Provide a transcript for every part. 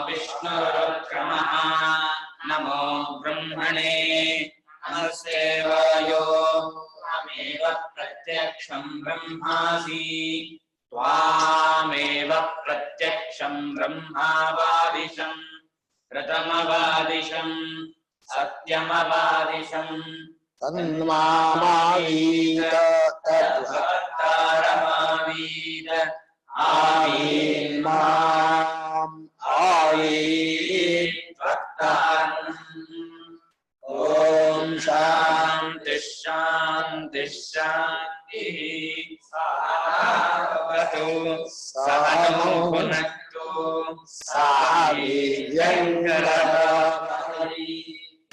विष्णुरुक्रमः नमो ब्रह्मणे नमस्ते वायो त्वामेव प्रत्यक्षं ब्रह्मासि त्वामेव प्रत्यक्षं ब्रह्मावादिशं प्रथमवादिशं सत्यमवादिशं तन्मामावीत तद्भक्तारमावीत आवीन् माम् आवीत् ओम शांति शांति शांति सावतु सहनौ भुनक्तु सह वीर्यं करवावहै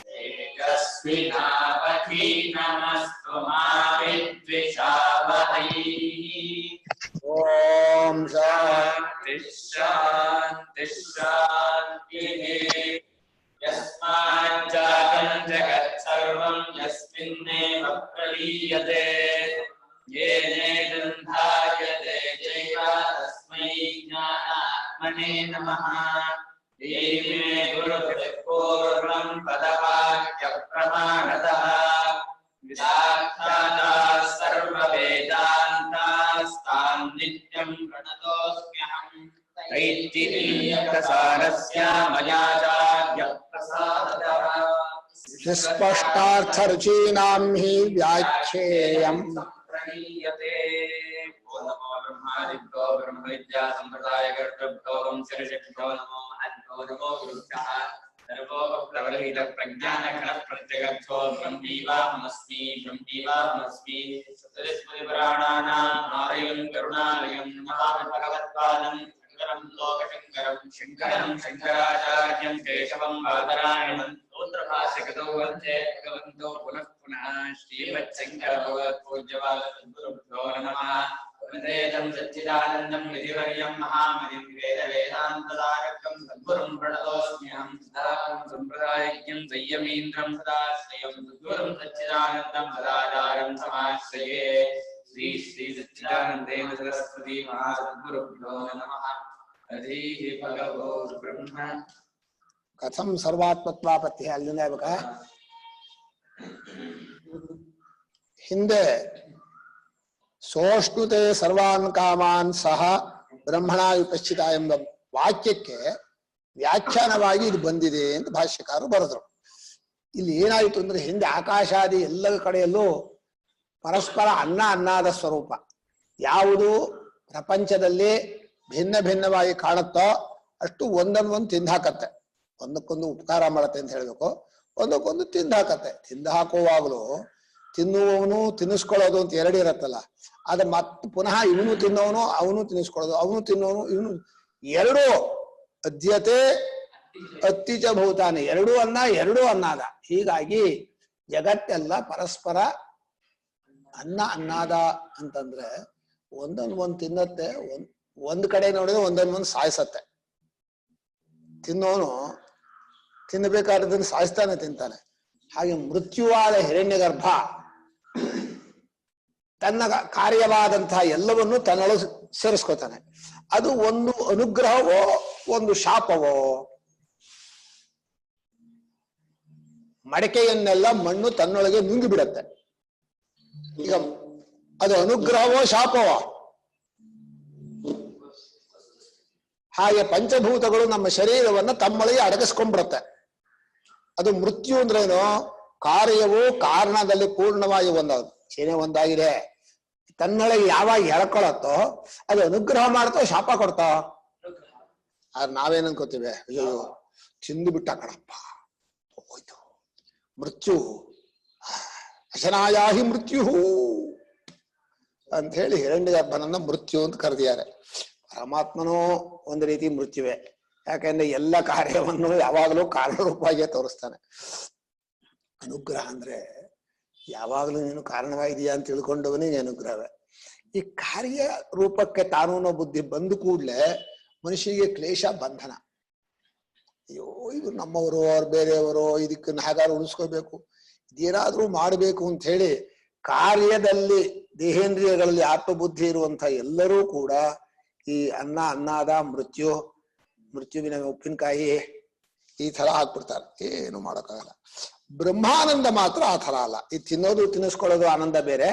तेजस्विनावधीतमस्तु मा विद्विषावहै। ओम शांति शांति शांति यस्माज्जातं जगत् सर्वं यस्मिन्नेव प्रलीयते येनेदं धार्यते चैव तस्मै ज्ञानात्मने नमः। मे गुरुभिः पूर्वं पदवाक्यप्रमाणतः विदाख्याताः सर्ववेदान्तास्तान् नित्यं प्रणतोऽस्म्यहम्। तैत्तिरीयकसारस्य मयाचार्य प्रसादतः निष्पष्टार्थरुचीनां हि व्याख्येयम् प्रणीयते। ओ नमो ब्रह्मादिभ्यो ब्रह्मविद्या सम्प्रदायकर्तृभ्यो वंशऋषिभ्यो नमो महद्भ्यो नमो गुरुभ्यः सर्वोपप्लवरहित प्रज्ञानघनप्रत्यगर्थो ब्रह्मीवाहमस्मि ब्रह्मीवाहमस्मि सतस्मृतिपुराणानाम् आलयं करुणालयं नमामि भगवत्पादं शङ्करं लोकशङ्करं शङ्करं शङ्कराचार्यं केशवं बादरायणं स्तोत्रभाष्यकृतौ वन्दे भगवन्तो पुनः पुनः श्रीमच्छङ्करभगवत्पूज्यपादसद्गुरुभ्यो नमः। वन्देदं सच्चिदानन्दं विधिवर्यं महामहिं वेदवेदान्तसारकं सद्गुरुं प्रणतोऽस्म्यहं। सदाहं सम्प्रदायज्ञं संयमीन्द्रं सदाश्रयं सद्गुरुं सच्चिदानन्दं सदाचार्यं समाश्रये। श्री श्री सच्चिदानन्देन सरस्वती महासद्गुरुभ्यो नमः। हरिः भगवो ब्रह्म कथं सर्वात्मत्वापत्ति ಅಲ್ಲಿಂದ ಬೇಕಾ ಹಿಂದೆ ಸೋಷ್ಣುತೆ ಸರ್ವಾನ್ ಕಾಮಾನ್ ಸಹ ಬ್ರಹ್ಮಣ ವಿಪಶ್ಚಿತ ಎಂಬ ವಾಕ್ಯಕ್ಕೆ ವ್ಯಾಖ್ಯಾನವಾಗಿ ಇದು ಬಂದಿದೆ ಅಂತ ಭಾಷ್ಯಕಾರರು ಬರೆದರು. ಇಲ್ಲಿ ಏನಾಯಿತು ಅಂದ್ರೆ ಹಿಂದೆ ಆಕಾಶಾದಿ ಎಲ್ಲ ಕಡೆಯಲ್ಲೂ ಪರಸ್ಪರ ಅನ್ನಾದ ಸ್ವರೂಪ ಯಾವುದು ಪ್ರಪಂಚದಲ್ಲಿ ಭಿನ್ನ ಭಿನ್ನವಾಗಿ ಕಾಣುತ್ತೋ ಅಷ್ಟು ಒಂದೊಂದು ತಿಂದಾಕತ್ತೆ, ಒಂದಕ್ಕೊಂದು ಉಪಕಾರ ಮಾಡತ್ತೆ ಅಂತ ಹೇಳ್ಬೇಕು, ಒಂದಕ್ಕೊಂದು ತಿಂದಾಕತ್ತೆ. ತಿಂದಾಕುವಾಗಲೂ ತಿನ್ನುವವನು ತಿನ್ನಿಸ್ಕೊಳ್ಳೋದು ಅಂತ ಎರಡು ಇರತ್ತಲ್ಲ, ಅದ ಮತ್ತೆ ಪುನಃ ಇವನು ತಿನ್ನೋನು ಅವನು ತಿನ್ನಿಸ್ಕೊಳ್ಳೋದು, ಅವನು ತಿನ್ನೋನು ಇವನು, ಎರಡೂ ಅದ್ಯತೆ ಅತ್ತಿಚ ಭೂತಾನೆ, ಎರಡೂ ಅನ್ನಾದ. ಹೀಗಾಗಿ ಜಗತ್ತೆಲ್ಲ ಪರಸ್ಪರ ಅನ್ನಾದ ಅಂತಂದ್ರೆ ಒಂದೊಂದು ತಿನ್ನತ್ತೆ, ಒಂದ್ ಕಡೆ ನೋಡಿದ್ರೆ ಒಂದೊಂದು ಸಾಯಿಸತ್ತೆ. ತಿನ್ನೋನು ತಿನ್ನಬೇಕಾದದನ್ನು ಸಾಯಿಸ್ತಾನೆ ತಿಂತಾನೆ. ಹಾಗೆ ಮೃತ್ಯುವಾದ ಹಿರಣ್ಯಗರ್ಭ ತನ್ನ ಕಾರ್ಯವಾದಂತಹ ಎಲ್ಲವನ್ನೂ ತನ್ನೊಳಗೆ ಸೇರಿಸ್ಕೋತಾನೆ. ಅದು ಒಂದು ಅನುಗ್ರಹವೋ ಒಂದು ಶಾಪವೋ. ಮಡಕೆಯನ್ನೆಲ್ಲ ಮಣ್ಣು ತನ್ನೊಳಗೆ ನುಂಗಿ ಬಿಡತ್ತೆ. ಈಗ ಅದು ಅನುಗ್ರಹವೋ ಶಾಪವೋ? ಹಾಗೆ ಪಂಚಭೂತಗಳು ನಮ್ಮ ಶರೀರವನ್ನ ತಮ್ಮೊಳಗೆ ಅಡಗಿಸ್ಕೊಂಡ್ಬಿಡತ್ತೆ. ಅದು ಮೃತ್ಯು ಅಂದ್ರೇನು? ಕಾರ್ಯವು ಕಾರಣದಲ್ಲಿ ಪೂರ್ಣವಾಗಿ ಒಂದಾಗುದು. ಏನೇ ಒಂದಾಗಿದೆ ತನ್ನೊಳಗೆ ಯಾವಾಗ ಎಳ್ಕೊಳತ್ತೋ ಅದು ಅನುಗ್ರಹ ಮಾಡ್ತೋ ಶಾಪ ಕೊಡ್ತಾ? ಆದ್ರೆ ನಾವೇನ್ ಅನ್ಕೋತೀವಿ, ಅಯ್ಯೋ ತಿಂದು ಬಿಟ್ಟ ಕಣಪ್ಪ ಹೋಯ್ತು ಮೃತ್ಯು, ಅಶನಾಯಾಹಿ ಮೃತ್ಯು ಅಂತ ಹೇಳಿ ಹಿರಣ್ಯಗರ್ಭನನ್ನ ಮೃತ್ಯು ಅಂತ ಕರೆದಿದ್ದಾರೆ. ಪರಮಾತ್ಮನೂ ಒಂದು ರೀತಿ ಮೃತ್ಯುವೆ. ಯಾಕಂದ್ರೆ ಎಲ್ಲ ಕಾರ್ಯವನ್ನು ಯಾವಾಗಲೂ ಕಾರಣರೂಪವಾಗಿಯೇ ತೋರಿಸ್ತಾನೆ. ಅನುಗ್ರಹ ಅಂದ್ರೆ ಯಾವಾಗಲೂ ನೀನು ಕಾರಣವಾಗಿದೆಯಾ ಅಂತ ತಿಳ್ಕೊಂಡವನಿಗೆ ಅನುಗ್ರಹವೇ. ಈ ಕಾರ್ಯ ರೂಪಕ್ಕೆ ತಾನು ಅನ್ನೋ ಬುದ್ಧಿ ಬಂದು ಕೂಡ್ಲೆ ಮನುಷ್ಯನಿಗೆ ಕ್ಲೇಶ, ಬಂಧನ. ಅಯ್ಯೋ ಇವ್ರು ನಮ್ಮವರು ಅವ್ರು ಬೇರೆಯವರು, ಇದಕ್ಕನ್ನು ಹಾಗಾದ್ರೆ ಉಳಿಸ್ಕೋಬೇಕು, ಇದೇನಾದ್ರೂ ಮಾಡಬೇಕು ಅಂತ ಹೇಳಿ ಕಾರ್ಯದಲ್ಲಿ ದೇಹೇಂದ್ರಿಯಗಳಲ್ಲಿ ಆತ್ಮಬುದ್ಧಿ ಇರುವಂತ ಎಲ್ಲರೂ ಕೂಡ ಈ ಅನ್ನಾದ ಮೃತ್ಯು ಮೃತ್ಯುವಿನ ಉಪ್ಪಿನಕಾಯಿ ಈ ತರ ಹಾಕ್ಬಿಡ್ತಾರೆ, ಏನು ಮಾಡೋಕ್ಕಾಗಲ್ಲ. ಬ್ರಹ್ಮಾನಂದ ಮಾತ್ರ ಆ ಥರ ಅಲ್ಲ. ಈ ತಿನ್ನೋದು ತಿನ್ನಿಸ್ಕೊಳ್ಳೋದು ಆನಂದ ಬೇರೆ,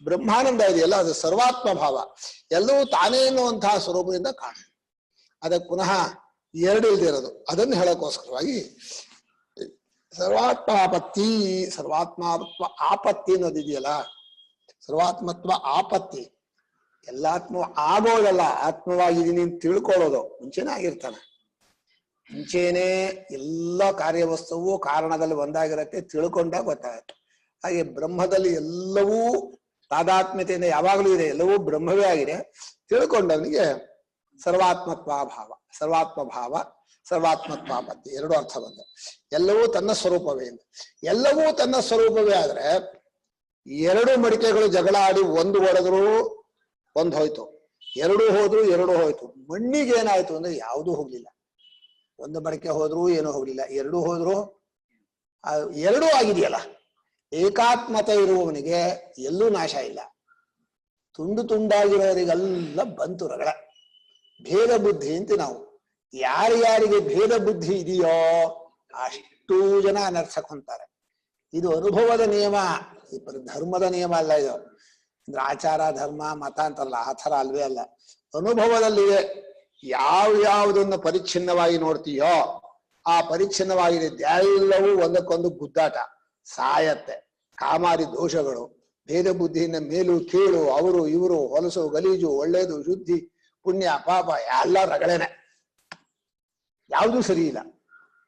ಬ್ರಹ್ಮಾನಂದ ಇದೆಯಲ್ಲ ಅದು ಸರ್ವಾತ್ಮ ಭಾವ, ಎಲ್ಲವೂ ತಾನೇ ಎನ್ನುವಂತಹ ಸ್ವರೂಪದಿಂದ ಕಾಣ. ಅದಕ್ಕೆ ಪುನಃ ಎರಡು ಇಲ್ದಿರೋದು, ಅದನ್ನು ಹೇಳೋಕ್ಕೋಸ್ಕರವಾಗಿ ಸರ್ವಾತ್ಮಾಪತ್ತಿ, ಸರ್ವಾತ್ಮತ್ವ ಆಪತ್ತಿ ಅನ್ನೋದಿದೆಯಲ್ಲ, ಸರ್ವಾತ್ಮತ್ವ ಆಪತ್ತಿ, ಎಲ್ಲಾತ್ಮ ಆಗೋದಲ್ಲ, ಆತ್ಮವಾಗಿದ್ದೀನಿ ಅಂತ ತಿಳ್ಕೊಳ್ಳೋದು. ಮುಂಚೆನೇ ಆಗಿರ್ತಾನೆ, ಮುಂಚೆನೆ ಎಲ್ಲ ಕಾರ್ಯವಸ್ತುವು ಕಾರಣದಲ್ಲಿ ಒಂದಾಗಿರತ್ತೆ, ತಿಳ್ಕೊಂಡಾಗ ಗೊತ್ತಾಗತ್ತೆ. ಹಾಗೆ ಬ್ರಹ್ಮದಲ್ಲಿ ಎಲ್ಲವೂ ತಾದಾತ್ಮ್ಯತೆಯಿಂದ ಯಾವಾಗಲೂ ಇದೆ, ಎಲ್ಲವೂ ಬ್ರಹ್ಮವೇ ಆಗಿದೆ. ತಿಳ್ಕೊಂಡವನಿಗೆ ಸರ್ವಾತ್ಮತ್ವ ಭಾವ, ಸರ್ವಾತ್ಮ ಭಾವ, ಸರ್ವಾತ್ಮತ್ವಾಪತ್ತಿ ಎರಡು ಅರ್ಥ ಬಂದ. ಎಲ್ಲವೂ ತನ್ನ ಸ್ವರೂಪವೇ, ಎಲ್ಲವೂ ತನ್ನ ಸ್ವರೂಪವೇ ಆದ್ರೆ ಎರಡು ಮಡಿಕೆಗಳು ಜಗಳ ಆಡಿ ಒಂದು ಹೊಡೆದ್ರು ಒಂದು ಹೋಯ್ತು, ಎರಡು ಹೋದ್ರು ಎರಡು ಹೋಯ್ತು. ಮಣ್ಣಿಗೆ ಏನಾಯ್ತು ಅಂದ್ರೆ ಯಾವುದೂ ಹೋಗ್ಲಿಲ್ಲ. ಒಂದು ಮಡಿಕೆ ಹೋದ್ರು ಏನೂ ಹೋಗ್ಲಿಲ್ಲ, ಎರಡೂ ಹೋದ್ರು ಎರಡೂ ಆಗಿದೆಯಲ್ಲ. ಏಕಾತ್ಮತೆ ಇರುವವನಿಗೆ ಎಲ್ಲೂ ನಾಶ ಇಲ್ಲ, ತುಂಡು ತುಂಡಾಗಿರೋರಿಗೆಲ್ಲ ಬಂತು ರಗಳ. ಭೇದ ಬುದ್ಧಿ ಅಂತ ನಾವು, ಯಾರ್ಯಾರಿಗೆ ಭೇದ ಬುದ್ಧಿ ಇದೆಯೋ ಅಷ್ಟೂ ಜನ ಅನರ್ಥಕ್ಕೆ ಹೊಂತಾರೆ. ಇದು ಅನುಭವದ ನಿಯಮ, ಧರ್ಮದ ನಿಯಮ ಅಲ್ಲ ಇದು. ಅಂದ್ರೆ ಆಚಾರ ಧರ್ಮ ಮತ ಅಂತಾರಲ್ಲ ಆ ಥರ ಅಲ್ವೇ ಅಲ್ಲ. ಅನುಭವದಲ್ಲಿದೆ. ಯಾವ್ಯಾವುದನ್ನು ಪರಿಚ್ಛಿನ್ನವಾಗಿ ನೋಡ್ತೀಯೋ ಆ ಪರಿಚ್ಛಿನ್ನವಾಗಿರುತ್ತೆ ಎಲ್ಲವೂ ಒಂದಕ್ಕೊಂದು ಗುದ್ದಾಟ, ಸಾಯತ್ತೆ. ಕಾಮಾರಿ ದೋಷಗಳು, ಭೇದ ಬುದ್ಧಿಯಿಂದ ಮೇಲು ಕೀಳು, ಅವರು ಇವರು, ಹೊಲಸು ಗಲೀಜು, ಒಳ್ಳೇದು ಶುದ್ಧಿ, ಪುಣ್ಯ ಪಾಪ ಎಲ್ಲ ರಗಳೆನೆ. ಯಾವುದೂ ಸರಿ ಇಲ್ಲ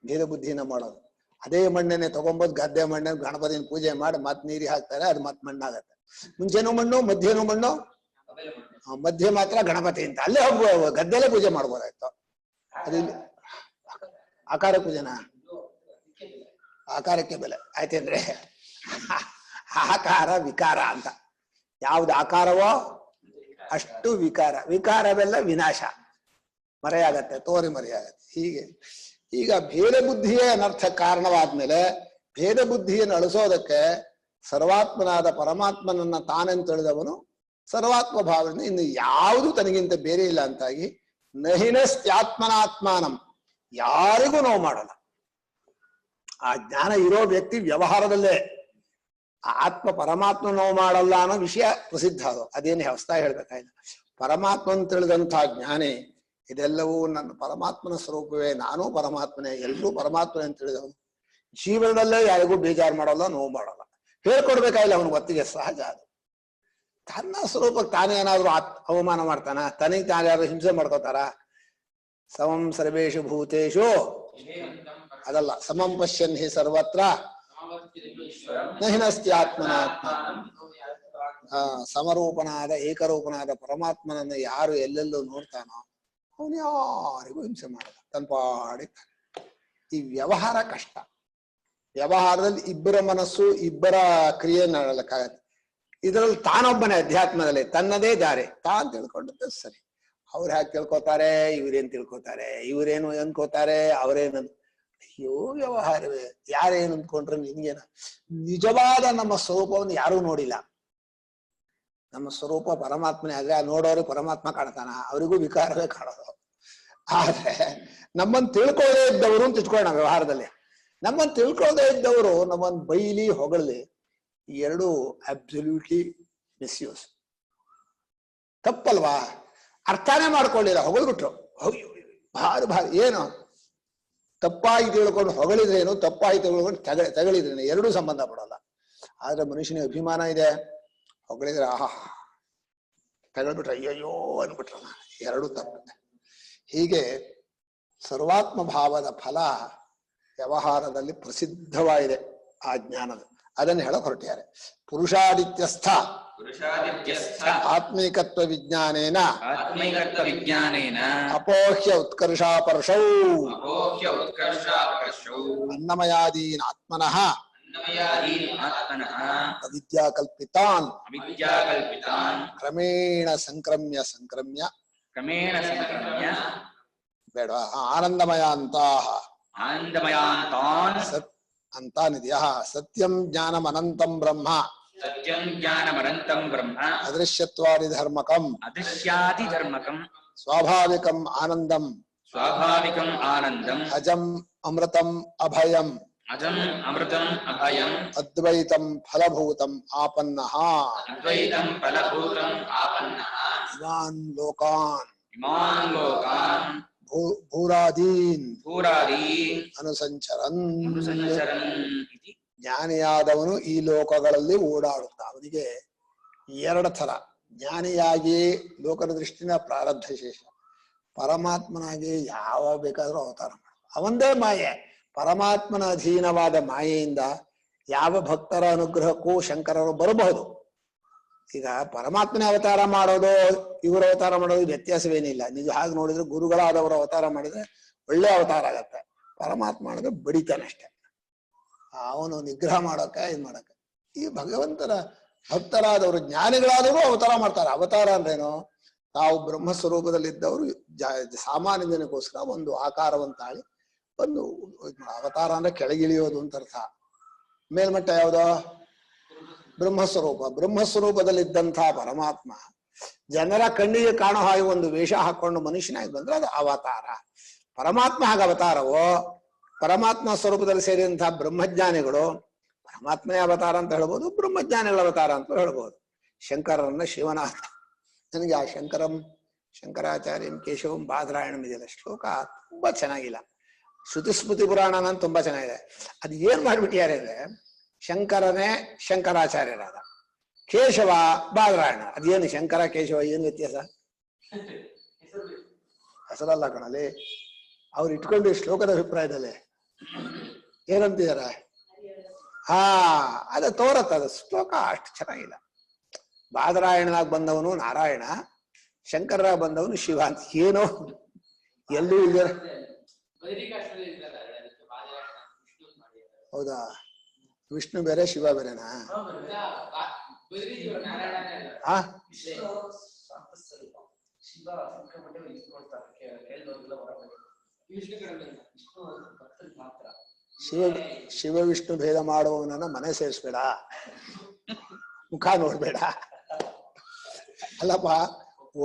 ಭೇದ ಬುದ್ಧಿಯಿಂದ ಮಾಡೋದು. ಅದೇ ಮಣ್ಣನ್ನೇ ತಗೊಂಬೋದು, ಗದ್ದೆ ಮಣ್ಣನ್ನು ಗಣಪತಿನ ಪೂಜೆ ಮಾಡಿ ಮತ್ ನೀರಿಗೆ ಹಾಕ್ತಾರೆ, ಅದು ಮತ್ ಮಣ್ಣಾಗತ್ತೆ. ಮುಂಚೆನೂ ಮಣ್ಣು, ಮಧ್ಯನೂ ಮಣ್ಣು, ಮಧ್ಯೆ ಮಾತ್ರ ಗಣಪತಿ ಅಂತ ಅಲ್ಲೇ ಹೋಗ್ಬೋದು, ಗದ್ದೆಲ್ಲೇ ಪೂಜೆ ಮಾಡ್ಬೋದಾಯ್ತು. ಅದು ಆಕಾರ ಪೂಜೆನಾ? ಆಕಾರಕ್ಕೆ ಬೆಲೆ ಆಯ್ತೇನ್ರೆ. ಆಕಾರ ವಿಕಾರ ಅಂತ, ಯಾವ್ದು ಆಕಾರವೋ ಅಷ್ಟು ವಿಕಾರ, ವಿಕಾರವೆಲ್ಲ ವಿನಾಶ, ಮರೆಯಾಗತ್ತೆ, ತೋರಿ ಮರೆಯಾಗತ್ತೆ. ಹೀಗೆ ಈಗ ಭೇದ ಬುದ್ಧಿಯೇ ಅನರ್ಥ ಕಾರಣವಾದ್ಮೇಲೆ ಭೇದ ಬುದ್ಧಿಯನ್ನು ಅಳಿಸೋದಕ್ಕೆ ಸರ್ವಾತ್ಮನಾದ ಪರಮಾತ್ಮನನ್ನ ತಾನೆಂದು ತಿಳಿದವನು ಸರ್ವಾತ್ಮ ಭಾವನೆ, ಇನ್ನು ಯಾವುದು ತನಗಿಂತ ಬೇರೆ ಇಲ್ಲ ಅಂತಾಗಿ ನಹಿನಸ್ತ್ಯಾತ್ಮನಾತ್ಮಾನಂ, ಯಾರಿಗೂ ನೋವು ಮಾಡಲ್ಲ. ಆ ಜ್ಞಾನ ಇರೋ ವ್ಯಕ್ತಿ ವ್ಯವಹಾರದಲ್ಲೇ ಆತ್ಮ ಪರಮಾತ್ಮ ನೋವು ಮಾಡಲ್ಲ ಅನ್ನೋ ವಿಷಯ ಪ್ರಸಿದ್ಧ. ಅದು ಅದೇನು ಹೊಸ್ತಾಗಿ ಹೇಳ್ಬೇಕಾಗಿಲ್ಲ. ಪರಮಾತ್ಮನ ತಿಳಿದಂತಹ ಜ್ಞಾನಿ ಇದೆಲ್ಲವೂ ನನ್ನ ಪರಮಾತ್ಮನ ಸ್ವರೂಪವೇ, ನಾನೂ ಪರಮಾತ್ಮನೇ, ಎಲ್ಲರೂ ಪರಮಾತ್ಮನೇ ಅಂತ ತಿಳಿದವನು ಜೀವನದಲ್ಲೇ ಯಾರಿಗೂ ಬೇಜಾರು ಮಾಡಲ್ಲ, ನೋವು ಮಾಡಲ್ಲ. ಹೇಳ್ಕೊಡ್ಬೇಕಾಗಿಲ್ಲ ಅವನು ಹೊತ್ತಿಗೆ, ಸಹಜ ಅದು. ತನ್ನ ಸ್ವರೂಪಕ್ಕೆ ತಾನೇ ಏನಾದ್ರು ಅವಮಾನ ಮಾಡ್ತಾನ? ತನಗೆ ತಾನು ಯಾರು ಹಿಂಸೆ ಮಾಡ್ಕೋತಾರ? ಸಮಂ ಸರ್ವೇಷು ಭೂತೇಶು ಅದಲ್ಲ, ಸಮಂ ಪಶ್ಯನ್ ಹಿ ಸರ್ವತ್ರ ನಹಿನಸ್ತ್ಯಾತ್ಮನಾತ್ಮ. ಸಮರೂಪನಾದ ಏಕರೂಪನಾದ ಪರಮಾತ್ಮನನ್ನು ಯಾರು ಎಲ್ಲೆಲ್ಲೂ ನೋಡ್ತಾನೋ ಅವನು ಯಾರಿಗೂ ಹಿಂಸೆ ಮಾಡಲ್ಲ, ತನ್ನ ಪಾಡಿ. ಈ ವ್ಯವಹಾರ ಕಷ್ಟ. ವ್ಯವಹಾರದಲ್ಲಿ ಇಬ್ಬರ ಮನಸ್ಸು, ಇಬ್ಬರ ಕ್ರಿಯೆ ಮಾಡಲಿಕ್ಕಾಗತ್ತೆ. ಇದರಲ್ಲಿ ತಾನೊಬ್ಬನೇ ಅಧ್ಯಾತ್ಮದಲ್ಲಿ ತನ್ನದೇ ದಾರಿ ತಾನ್ ತಿಳ್ಕೊಂಡದ್ದು ಸರಿ. ಅವ್ರು ಹ್ಯಾಕೆ ತಿಳ್ಕೊತಾರೆ, ಇವ್ರೇನ್ ತಿಳ್ಕೊತಾರೆ, ಇವ್ರೇನು ಅನ್ಕೋತಾರೆ, ಅವ್ರೇನು. ಅಯ್ಯೋ ವ್ಯವಹಾರವೇ, ಯಾರೇನು ಅಂದ್ಕೊಂಡ್ರೆ ನಿನ್ಗೇನ? ನಿಜವಾದ ನಮ್ಮ ಸ್ವರೂಪವನ್ನು ಯಾರೂ ನೋಡಿಲ್ಲ. ನಮ್ಮ ಸ್ವರೂಪ ಪರಮಾತ್ಮನೇ ಆದ್ರೆ ನೋಡೋರು ಪರಮಾತ್ಮ ಕಾಣ್ತಾನ, ಅವರಿಗೂ ವಿಕಾರವೇ ಕಾಣೋದು. ಆದ್ರೆ ನಮ್ಮನ್ನು ತಿಳ್ಕೊಳ್ಳದೇ ಇದ್ದವರು ಅಂತ ಇಟ್ಕೊಳ್ಳೋಣ. ವ್ಯವಹಾರದಲ್ಲಿ ನಮ್ಮನ್ನು ತಿಳ್ಕೊಳ್ಳದೇ ಇದ್ದವರು ನಮ್ಮನ್ನು ಬೈಲಿ ಹೊಗಳಲಿ, ಎರಡು ಅಬ್ಸಲ್ಯೂಟ್ಲಿ ಮಿಸ್ಯೂಸ್. ತಪ್ಪಲ್ವಾ? ಅರ್ಥನೇ ಮಾಡ್ಕೊಳ್ಳಿಲ್ಲ, ಹೊಗಳ್ಬಿಟ್ರು. ಭಾರಿ ಭಾರಿ ಏನು ತಪ್ಪಾಗಿ ತಿಳ್ಕೊಂಡು ಹೊಗಳಿದ್ರೇನು, ತಪ್ಪಾಗಿ ತಿಳ್ಕೊಂಡು ತಗಳಿದ್ರೇನು, ಎರಡೂ ಸಂಬಂಧ ಪಡೋಲ್ಲ. ಆದ್ರೆ ಮನುಷ್ಯನಿಗೆ ಅಭಿಮಾನ ಇದೆ, ಹೊಗಳಿದ್ರೆ ಆಹಾ, ತಗಳ್ಬಿಟ್ರೆ ಅಯ್ಯಯ್ಯೋ ಅನ್ಬಿಟ್ರಲ್ಲ, ಎರಡೂ ತಪ್ಪುತ್ತೆ. ಹೀಗೆ ಸರ್ವಾತ್ಮ ಭಾವದ ಫಲ ವ್ಯವಹಾರದಲ್ಲಿ ಪ್ರಸಿದ್ಧವಾಗಿದೆ ಆ ಜ್ಞಾನದ. ಅದನ್ನು ಹೇಳಕ್ ಹೊರಟಿದ್ದಾರೆ. ಪುರುಷಾದಿತ್ಯಸ್ಥ ಆತ್ಮೀಕತ್ವ ವಿಜ್ಞಾನೇನ ಅಪೋಹ್ಯ ಉತ್ಕರ್ಷಾಪರ್ಷೌ ಅನ್ನಮಯಾದೀನ್ ಆತ್ಮನಃ ಅವಿದ್ಯಾಕಲ್ಪಿತಾನ್ ಕ್ರಮೇಣ ಸಂಕ್ರಮ್ಯ ಬೇಡ ಆನಂದಮಯ ಅಂತಾನಿದೆಯ. ಸತ್ಯಂ ಜ್ಞಾನಮನಂತಂ ಬ್ರಹ್ಮ ಅದೃಶ್ಯತ್ವಾದಿ ಧರ್ಮಕಂ ಸ್ವಾಭಾವಿಕಂ ಆನಂದಂ ಸ್ವಾಭಾವಿಕಂ ಆನಂದಂ ಅಜಂ ಅಮೃತಂ ಅಭಯಂ ಅಜಂ ಅಮೃತಂ ಅಭಯಂ ಅದ್ವೈತಂ ಫಲಭೂತಂ ಆಪನ್ನಃ ಅದ್ವೈತಂ ಫಲಭೂತಂ ಆಪನ್ನಃ ಇಮಾನ್ ಲೋಕಾನ್ ಇಮಾನ್ ಲೋಕಾನ್ ಭೂರಾದೀನ್ ಭೂರಾದೀನ್ ಅನುಸಂಚರನ್ ಅನುಸಂಚರನ್ ಇತಿ. ಜ್ಞಾನಿಯಾದವನು ಈ ಲೋಕಗಳಲ್ಲಿ ಓಡಾಡುತ್ತ ಅವನಿಗೆ ಎರಡು ಥರ, ಜ್ಞಾನಿಯಾಗಿ ಲೋಕದ ದೃಷ್ಟಿನ ಪ್ರಾರಬ್ಧ ಶೇಷ, ಪರಮಾತ್ಮನಾಗಿ ಯಾವ ಬೇಕಾದ್ರೂ ಅವತಾರ ಮಾಡ. ಅವಂದೇ ಮಾಯೆ, ಪರಮಾತ್ಮನ ಅಧೀನವಾದ ಮಾಯೆಯಿಂದ ಯಾವ ಭಕ್ತರ ಅನುಗ್ರಹಕ್ಕೂ ಶಂಕರರು ಬರಬಹುದು. ಈಗ ಪರಮಾತ್ಮನ ಅವತಾರ ಮಾಡೋದು ಇವರ ಅವತಾರ ಮಾಡೋದು ವ್ಯತ್ಯಾಸವೇನಿಲ್ಲ. ನೀವು ಹಾಗೆ ನೋಡಿದ್ರೆ ಗುರುಗಳಾದವರು ಅವತಾರ ಮಾಡಿದ್ರೆ ಒಳ್ಳೆ ಅವತಾರ ಆಗತ್ತೆ. ಪರಮಾತ್ಮ ಮಾಡಿದ್ರೆ ಬಡಿತಾನಷ್ಟೆ, ಅವನು ನಿಗ್ರಹ ಮಾಡೋಕೆ ಇದು ಮಾಡಕ್ಕೆ. ಈ ಭಗವಂತನ ಭಕ್ತರಾದವರು ಜ್ಞಾನಿಗಳಾದವರು ಅವತಾರ ಮಾಡ್ತಾರೆ. ಅವತಾರ ಅಂದ್ರೇನು? ನಾವು ಬ್ರಹ್ಮಸ್ವರೂಪದಲ್ಲಿದ್ದವರು ಸಾಮಾನ್ಯ ಜನಕ್ಕೋಸ್ಕರ ಒಂದು ಆಕಾರವನ್ನು ತಾಳಿ ಒಂದು ಅವತಾರ ಅಂದ್ರೆ ಕೆಳಗಿಳಿಯೋದು ಅಂತ ಅರ್ಥ. ಮೇಲ್ಮಟ್ಟ ಯಾವುದೋ ಬ್ರಹ್ಮಸ್ವರೂಪ. ಬ್ರಹ್ಮಸ್ವರೂಪದಲ್ಲಿದ್ದಂತಹ ಪರಮಾತ್ಮ ಜನರ ಕಣ್ಣಿಗೆ ಕಾಣೋ ಹಾಗೆ ಒಂದು ವೇಷ ಹಾಕೊಂಡು ಮನುಷ್ಯನಾಗಿ ಬಂದ್ರೆ ಅದು ಅವತಾರ. ಪರಮಾತ್ಮ ಹಾಗೆ ಅವತಾರವೋ, ಪರಮಾತ್ಮ ಸ್ವರೂಪದಲ್ಲಿ ಸೇರಿದಂತಹ ಬ್ರಹ್ಮಜ್ಞಾನಿಗಳು ಪರಮಾತ್ಮನೇ ಅವತಾರ ಅಂತ ಹೇಳ್ಬೋದು, ಬ್ರಹ್ಮಜ್ಞಾನಿಗಳ ಅವತಾರ ಅಂತ ಹೇಳ್ಬೋದು. ಶಂಕರರನ್ನ ಶಿವನಾಥ. ನನಗೆ ಆ ಶಂಕರಾಚಾರ್ಯಂ ಕೇಶವಂ ಬಾದರಾಯಣಂ ಇದೆಯಲ್ಲ ಶ್ಲೋಕ ತುಂಬಾ ಚೆನ್ನಾಗಿಲ್ಲ. ಶ್ರುತಿ ಸ್ಮೃತಿ ಪುರಾಣ ನಾನು ತುಂಬಾ ಚೆನ್ನಾಗಿದೆ. ಅದು ಏನ್ ಮಾಡ್ಬಿಟ್ಟಿದ್ದಾರೆ ಅಂದ್ರೆ, ಶಂಕರನೇ ಶಂಕರಾಚಾರ್ಯರಾದ, ಕೇಶವ ಬಾದರಾಯಣ. ಅದೇನು ಶಂಕರ ಕೇಶವ ಏನು ವ್ಯತ್ಯಾಸ? ಹೆಸರಲ್ಲ ಕಣಲ್ಲಿ. ಅವ್ರು ಇಟ್ಕೊಂಡು ಶ್ಲೋಕದ ಅಭಿಪ್ರಾಯದಲ್ಲಿ ಏನಂತಿದಾರ? ಅದ ತೋರತ್ತದ ಶ್ಲೋಕ ಅಷ್ಟು ಚೆನ್ನಾಗಿಲ್ಲ. ಬಾದರಾಯಣನಾಗಿ ಬಂದವನು ನಾರಾಯಣ, ಶಂಕರರಾಗಿ ಬಂದವನು ಶಿವ ಅಂತ ಏನೋ ಎಲ್ಲೂ ಇಲ್ಲ. ಹೌದಾ? ವಿಷ್ಣು ಬೇರೆ ಶಿವ ಬೇರೆನಾ? ಶಿವ ವಿಷ್ಣು ಭೇದ ಮಾಡುವವನನ್ನ ಮನೆ ಸೇರಿಸ್ಬೇಡ, ಮುಖ ನೋಡ್ಬೇಡ. ಅಲ್ಲಪ್ಪ,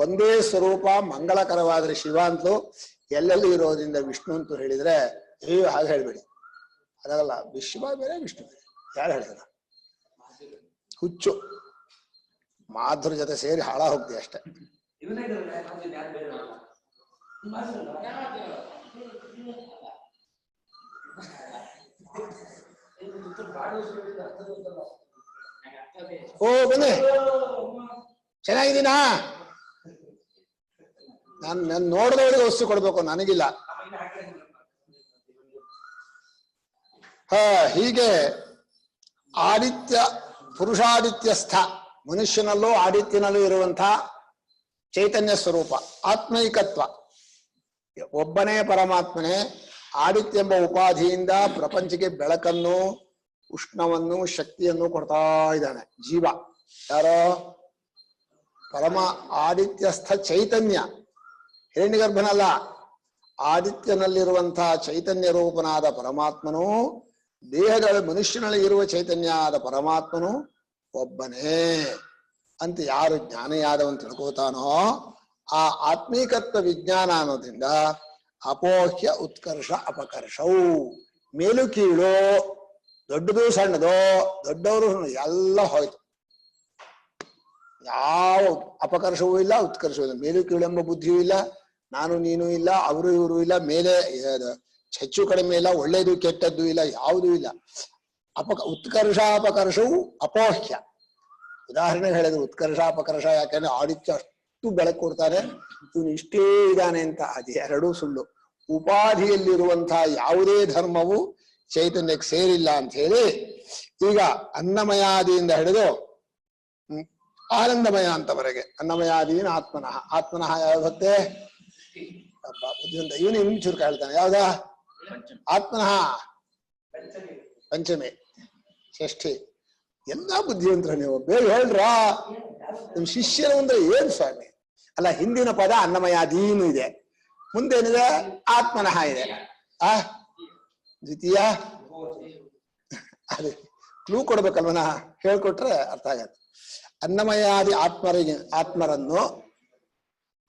ಒಂದೇ ಸ್ವರೂಪ ಮಂಗಳಕರವಾದ್ರೆ ಶಿವ ಅಂತೂ ಎಲ್ಲೆಲ್ಲಿ ಇರೋದ್ರಿಂದ ವಿಷ್ಣು ಅಂತೂ ಹೇಳಿದ್ರೆ ಹಾಗೆ ಹೇಳ್ಬೇಡಿ. ಅದಾಗಲ್ಲ, ಶಿವ ಬೇರೆ ವಿಷ್ಣು ಬೇರೆ. ಯಾರು ಹೇಳಿದ್ರ? ಹುಚ್ಚು. ಮಾಧುರ ಜೊತೆ ಸೇರಿ ಹಾಳ ಹೋಗ್ತೀವಿ ಅಷ್ಟೆ. ಓ ಬನ್ನಿ, ಚೆನ್ನಾಗಿದ್ದೀನಾ? ನಾನು ನೋಡಿದವರಿಗೆ ವಸ್ತು ಕೊಡ್ಬೇಕು, ನನಗಿಲ್ಲ. ಹೀಗೆ ಆದಿತ್ಯ ಪುರುಷಾದಿತ್ಯಸ್ಥ, ಮನುಷ್ಯನಲ್ಲೂ ಆದಿತ್ಯನಲ್ಲೂ ಇರುವಂತಹ ಚೈತನ್ಯ ಸ್ವರೂಪ ಆತ್ಮೈಕತ್ವ. ಒಬ್ಬನೇ ಪರಮಾತ್ಮನೇ ಆದಿತ್ಯ ಎಂಬ ಉಪಾಧಿಯಿಂದ ಪ್ರಪಂಚಕ್ಕೆ ಬೆಳಕನ್ನು, ಉಷ್ಣವನ್ನು, ಶಕ್ತಿಯನ್ನು ಕೊಡ್ತಾ ಇದ್ದಾನೆ ಜೀವ. ಯಾರೋ? ಪರಮ ಆದಿತ್ಯಸ್ಥ ಚೈತನ್ಯ, ಹಿರಣ್ಯಗರ್ಭನಲ್ಲ. ಆದಿತ್ಯನಲ್ಲಿರುವಂತಹ ಚೈತನ್ಯ ರೂಪನಾದ ಪರಮಾತ್ಮನು, ದೇಹದ ಮನುಷ್ಯನಲ್ಲಿ ಇರುವ ಚೈತನ್ಯ ಆದ ಪರಮಾತ್ಮನು ಒಬ್ಬನೇ ಅಂತ ಯಾರು ಜ್ಞಾನಿಯಾದವನು ತಿಳ್ಕೋತಾನೋ, ಆ ಆತ್ಮೀಕತ್ವ ವಿಜ್ಞಾನ ಅನ್ನೋದ್ರಿಂದ ಅಪೋಹ್ಯ ಉತ್ಕರ್ಷ ಅಪಕರ್ಷವು, ಮೇಲು ಕೀಳು, ದೊಡ್ಡದು ಸಣ್ಣದು, ದೊಡ್ಡವರು ಎಲ್ಲ ಹೋಯ್ತು. ಯಾವ ಅಪಕರ್ಷವೂ ಇಲ್ಲ, ಉತ್ಕರ್ಷವೂ ಇಲ್ಲ. ಮೇಲು ಕೀಳು ಎಂಬ ಬುದ್ಧಿಯೂ ಇಲ್ಲ, ನಾನು ನೀನು ಇಲ್ಲ, ಅವರು ಇವರು ಇಲ್ಲ, ಮೇಲೆ ಹೆಚ್ಚು ಕಡಿಮೆ ಇಲ್ಲ, ಒಳ್ಳೇದು ಕೆಟ್ಟದ್ದು ಇಲ್ಲ, ಯಾವುದೂ ಇಲ್ಲ. ಉತ್ಕರ್ಷಾಪಕರ್ಷವು ಅಪೋಹ್ಯ. ಉದಾಹರಣೆ ಹೇಳಿದ್ರು, ಉತ್ಕರ್ಷಾಪಕರ್ಷ ಯಾಕಂದ್ರೆ ಆದಿತ್ಯ ಅಷ್ಟು ಬೆಳಕು ಕೊಡ್ತಾನೆ, ಇವನು ಇಷ್ಟೇ ಇದ್ದಾನೆ ಅಂತ. ಅದು ಎರಡೂ ಸುಳ್ಳು. ಉಪಾಧಿಯಲ್ಲಿರುವಂತಹ ಯಾವುದೇ ಧರ್ಮವು ಚೈತನ್ಯಕ್ಕೆ ಸೇರಿಲ್ಲ ಅಂತ ಹೇಳಿ, ಈಗ ಅನ್ನಮಯಾದಿಯಿಂದ ಹಿಡಿದು ಆನಂದಮಯ ಅಂತವರೆಗೆ, ಅನ್ನಮಯಾದೀನ ಆತ್ಮನಃ. ಆತ್ಮನಃ ಯಾವ ಭಕ್ತೆ? ಬುದ್ಧಿವಂತ. ಇವನು ಚುರುಕ ಹೇಳ್ತಾನೆ. ಯಾವ್ದಾ? ಆತ್ಮನಃ ಪಂಚಮಿ ಷಷ್ಠಿ. ಎಲ್ಲ ಬುದ್ಧಿವಂತರ ನೀವು, ಬೇಗ ಹೇಳ್ರ. ನಿಮ್ ಶಿಷ್ಯರು ಅಂದ್ರೆ ಏನ್ ಸ್ವಾಮಿ? ಅಲ್ಲ, ಹಿಂದಿನ ಪದ ಅನ್ನಮಯಾದೀನು ಇದೆ, ಮುಂದೇನಿದೆ? ಆತ್ಮನಃ ಇದೆ. ದ್ವಿತೀಯ ಅದೇ ಕ್ಲೂ ಕೊಡ್ಬೇಕಲ್ವನ, ಹೇಳ್ಕೊಟ್ರೆ ಅರ್ಥ ಆಗತ್ತೆ. ಅನ್ನಮಯಾದಿ ಆತ್ಮರನ್ನು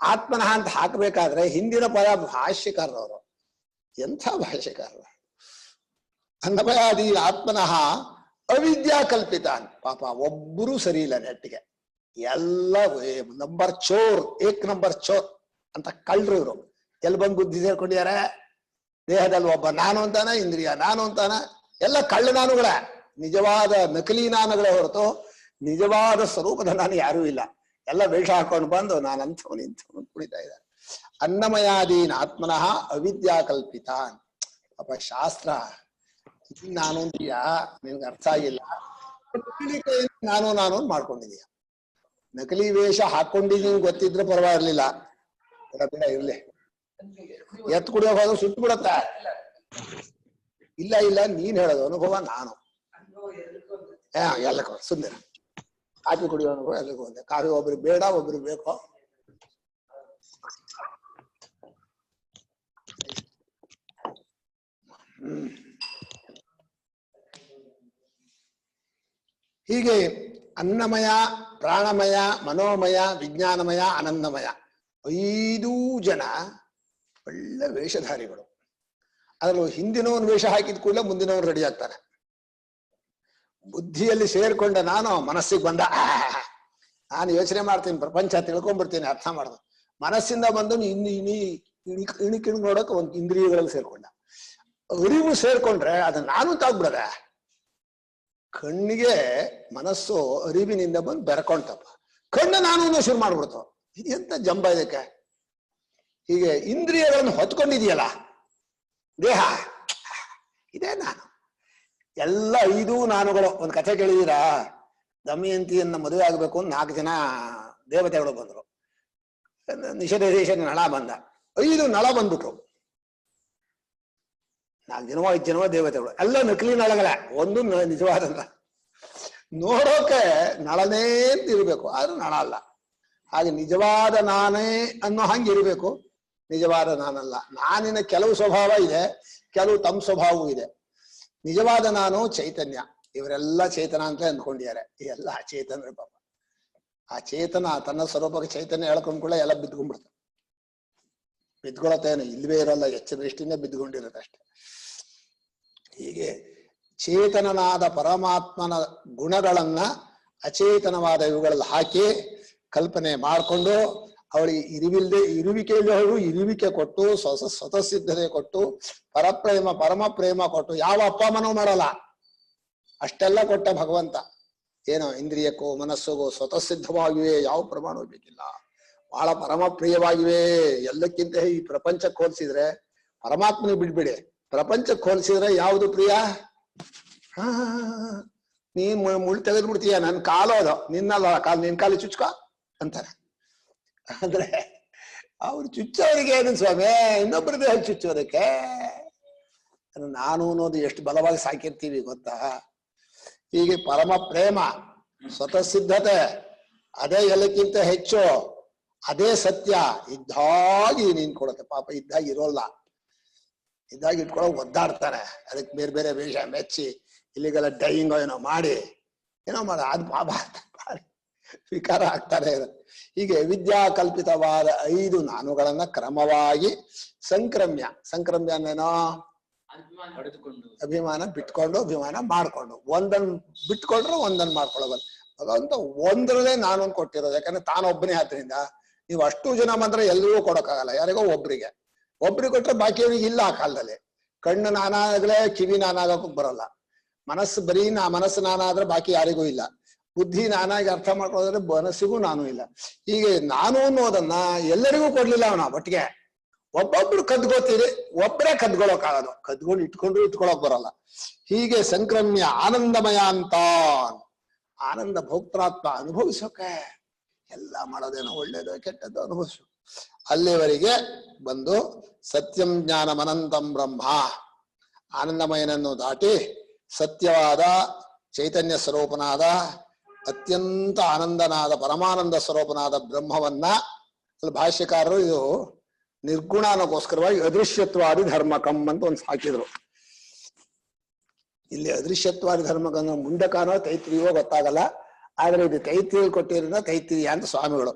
ಆತ್ಮನಃ ಅಂತ ಹಾಕಬೇಕಾದ್ರೆ ಹಿಂದಿನ ಪದ ಭಾಷ್ಯಕಾರರವರು ಎಂಥ ಭಾಷ್ಯಕಾರರು. ಅನ್ನಮಯಾದೀನ್ ಆತ್ಮನಃ ಅವಿದ್ಯಾ ಕಲ್ಪಿತಾನ್. ಪಾಪ ಒಬ್ಬರು ಸರಿ ಇಲ್ಲ ನೆಟ್ಟಿಗೆ, ಎಲ್ಲ ನಂಬರ್ ಚೋರ್, ಏಕ್ ನಂಬರ್ ಚೋರ್ ಅಂತ ಕಳ್ರು ಇವರು. ಎಲ್ಲಿ ಬಂದು ಬುದ್ಧಿ ಸೇರ್ಕೊಂಡಿದ್ದಾರೆ? ದೇಹದಲ್ಲಿ ಒಬ್ಬ ನಾನು ಅಂತಾನ, ಇಂದ್ರಿಯ ನಾನು ಅಂತಾನ, ಎಲ್ಲ ಕಳ್ಳ ನಾನುಗಳೇ, ನಿಜವಾದ ನಕಲಿ ನಾನುಗಳೇ ಹೊರತು ನಿಜವಾದ ಸ್ವರೂಪದ ನಾನು ಯಾರೂ ಇಲ್ಲ. ಎಲ್ಲ ವೇಷ ಹಾಕೊಂಡು ಬಂದು ನಾನು ಅಂಥವನು ಇಂಥವನು ಕುಡಿತಾ ಇದ್ದಾರೆ. ಅನ್ನಮಯಾದೀನ್ ಆತ್ಮನಃ ಅವಿದ್ಯಾ ಕಲ್ಪಿತಾನ್. ಪಾಪ ಶಾಸ್ತ್ರ ನಾನು ಅಂತೀಯ, ನಿನ್ಗೆ ಅರ್ಥ ಆಗಿಲ್ಲ, ನಾನು ನಾನು ಮಾಡ್ಕೊಂಡಿದೀಯ. ನಕಲಿ ವೇಷ ಹಾಕೊಂಡಿದೀನಿ ಗೊತ್ತಿದ್ರೆ ಪರವಾಗಿರ್ಲಿಲ್ಲ, ಬೇಡ ಇರ್ಲಿ. ಎತ್ತು ಕುಡಿಯೋಕ್ ಹೋದ್ರೆ ಸುಟ್ಟು ಬಿಡತ್ತ. ಇಲ್ಲ ಇಲ್ಲ, ನೀನ್ ಹೇಳೋದು ಅನುಭವ, ನಾನು ಎಲ್ಲಕ್ಕೂ ಸುಂದರ. ಕಾಫಿ ಕುಡಿಯೋ ಅನುಭವ ಎಲ್ಲರಿಗೂ ಒಂದೇ. ಕಾಫಿ ಒಬ್ರಿಗೆ ಬೇಡ, ಒಬ್ರಿಗೆ ಬೇಕೋ. ಹೀಗೆ ಅನ್ನಮಯ, ಪ್ರಾಣಮಯ, ಮನೋಮಯ, ವಿಜ್ಞಾನಮಯ, ಆನಂದಮಯ 5 ಜನ ಒಳ್ಳೆ ವೇಷಧಾರಿಗಳು. ಅದ್ರಲ್ಲೂ ಹಿಂದಿನವನ್ ವೇಷ ಹಾಕಿದ ಕೂಡಲೇ ಮುಂದಿನವನು ರೆಡಿ ಆಗ್ತಾನೆ. ಬುದ್ಧಿಯಲ್ಲಿ ಸೇರ್ಕೊಂಡ ನಾನು ಮನಸ್ಸಿಗೆ ಬಂದ, ನಾನು ಯೋಚನೆ ಮಾಡ್ತೀನಿ, ಪ್ರಪಂಚ ತಿಳ್ಕೊಂಡ್ಬಿಡ್ತೀನಿ, ಅರ್ಥ ಮಾಡ್ದು. ಮನಸ್ಸಿಂದ ಬಂದು ಇಣಿಕಿಣ್ ನೋಡಕ್ ಒಂದು ಇಂದ್ರಿಯಗಳಲ್ಲಿ ಸೇರ್ಕೊಂಡ. ಅರಿವು ಸೇರ್ಕೊಂಡ್ರೆ ಅದು ನಾನು ತಾಗ್ಬಿಡದ. ಕಣ್ಣಿಗೆ ಮನಸ್ಸು ಅರಿವಿನಿಂದ ಬಂದು ಬೆರ್ಕೊಂತಪ್ಪ, ಕಣ್ಣು ನಾನು ಶುರು ಮಾಡ್ಬಿಡ್ತು. ಇದು ಎಂತ ಜಂಬ ಇದಕ್ಕೆ. ಹೀಗೆ ಇಂದ್ರಿಯಗಳನ್ನು ಹೊತ್ಕೊಂಡಿದೆಯಲ್ಲ ದೇಹ, ಇದೇ ನಾನು. ಎಲ್ಲ 5 ನಾನುಗಳು. ಒಂದು ಕಥೆ ಕೇಳಿದೀರಾ? ದಮಯಂತಿಯನ್ನ ಮದುವೆ ಆಗ್ಬೇಕು ಅಂತ 4 ಜನ ದೇವತೆಗಳು ಬಂದ್ರು. ನಿಷೇಧ ನಳ ಬಂದ, 5 ನಳ ಬಂದ್ಬಿಟ್ರು. 4 ಜನವೋ 5 ಜನವೋ ದೇವತೆಗಳು, ಎಲ್ಲ ನಕಲಿ ನಳಗಳೇ, ಒಂದು ನಿಜವಾದ. ನೋಡೋಕೆ ನಳನೇ ಅಂತ ಇರ್ಬೇಕು, ಆದ್ರೂ ನಳ ಅಲ್ಲ. ಹಾಗೆ ನಿಜವಾದ ನಾನೇ ಅನ್ನೋ ಹಂಗೆ ಇರಬೇಕು, ನಿಜವಾದ ನಾನಲ್ಲ. ನಾನಿನ ಕೆಲವು ಸ್ವಭಾವ ಇದೆ, ಕೆಲವು ತಮ್ಮ ಸ್ವಭಾವವೂ ಇದೆ. ನಿಜವಾದ ನಾನು ಚೈತನ್ಯ. ಇವರೆಲ್ಲ ಚೇತನ ಅಂತ ಅಂದ್ಕೊಂಡಿದ್ದಾರೆ, ಎಲ್ಲ ಅಚೇತನ. ಪಾಪ ಆ ಚೇತನ ತನ್ನ ಸ್ವರೂಪಕ್ಕೆ ಚೈತನ್ಯ ಹೇಳ್ಕೊಂಡ್ಕೊಳ್ಳೆ ಎಲ್ಲ ಬಿದ್ಕೊಂಡ್ಬಿಡ್ತಾರೆ. ಬಿದ್ಕೊಳತ್ತೇನು ಇಲ್ವೇ ಇರಲ್ಲ, ಹೆಚ್ಚು ದೃಷ್ಟಿಯಿಂದ ಬಿದ್ಕೊಂಡಿರುತ್ತೆ ಅಷ್ಟೆ. ಹೀಗೆ ಚೇತನನಾದ ಪರಮಾತ್ಮನ ಗುಣಗಳನ್ನ ಅಚೇತನವಾದ ಇವುಗಳಲ್ಲಿ ಹಾಕಿ ಕಲ್ಪನೆ ಮಾಡಿಕೊಂಡು ಅವಳಿಗೆ ಇರುವಿಕೆಯಲ್ಲಿ ಇರುವಿಕೆ ಕೊಟ್ಟು, ಸ್ವತಃಸಿದ್ಧತೆ ಕೊಟ್ಟು, ಪರಮ ಪ್ರೇಮ ಕೊಟ್ಟು, ಯಾವ ಅಪ್ಪ ಅಮ್ಮನೂ ಮಾಡಲ್ಲ ಅಷ್ಟೆಲ್ಲ ಕೊಟ್ಟ ಭಗವಂತ. ಏನೋ ಇಂದ್ರಿಯಕ್ಕೂ ಮನಸ್ಸಿಗೂ ಸ್ವತಃಸಿದ್ಧವಾಗಿವೆ, ಯಾವ ಪ್ರಮಾಣವೂ ಬೇಕಿಲ್ಲ, ಬಹಳ ಪರಮ ಪ್ರಿಯವಾಗಿವೆ. ಎಲ್ಲಕ್ಕಿಂತ ಈ ಪ್ರಪಂಚಕ್ಕೆ ಹೋಲಿಸಿದ್ರೆ ಪರಮಾತ್ಮನಿಗೆ ಬಿಡ್ಬಿಡಿ, ಪ್ರಪಂಚಕ್ಕೆ ಹೋಲಿಸಿದ್ರೆ ಯಾವುದು ಪ್ರಿಯ? ನೀನ್ ಮುಳ್ಳು ತೆಗೆದ್ಬಿಡ್ತೀಯ, ನನ್ ಕಾಲು ಅದು ನಿನ್ನಲ್ಲ, ನಿನ್ ಕಾಲು ಚುಚ್ಕೋ ಅಂತಾರೆ. ಅಂದ್ರೆ ಅವ್ರು ಚುಚ್ಚೋರಿಗೆ ಏನು ಸ್ವಾಮಿ, ಇನ್ನೊಬ್ಬರದೇ ಚುಚ್ಚೋದಕ್ಕೆ. ನಾನು ಅನ್ನೋದು ಎಷ್ಟು ಬಲವಾಗಿ ಸಾಕಿರ್ತೀವಿ ಗೊತ್ತಾ? ಹೀಗೆ ಪರಮ ಪ್ರೇಮ, ಸ್ವತಃಸಿದ್ಧತೆ, ಅದೇ ಎಲ್ಲಕ್ಕಿಂತ ಹೆಚ್ಚು, ಅದೇ ಸತ್ಯ ಇದ್ದಾಗಿ ನೀನ್ ಕೊಡುತ್ತೆ. ಪಾಪ ಇದ್ದಾಗ ಇರೋಲ್ಲ, ಇದ್ದಾಗ ಇಟ್ಕೊಳಕ್ ಒದ್ದಾಡ್ತಾರೆ. ಅದಕ್ಕೆ ಬೇರೆ ಬೇರೆ ವೇಷ ಮೆಚ್ಚಿ ಇಲ್ಲಿಗೆಲ್ಲ ಡೈಯಿಂಗ್ ಏನೋ ಮಾಡಿ ಅದು ಪಾಪ ವಿಕಾರ ಆಗ್ತಾರೆ. ಹೀಗೆ ವಿದ್ಯಾ ಕಲ್ಪಿತವಾದ 5 ನಾನುಗಳನ್ನ ಕ್ರಮವಾಗಿ ಸಂಕ್ರಮ್ಯ ಅನ್ನೇನೋ ಅಭಿಮಾನ ಬಿಟ್ಕೊಂಡು ಅಭಿಮಾನ ಮಾಡ್ಕೊಂಡು, ಒಂದನ್ನು ಬಿಟ್ಕೊಂಡ್ರೆ ಒಂದನ್ನು ಮಾಡ್ಕೊಳ್ಳೋದು. ಭಗವಂತ ಒಂದರಲ್ಲೇ ನಾನು ಕೊಟ್ಟಿರೋದು. ಯಾಕಂದ್ರೆ ತಾನೊಬ್ಬನೇ ಆದ್ರಿಂದ ನೀವು ಅಷ್ಟು ಜನ ಮಾತ್ರ ಎಲ್ರಿಗೂ ಕೊಡೋಕ್ಕಾಗಲ್ಲ, ಯಾರಿಗೋ ಒಬ್ರಿಗೆ ಕೊಟ್ರೆ ಬಾಕಿಯವರಿಗೆ ಇಲ್ಲ. ಆ ಕಾಲದಲ್ಲಿ ಕಣ್ಣು ನಾನಾಗಲೇ ಕಿವಿ ನಾನಾಗಕ್ಕೂ ಬರಲ್ಲ, ಮನಸ್ಸು ಬರೀ ಮನಸ್ಸು ನಾನಾದ್ರೆ ಬಾಕಿ ಯಾರಿಗೂ ಇಲ್ಲ, ಬುದ್ಧಿ ನಾನಾಗಿ ಅರ್ಥ ಮಾಡ್ಕೊಳ್ಳೋದ್ರೆ ಮನಸ್ಸಿಗೂ ನಾನು ಇಲ್ಲ. ಹೀಗೆ ನಾನು ಅನ್ನೋದನ್ನ ಎಲ್ಲರಿಗೂ ಕೊಡ್ಲಿಲ್ಲ ಅವನ ಒಟ್ಟಿಗೆ. ಒಬ್ಬೊಬ್ರು ಕದ್ಕೋತೀರಿ, ಒಬ್ಬರೇ ಕದ್ಕೊಳಕ್ಕಾಗದು, ಕದ್ಕೊಂಡು ಇಟ್ಕೊಳಕ್ ಬರಲ್ಲ. ಹೀಗೆ ಸಂಕ್ರಮ್ಯ ಆನಂದಮಯ ಅಂತ ಆನಂದ ಭೋಕ್ತಾತ್ಮ ಅನುಭವಿಸೋಕೆ ಎಲ್ಲ ಮಾಡೋದೇನೋ ಒಳ್ಳೇದು ಕೆಟ್ಟದ್ದು ಅನುಭವಿಸು. ಅಲ್ಲಿವರೆಗೆ ಬಂದು ಸತ್ಯಂ ಜ್ಞಾನಂ ಅನಂತಂ ಬ್ರಹ್ಮ, ಆನಂದಮಯನನ್ನು ದಾಟಿ ಸತ್ಯವಾದ ಚೈತನ್ಯ ಸ್ವರೂಪನಾದ ಅತ್ಯಂತ ಆನಂದನಾದ ಪರಮಾನಂದ ಸ್ವರೂಪನಾದ ಬ್ರಹ್ಮವನ್ನ ಅಲ್ಲಿ ಭಾಷ್ಯಕಾರರು ಇದು ನಿರ್ಗುಣನಗೋಸ್ಕರವಾಗಿ ಅದೃಶ್ಯತ್ವಾದಿ ಧರ್ಮಕಂ ಅಂತ ಒಂದು ಹಾಕಿದ್ರು. ಇಲ್ಲಿ ಅದೃಶ್ಯತ್ವಾದಿ ಧರ್ಮಕಂ ಮುಂಡಕಾನೋ ತೈತ್ರಿಯವೋ ಗೊತ್ತಾಗಲ್ಲ, ಆದ್ರೆ ಇದು ತೈತ್ರಿಯಲ್ಲಿ ಕೊಟ್ಟಿರೋದ್ರಿಂದ ತೈತ್ರಿಯ ಅಂತ ಸ್ವಾಮಿಗಳು.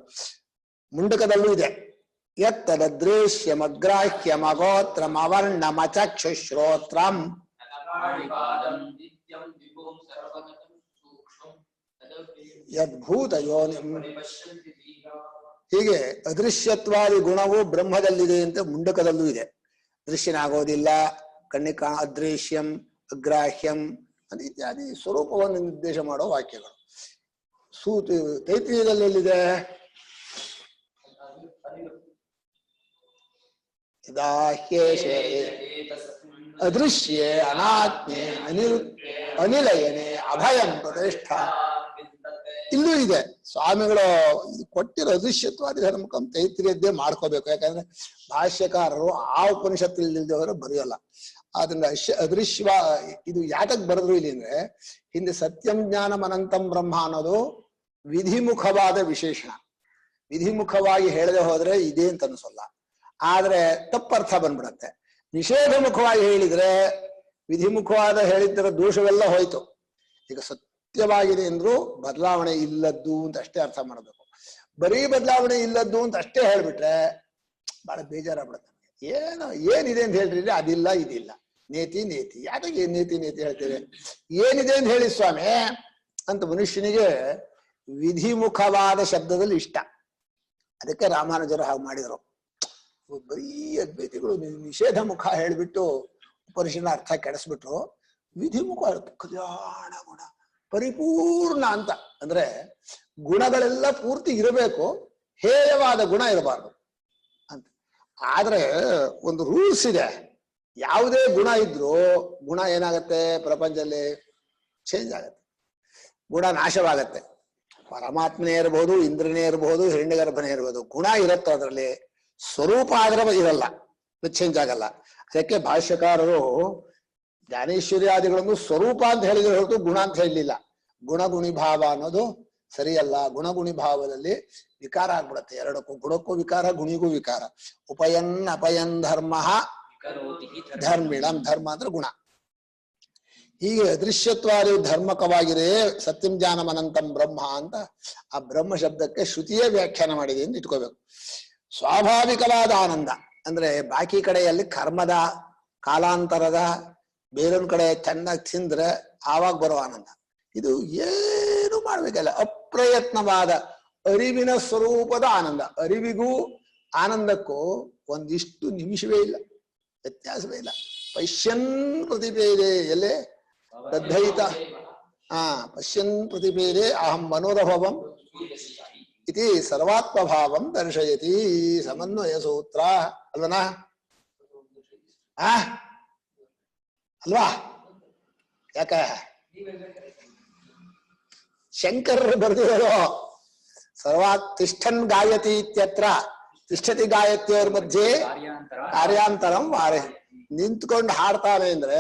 ಮುಂಡಕದಲ್ಲೂ ಇದೆ, ಯತ್ತದೃಶ್ಯಮಗ್ರಾಹ್ಯಮಗೋತ್ರಮವರ್ಣಮಚಕ್ಷುಶ್ರೋತ್ರಂ ಯದ್ಭೂತ ಯೋನಿಂ. ಹೀಗೆ ಅದೃಶ್ಯತ್ವಾದಿ ಗುಣವು ಬ್ರಹ್ಮದಲ್ಲಿದೆ ಅಂತ ಮುಂಡಕದಲ್ಲೂ ಇದೆ. ದೃಶ್ಯನಾಗೋದಿಲ್ಲ, ಕಣ್ಣಿಗೆ ಕಾಣ, ಅದೃಶ್ಯಂ, ಅಗ್ರಾಹ್ಯಂ ಅದು ಇತ್ಯಾದಿ ಸ್ವರೂಪವನ್ನು ನಿರ್ದೇಶ ಮಾಡೋ ವಾಕ್ಯಗಳು. ತೈತ್ರಿಯದಲ್ಲಿ ಎಲ್ಲಿದೆ? ಅದೃಶ್ಯೇ ಅನಾತ್ಮೆ ಅನಿಲಯನೆ ಅಭಯಂ ಪ್ರತಿಷ್ಠಾ ಇಲ್ಲೂ ಇದೆ. ಸ್ವಾಮಿಗಳು ಕೊಟ್ಟಿರೋ ಅದೃಶ್ಯತ್ವಾದಿ ಧರ್ಮಕಂ ತೈತ್ರಿಯದ್ದೇ ಮಾಡ್ಕೋಬೇಕು. ಯಾಕಂದ್ರೆ ಭಾಷ್ಯಕಾರರು ಆ ಉಪನಿಷತ್ತಿಲ್ದವರು ಬರೆಯಲ್ಲ. ಆದ್ರಿಂದ ಅದೃಶ್ಯ ಇದು ಯಾತಕ್ ಬರೆದ್ರು ಇಲ್ಲಿ ಅಂದ್ರೆ, ಹಿಂದೆ ಸತ್ಯಂ ಜ್ಞಾನಂ ಅನಂತಂ ಬ್ರಹ್ಮ ಅನ್ನೋದು ವಿಧಿಮುಖವಾದ ವಿಶೇಷಣ. ವಿಧಿಮುಖವಾಗಿ ಹೇಳದೆ ಹೋದ್ರೆ ಇದೆ ಅಂತ ಅನ್ಸಲ್ಲ, ಆದ್ರೆ ತಪ್ಪರ್ಥ ಬಂದ್ಬಿಡತ್ತೆ. ನಿಷೇಧ ಮುಖವಾಗಿ ಹೇಳಿದ್ರೆ ವಿಧಿಮುಖವಾದ ಹೇಳಿದ್ದರ ದೋಷವೆಲ್ಲ ಹೋಯ್ತು. ಈಗ ಸತ್ಯವಾಗಿದೆ ಅಂದ್ರು ಬದಲಾವಣೆ ಇಲ್ಲದ್ದು ಅಂತ ಅಷ್ಟೇ ಅರ್ಥ ಮಾಡಬೇಕು. ಬರೀ ಬದಲಾವಣೆ ಇಲ್ಲದ್ದು ಅಂತ ಅಷ್ಟೇ ಹೇಳ್ಬಿಟ್ರೆ ಬಹಳ ಬೇಜಾರಾಗ್ಬಿಡುತ್ತೆ. ಏನಿದೆ ಅಂತ ಹೇಳ್ರಿ, ಅದಿಲ್ಲ ಇದಿಲ್ಲ, ನೇತಿ ನೇತಿ. ಯಾಕೆ ನೇತಿ ನೇತಿ ಹೇಳ್ತೇವೆ? ಏನಿದೆ ಅಂತ ಹೇಳಿ ಸ್ವಾಮಿ ಅಂತ ಮನುಷ್ಯನಿಗೆ ವಿಧಿಮುಖವಾದ ಶಬ್ದದಲ್ಲಿ ಇಷ್ಟ. ಅದಕ್ಕೆ ರಾಮಾನುಜರು ಹಾಗೆ ಮಾಡಿದ್ರು. ಬರೀ ಅದ್ವೈತಿಗಳು ನಿಷೇಧ ಮುಖ ಹೇಳ್ಬಿಟ್ಟು ಉಪನಿಷತ್ತಿನ ಅರ್ಥ ಕೆಡಿಸ್ಬಿಟ್ರು. ವಿಧಿಮುಖ ಕಲ್ಯಾಣ ಗುಣ ಪರಿಪೂರ್ಣ ಅಂತ ಅಂದ್ರೆ ಗುಣಗಳೆಲ್ಲ ಪೂರ್ತಿ ಇರಬೇಕು, ಹೇಯವಾದ ಗುಣ ಇರಬಾರ್ದು ಅಂತ. ಆದ್ರೆ ಒಂದು ರೂಲ್ಸ್ ಇದೆ. ಯಾವುದೇ ಗುಣ ಇದ್ರೂ ಗುಣ ಏನಾಗತ್ತೆ? ಪ್ರಪಂಚದಲ್ಲಿ ಚೇಂಜ್ ಆಗತ್ತೆ, ಗುಣ ನಾಶವಾಗತ್ತೆ. ಪರಮಾತ್ಮನೇ ಇರಬಹುದು, ಇಂದ್ರನೇ ಇರಬಹುದು, ಹಿರಣ್ಯಗರ್ಭನೇ ಇರಬಹುದು, ಗುಣ ಇರುತ್ತೆ ಅದರಲ್ಲಿ. ಸ್ವರೂಪ ಆದ್ರೆ ಇರಲ್ಲ, ಚೇಂಜ್ ಆಗಲ್ಲ. ಅದಕ್ಕೆ ಭಾಷ್ಯಕಾರರು ಜ್ಞಾನೇಶ್ವರ್ಯಾದಿಗಳನ್ನು ಸ್ವರೂಪ ಅಂತ ಹೇಳಿದ್ರೆ ಹೊರತು ಗುಣ ಅಂತ ಹೇಳಲಿಲ್ಲ. ಗುಣಗುಣಿ ಭಾವ ಅನ್ನೋದು ಸರಿಯಲ್ಲ. ಗುಣಗುಣಿ ಭಾವದಲ್ಲಿ ವಿಕಾರ ಆಗ್ಬಿಡತ್ತೆ. ಎರಡಕ್ಕೂ, ಗುಣಕ್ಕೂ ವಿಕಾರ, ಗುಣಿಗೂ ವಿಕಾರ. ಉಪಯನ್ ಅಪಯನ್ ಧರ್ಮ ಧರ್ಮಿಣಂ. ಧರ್ಮ ಅಂದ್ರೆ ಗುಣ. ಹೀಗೆ ಅದೃಶ್ಯತ್ವಾದಿ ಧರ್ಮಕವಾಗಿದೆ ಸತ್ಯಂ ಜ್ಞಾನಂ ಅನಂತಂ ಬ್ರಹ್ಮ ಅಂತ ಆ ಬ್ರಹ್ಮ ಶಬ್ದಕ್ಕೆ ಶ್ರುತಿಯೇ ವ್ಯಾಖ್ಯಾನ ಮಾಡಿದೆ ಅಂತ ಇಟ್ಕೋಬೇಕು. ಸ್ವಾಭಾವಿಕವಾದ ಆನಂದ ಅಂದ್ರೆ ಬಾಕಿ ಕಡೆಯಲ್ಲಿ ಕರ್ಮದ, ಕಾಲಾಂತರದ, ಬೇರೊಂದ್ ಕಡೆ ಚೆನ್ನಾಗಿ ತಿಂದ್ರೆ ಆವಾಗ ಬರೋ ಆನಂದ. ಇದು ಏನು ಮಾಡ್ಬೇಕಲ್ಲ, ಅಪ್ರಯತ್ನವಾದ ಅರಿವಿನ ಸ್ವರೂಪದ ಆನಂದ. ಅರಿವಿಗೂ ಆನಂದಕ್ಕೂ ಒಂದಿಷ್ಟು ನಿಮಿಷವೇ ಇಲ್ಲ, ವ್ಯತ್ಯಾಸವೇ ಇಲ್ಲ. ಪಶ್ಯನ್ ಪ್ರತಿಪೇದೆ ಎಲ್ಲೇ ತದ್ವೈತ ಪಶ್ಯನ್ ಪ್ರತಿಪೇದೆ ಅಹಂ ಮನೋರಭವಂ ಇತಿ ಸರ್ವಾತ್ಮಭಾವಂ ದರ್ಶಯತಿ ಸಮನ್ವಯ ಸೂತ್ರ. ಅಲ್ವನಾ? ಅಲ್ವಾ? ಯಾಕ ಶಂಕರರು ಬರೆದಿರೋ ತಿಷ್ಠನ್ ಗಾಯತಿ ಇತ್ಯತ್ರ ತಿಷ್ಠತಿ ಗಾಯತಿಯವ್ರ ಮಧ್ಯೆ ಕಾರ್ಯಾಂತರಂ ವಾರೆ. ನಿಂತ್ಕೊಂಡು ಹಾಡ್ತಾನೆ ಅಂದ್ರೆ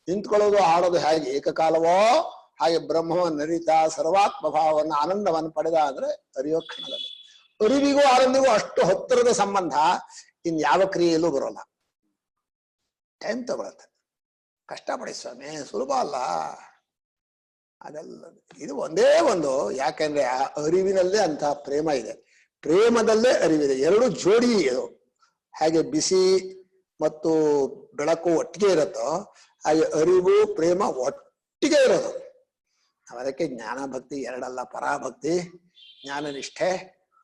ನಿಂತ್ಕೊಳ್ಳೋದು ಹಾಡೋದು ಹೇಗೆ ಏಕಕಾಲವೋ ಹಾಗೆ ಬ್ರಹ್ಮವನ್ನು ಅರಿತಾ ಸರ್ವಾತ್ಮ ಭಾವವನ್ನು ಆನಂದವನ್ನು ಪಡೆದ ಅಂದ್ರೆ ಅರಿಯೋ ಕ್ಷಣದಲ್ಲಿ. ಅರಿವಿಗೂ ಆನಂದಿಗೂ ಅಷ್ಟು ಹತ್ತಿರದ ಸಂಬಂಧ ಇನ್ಯಾವ ಕ್ರಿಯೆಯಲ್ಲೂ ಬರೋಲ್ಲ. ಟೈಮ್ ತಗೊಳತ್ತೆ. ಕಷ್ಟಪಡಿ ಸ್ವಾಮಿ, ಸುಲಭ ಅಲ್ಲ ಅದೆಲ್ಲ. ಇದು ಒಂದೇ ಒಂದು, ಯಾಕಂದ್ರೆ ಆ ಅರಿವಿನಲ್ಲೇ ಅಂತ ಪ್ರೇಮ ಇದೆ, ಪ್ರೇಮದಲ್ಲೇ ಅರಿವಿದೆ. ಎರಡು ಜೋಡಿ ಇದು. ಹಾಗೆ ಬಿಸಿ ಮತ್ತು ಬೆಳಕು ಒಟ್ಟಿಗೆ ಇರುತ್ತೋ ಹಾಗೆ ಅರಿವು ಪ್ರೇಮ ಒಟ್ಟಿಗೆ ಇರೋದು. ಅದಕ್ಕೆ ಜ್ಞಾನ ಭಕ್ತಿ ಎರಡಲ್ಲ, ಪರಾಭಕ್ತಿ ಜ್ಞಾನ ನಿಷ್ಠೆ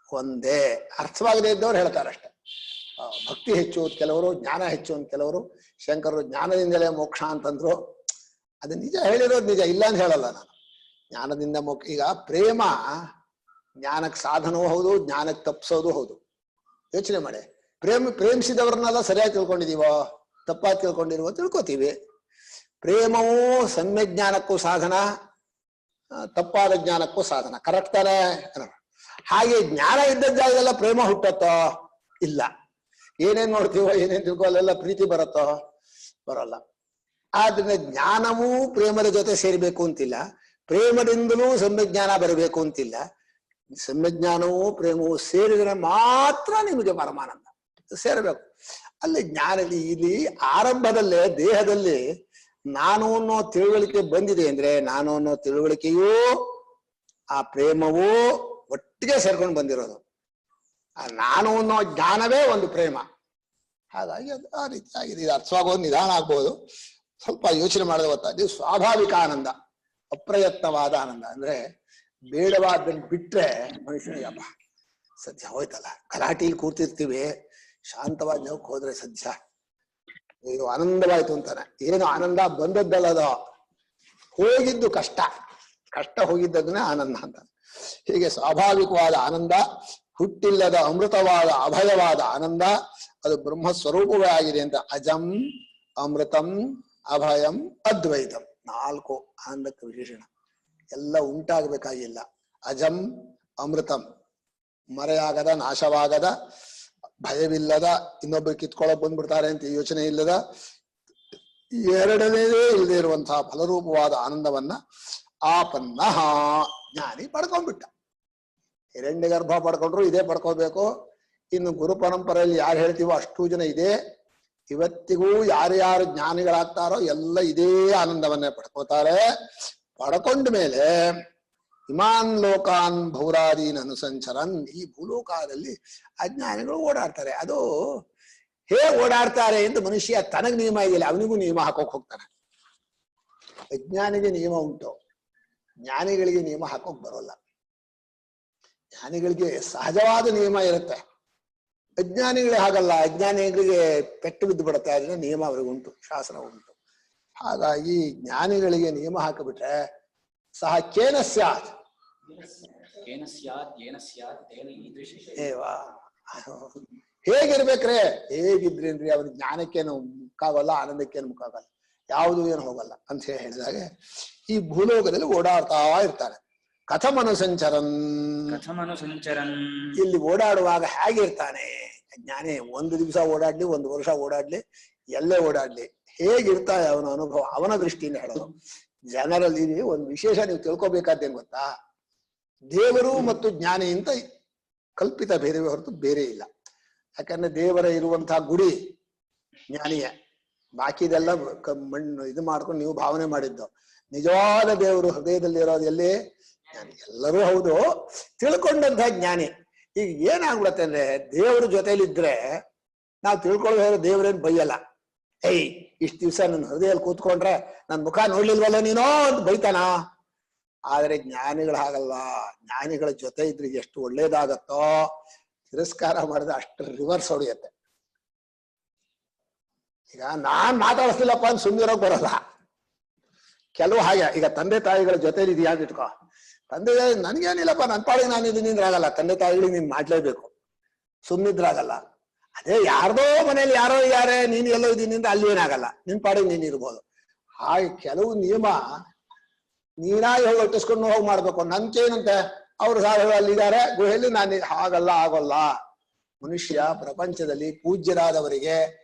ಒಂದೇ. ಅರ್ಥವಾಗದೇ ಇದ್ದವ್ರು ಹೇಳ್ತಾರಷ್ಟೆ. ಭಕ್ತಿ ಹೆಚ್ಚು ಅಂತ ಕೆಲವರು, ಜ್ಞಾನ ಹೆಚ್ಚು ಅಂತ ಕೆಲವರು. ಶಂಕರರು ಜ್ಞಾನದಿಂದಲೇ ಮೋಕ್ಷ ಅಂತಂದ್ರು. ಅದು ನಿಜ, ಹೇಳಿರೋದು ನಿಜ, ಇಲ್ಲ ಅಂತ ಹೇಳಲ್ಲ ನಾನು. ಜ್ಞಾನದಿಂದ ಮೋಕ್ಷ. ಈಗ ಪ್ರೇಮ ಜ್ಞಾನಕ್ಕೆ ಸಾಧನವೂ ಹೌದು, ಜ್ಞಾನಕ್ಕೆ ತಪ್ಪಿಸೋದು ಹೌದು. ಯೋಚನೆ ಮಾಡಿ, ಪ್ರೇಮಿಸಿದವ್ರನ್ನೆಲ್ಲ ಸರಿಯಾಗಿ ತಿಳ್ಕೊಂಡಿದೀವೋ ತಪ್ಪಾಗಿ ತಿಳ್ಕೊಂಡಿರುವ ತಿಳ್ಕೊತೀವಿ. ಪ್ರೇಮವೂ ಸಮ್ಯಕ್ ಜ್ಞಾನಕ್ಕೂ ಸಾಧನ, ತಪ್ಪಾದ ಜ್ಞಾನಕ್ಕೂ ಸಾಧನ. ಕರೆಕ್ಟ್ ತಾನೆ? ಹಾಗೆ ಜ್ಞಾನ ಇದ್ದ ಜಾಗದಲ್ಲ ಪ್ರೇಮ ಹುಟ್ಟತ್ತೋ? ಇಲ್ಲ. ಏನೇನ್ ನೋಡ್ತೀವೋ ಏನೇನ್ ತಿಳ್ಕೊಳ್ಳೆಲ್ಲ ಪ್ರೀತಿ ಬರುತ್ತೋ? ಬರೋಲ್ಲ. ಆದ್ರಿಂದ ಜ್ಞಾನವೂ ಪ್ರೇಮದ ಜೊತೆ ಸೇರ್ಬೇಕು ಅಂತಿಲ್ಲ, ಪ್ರೇಮದಿಂದಲೂ ಸಮ್ಯಜ್ಞಾನ ಬರಬೇಕು ಅಂತಿಲ್ಲ. ಸಮ್ಯಜ್ಞಾನವೂ ಪ್ರೇಮವೂ ಸೇರಿದ್ರೆ ಮಾತ್ರ ನಿಮಗೆ ಪರಮಾನಂದ ಸೇರಬೇಕು. ಅಲ್ಲಿ ಜ್ಞಾನ ಇಲ್ಲಿ ಆರಂಭದಲ್ಲೇ ದೇಹದಲ್ಲಿ ನಾನು ಅನ್ನೋ ತಿಳುವಳಿಕೆ ಬಂದಿದೆ ಅಂದ್ರೆ, ನಾನು ಅನ್ನೋ ತಿಳುವಳಿಕೆಯೂ ಆ ಪ್ರೇಮವೂ ಒಟ್ಟಿಗೆ ಸೇರ್ಕೊಂಡು ಬಂದಿರೋದು. ನಾನು ಅನ್ನೋ ಜ್ಞಾನವೇ ಒಂದು ಪ್ರೇಮ. ಹಾಗಾಗಿ ಅದು ಆ ರೀತಿ ಆಗಿದೆ. ಇದು ಅರ್ಥವಾಗೋದು ನಿಧಾನ ಆಗ್ಬೋದು, ಸ್ವಲ್ಪ ಯೋಚನೆ ಮಾಡಿದ ಗೊತ್ತಾಗ್ತದೆ. ಇದು ಸ್ವಾಭಾವಿಕ ಆನಂದ, ಅಪ್ರಯತ್ನವಾದ ಆನಂದ. ಅಂದ್ರೆ ಬೇಡವಾದ್ದನ್ನು ಬಿಟ್ರೆ ಮನುಷ್ಯನಿಗೆ ಅಪ್ಪ ಸದ್ಯ ಹೋಯ್ತಲ್ಲ, ಗಲಾಟೆಯಲ್ಲಿ ಕೂರ್ತಿರ್ತೀವಿ, ಶಾಂತವಾದ ಜಾಗಕ್ಕೆ ಹೋದ್ರೆ ಸದ್ಯ ಇದು ಆನಂದವಾಯ್ತು ಅಂತಾನೆ. ಏನು ಆನಂದ ಬಂದದ್ದಲ್ಲದ, ಹೋಗಿದ್ದು ಕಷ್ಟ, ಕಷ್ಟ ಹೋಗಿದ್ದದನ್ನೇ ಆನಂದ ಅಂತ. ಹೀಗೆ ಸ್ವಾಭಾವಿಕವಾದ ಆನಂದ, ಹುಟ್ಟಿಲ್ಲದ ಅಮೃತವಾದ ಅಭಯವಾದ ಆನಂದ, ಅದು ಬ್ರಹ್ಮ ಸ್ವರೂಪವೇ ಆಗಿದೆ ಅಂತ. ಅಜಂ, ಅಮೃತಂ, ಅಭಯಂ, ಅದ್ವೈತಂ, 4 ಆನಂದಕ್ಕೆ ವಿಶೇಷಣ. ಎಲ್ಲ ಉಂಟಾಗಬೇಕಾಗಿಲ್ಲ. ಅಜಂ ಅಮೃತಂ, ಮರೆಯಾಗದ, ನಾಶವಾಗದ, ಭಯವಿಲ್ಲದ, ಇನ್ನೊಬ್ಬರು ಕಿತ್ಕೊಳ್ಳೋಕೆ ಬಂದ್ಬಿಡ್ತಾರೆ ಅಂತ ಯೋಚನೆ ಇಲ್ಲದ, ಎರಡನೇದೇ ಇಲ್ಲದೆ ಇರುವಂತಹ ಫಲರೂಪವಾದ ಆನಂದವನ್ನ ಆಪನ್ನ ಜ್ಞಾನಿ ಪಡ್ಕೊಂಡ್ಬಿಟ್ಟ. ಹಿರಣ್ಯ ಗರ್ಭ ಪಡ್ಕೊಂಡ್ರು ಇದೇ ಪಡ್ಕೋಬೇಕು. ಇನ್ನು ಗುರು ಪರಂಪರೆಯಲ್ಲಿ ಯಾರು ಹೇಳ್ತೀವೋ ಅಷ್ಟು ಜನ ಇದೆ. ಇವತ್ತಿಗೂ ಯಾರ್ಯಾರು ಜ್ಞಾನಿಗಳಾಗ್ತಾರೋ ಎಲ್ಲ ಇದೇ ಆನಂದವನ್ನೇ ಪಡ್ಕೋತಾರೆ. ಪಡ್ಕೊಂಡ ಮೇಲೆ ಇಮಾನ್ ಲೋಕಾನ್ ಭೌರಾದೀನ್ ಅನುಸಂಚರನ್, ಈ ಭೂಲೋಕದಲ್ಲಿ ಅಜ್ಞಾನಿಗಳು ಓಡಾಡ್ತಾರೆ. ಅದು ಹೇಗೆ ಓಡಾಡ್ತಾರೆ ಎಂದು ಮನುಷ್ಯ ತನಗ್ ನಿಯಮ ಇದೆಯಲ್ಲ, ಅವನಿಗೂ ನಿಯಮ ಹಾಕೋಕ್ ಹೋಗ್ತಾನೆ. ಅಜ್ಞಾನಿಗೆ ನಿಯಮ ಉಂಟು, ಜ್ಞಾನಿಗಳಿಗೆ ನಿಯಮ ಹಾಕೋಕ್ ಬರೋಲ್ಲ. ಜ್ಞಾನಿಗಳಿಗೆ ಸಹಜವಾದ ನಿಯಮ ಇರುತ್ತೆ, ಅಜ್ಞಾನಿಗಳೇ ಹಾಗಲ್ಲ. ಅಜ್ಞಾನಿಗಳಿಗೆ ಪೆಟ್ಟು ಬಿದ್ದು ಬಿಡುತ್ತೆ, ಅದನ್ನ ನಿಯಮ ಅವ್ರಿಗೆ ಉಂಟು, ಶಾಸ್ತ್ರ ಉಂಟು. ಹಾಗಾಗಿ ಜ್ಞಾನಿಗಳಿಗೆ ನಿಯಮ ಹಾಕಿಬಿಟ್ರೆ ಸಹ ಕೇನ ಸ್ಯಾತ್ ಹೇಗಿರ್ಬೇಕ್ರೆ, ಹೇಗಿದ್ರೇನ್ರಿ ಅವ್ರ ಜ್ಞಾನಕ್ಕೇನು ಮುಕ್ಕಾಗಲ್ಲ, ಆನಂದಕ್ಕೇನು ಮುಕ್ಕಾಗಲ್ಲ, ಯಾವುದು ಏನು ಹೋಗಲ್ಲ ಅಂತ ಹೇಳಿದಾಗ ಈ ಭೂಲೋಕದಲ್ಲಿ ಓಡಾಡ್ತಾ ಇರ್ತಾರೆ. ಕಥಮನುಸಂಚರನ್, ಇಲ್ಲಿ ಓಡಾಡುವಾಗ ಹೇಗಿರ್ತಾನೆ ಜ್ಞಾನಿ? 1 ದಿವಸ ಓಡಾಡ್ಲಿ, 1 ವರ್ಷ ಓಡಾಡ್ಲಿ, ಎಲ್ಲೇ ಓಡಾಡ್ಲಿ, ಹೇಗಿರ್ತಾನೆ ಅವನ ಅನುಭವ, ಅವನ ದೃಷ್ಟಿಯಿಂದ ಹೇಳೋದು. ಜನರಲ್ಲಿ ಒಂದು ವಿಶೇಷ ನೀವು ತಿಳ್ಕೊಬೇಕಾದ್ದೇನು ಗೊತ್ತಾ? ದೇವರು ಮತ್ತು ಜ್ಞಾನಿ ಅಂತ ಕಲ್ಪಿತ ಭೇದವೇ ಹೊರತು ಬೇರೆ ಇಲ್ಲ. ಯಾಕಂದ್ರೆ ದೇವರ ಇರುವಂತಹ ಗುಡಿ ಜ್ಞಾನಿಯೇ, ಬಾಕಿದೆಲ್ಲ ಮಣ್ಣು ಇದು ಮಾಡ್ಕೊಂಡು ನೀವು ಭಾವನೆ ಮಾಡಿದ್ದು. ನಿಜವಾದ ದೇವರು ಹೃದಯದಲ್ಲಿ ಇರೋದು ಎಲ್ಲಿ? ಜ್ಞಾನಿ. ಎಲ್ಲರೂ ಹೌದು, ತಿಳ್ಕೊಂಡಂತಹ ಜ್ಞಾನಿ. ಈಗ ಏನಾಗ್ಬಿಡತ್ತೆ ಅಂದ್ರೆ, ದೇವ್ರ ಜೊತೆಲಿದ್ರೆ ನಾವು ತಿಳ್ಕೊಳ್ಳೋ ದೇವ್ರೇನ್ ಬೈಯಲ್ಲ. ಏಯ್ ಇಷ್ಟ ದಿವ್ಸ ನನ್ನ ಹೃದಯದಲ್ಲಿ ಕೂತ್ಕೊಂಡ್ರೆ ನನ್ ಮುಖ ನೋಡ್ಲಿಲ್ವಲ್ಲ ನೀನೋ ಅಂತ ಬೈತಾನ. ಆದ್ರೆ ಜ್ಞಾನಿಗಳು ಹಾಗಲ್ಲ. ಜ್ಞಾನಿಗಳ ಜೊತೆ ಇದ್ರೆ ಎಷ್ಟು ಒಳ್ಳೇದಾಗತ್ತೋ, ತಿರಸ್ಕಾರ ಮಾಡಿದ್ರೆ ಅಷ್ಟು ರಿವರ್ಸ್ ಹೊಡೆಯುತ್ತೆ. ಈಗ ನಾನ್ ಮಾತಾಡಿಸ್ಲಿಲ್ಲಪ್ಪ ಅಂತ ಸುಮ್ಮನಿರೋಕ್ ಬರಲ್ಲ. ಕೆಲವು ಹಾಗೆ, ಈಗ ತಂದೆ ತಾಯಿಗಳ ಜೊತೆಲಿ ಇದೆಯಾ ಅಂತ ಇಟ್ಕೋ. ತಂದೆ ನನ್ಗೇನಿಲ್ಲಪ್ಪ, ನನ್ ಪಾಡಿಗೆ ನಾನು ಇದೀನಿ ಆಗಲ್ಲ. ತಂದೆ ತಾಯಿಗಳಿಗೆ ನೀನ್ ಮಾಡ್ಲೇಬೇಕು, ಸುಮ್ಮನಿದ್ರಾಗಲ್ಲ. ಅದೇ ಯಾರ್ದೋ ಮನೇಲಿ ಯಾರೋ ಯಾರೇ ನೀನ್ ಎಲ್ಲೋ ಇದೀನಿ ಅಂದ್ರೆ ಅಲ್ಲಿ ಏನಾಗಲ್ಲ, ನಿನ್ ಪಾಡಿಗೆ ನೀನ್ ಇರ್ಬೋದು. ಹಾಗೆ ಕೆಲವು ನಿಯಮ ನೀನಾಗಿ ಹೋಗಿ ಒಟ್ಟಿಸ್ಕೊಂಡು ಹೋಗಿ ಮಾಡ್ಬೇಕು. ನನ್ಕೇನಂತೆ ಅವ್ರು ಅಲ್ಲಿದ್ದಾರೆ ಗುಹೆಯಲ್ಲಿ, ನಾನು ಹಾಗಲ್ಲ, ಆಗೋಲ್ಲ. ಮನುಷ್ಯ ಪ್ರಪಂಚದಲ್ಲಿ ಪೂಜ್ಯರಾದವರಿಗೆ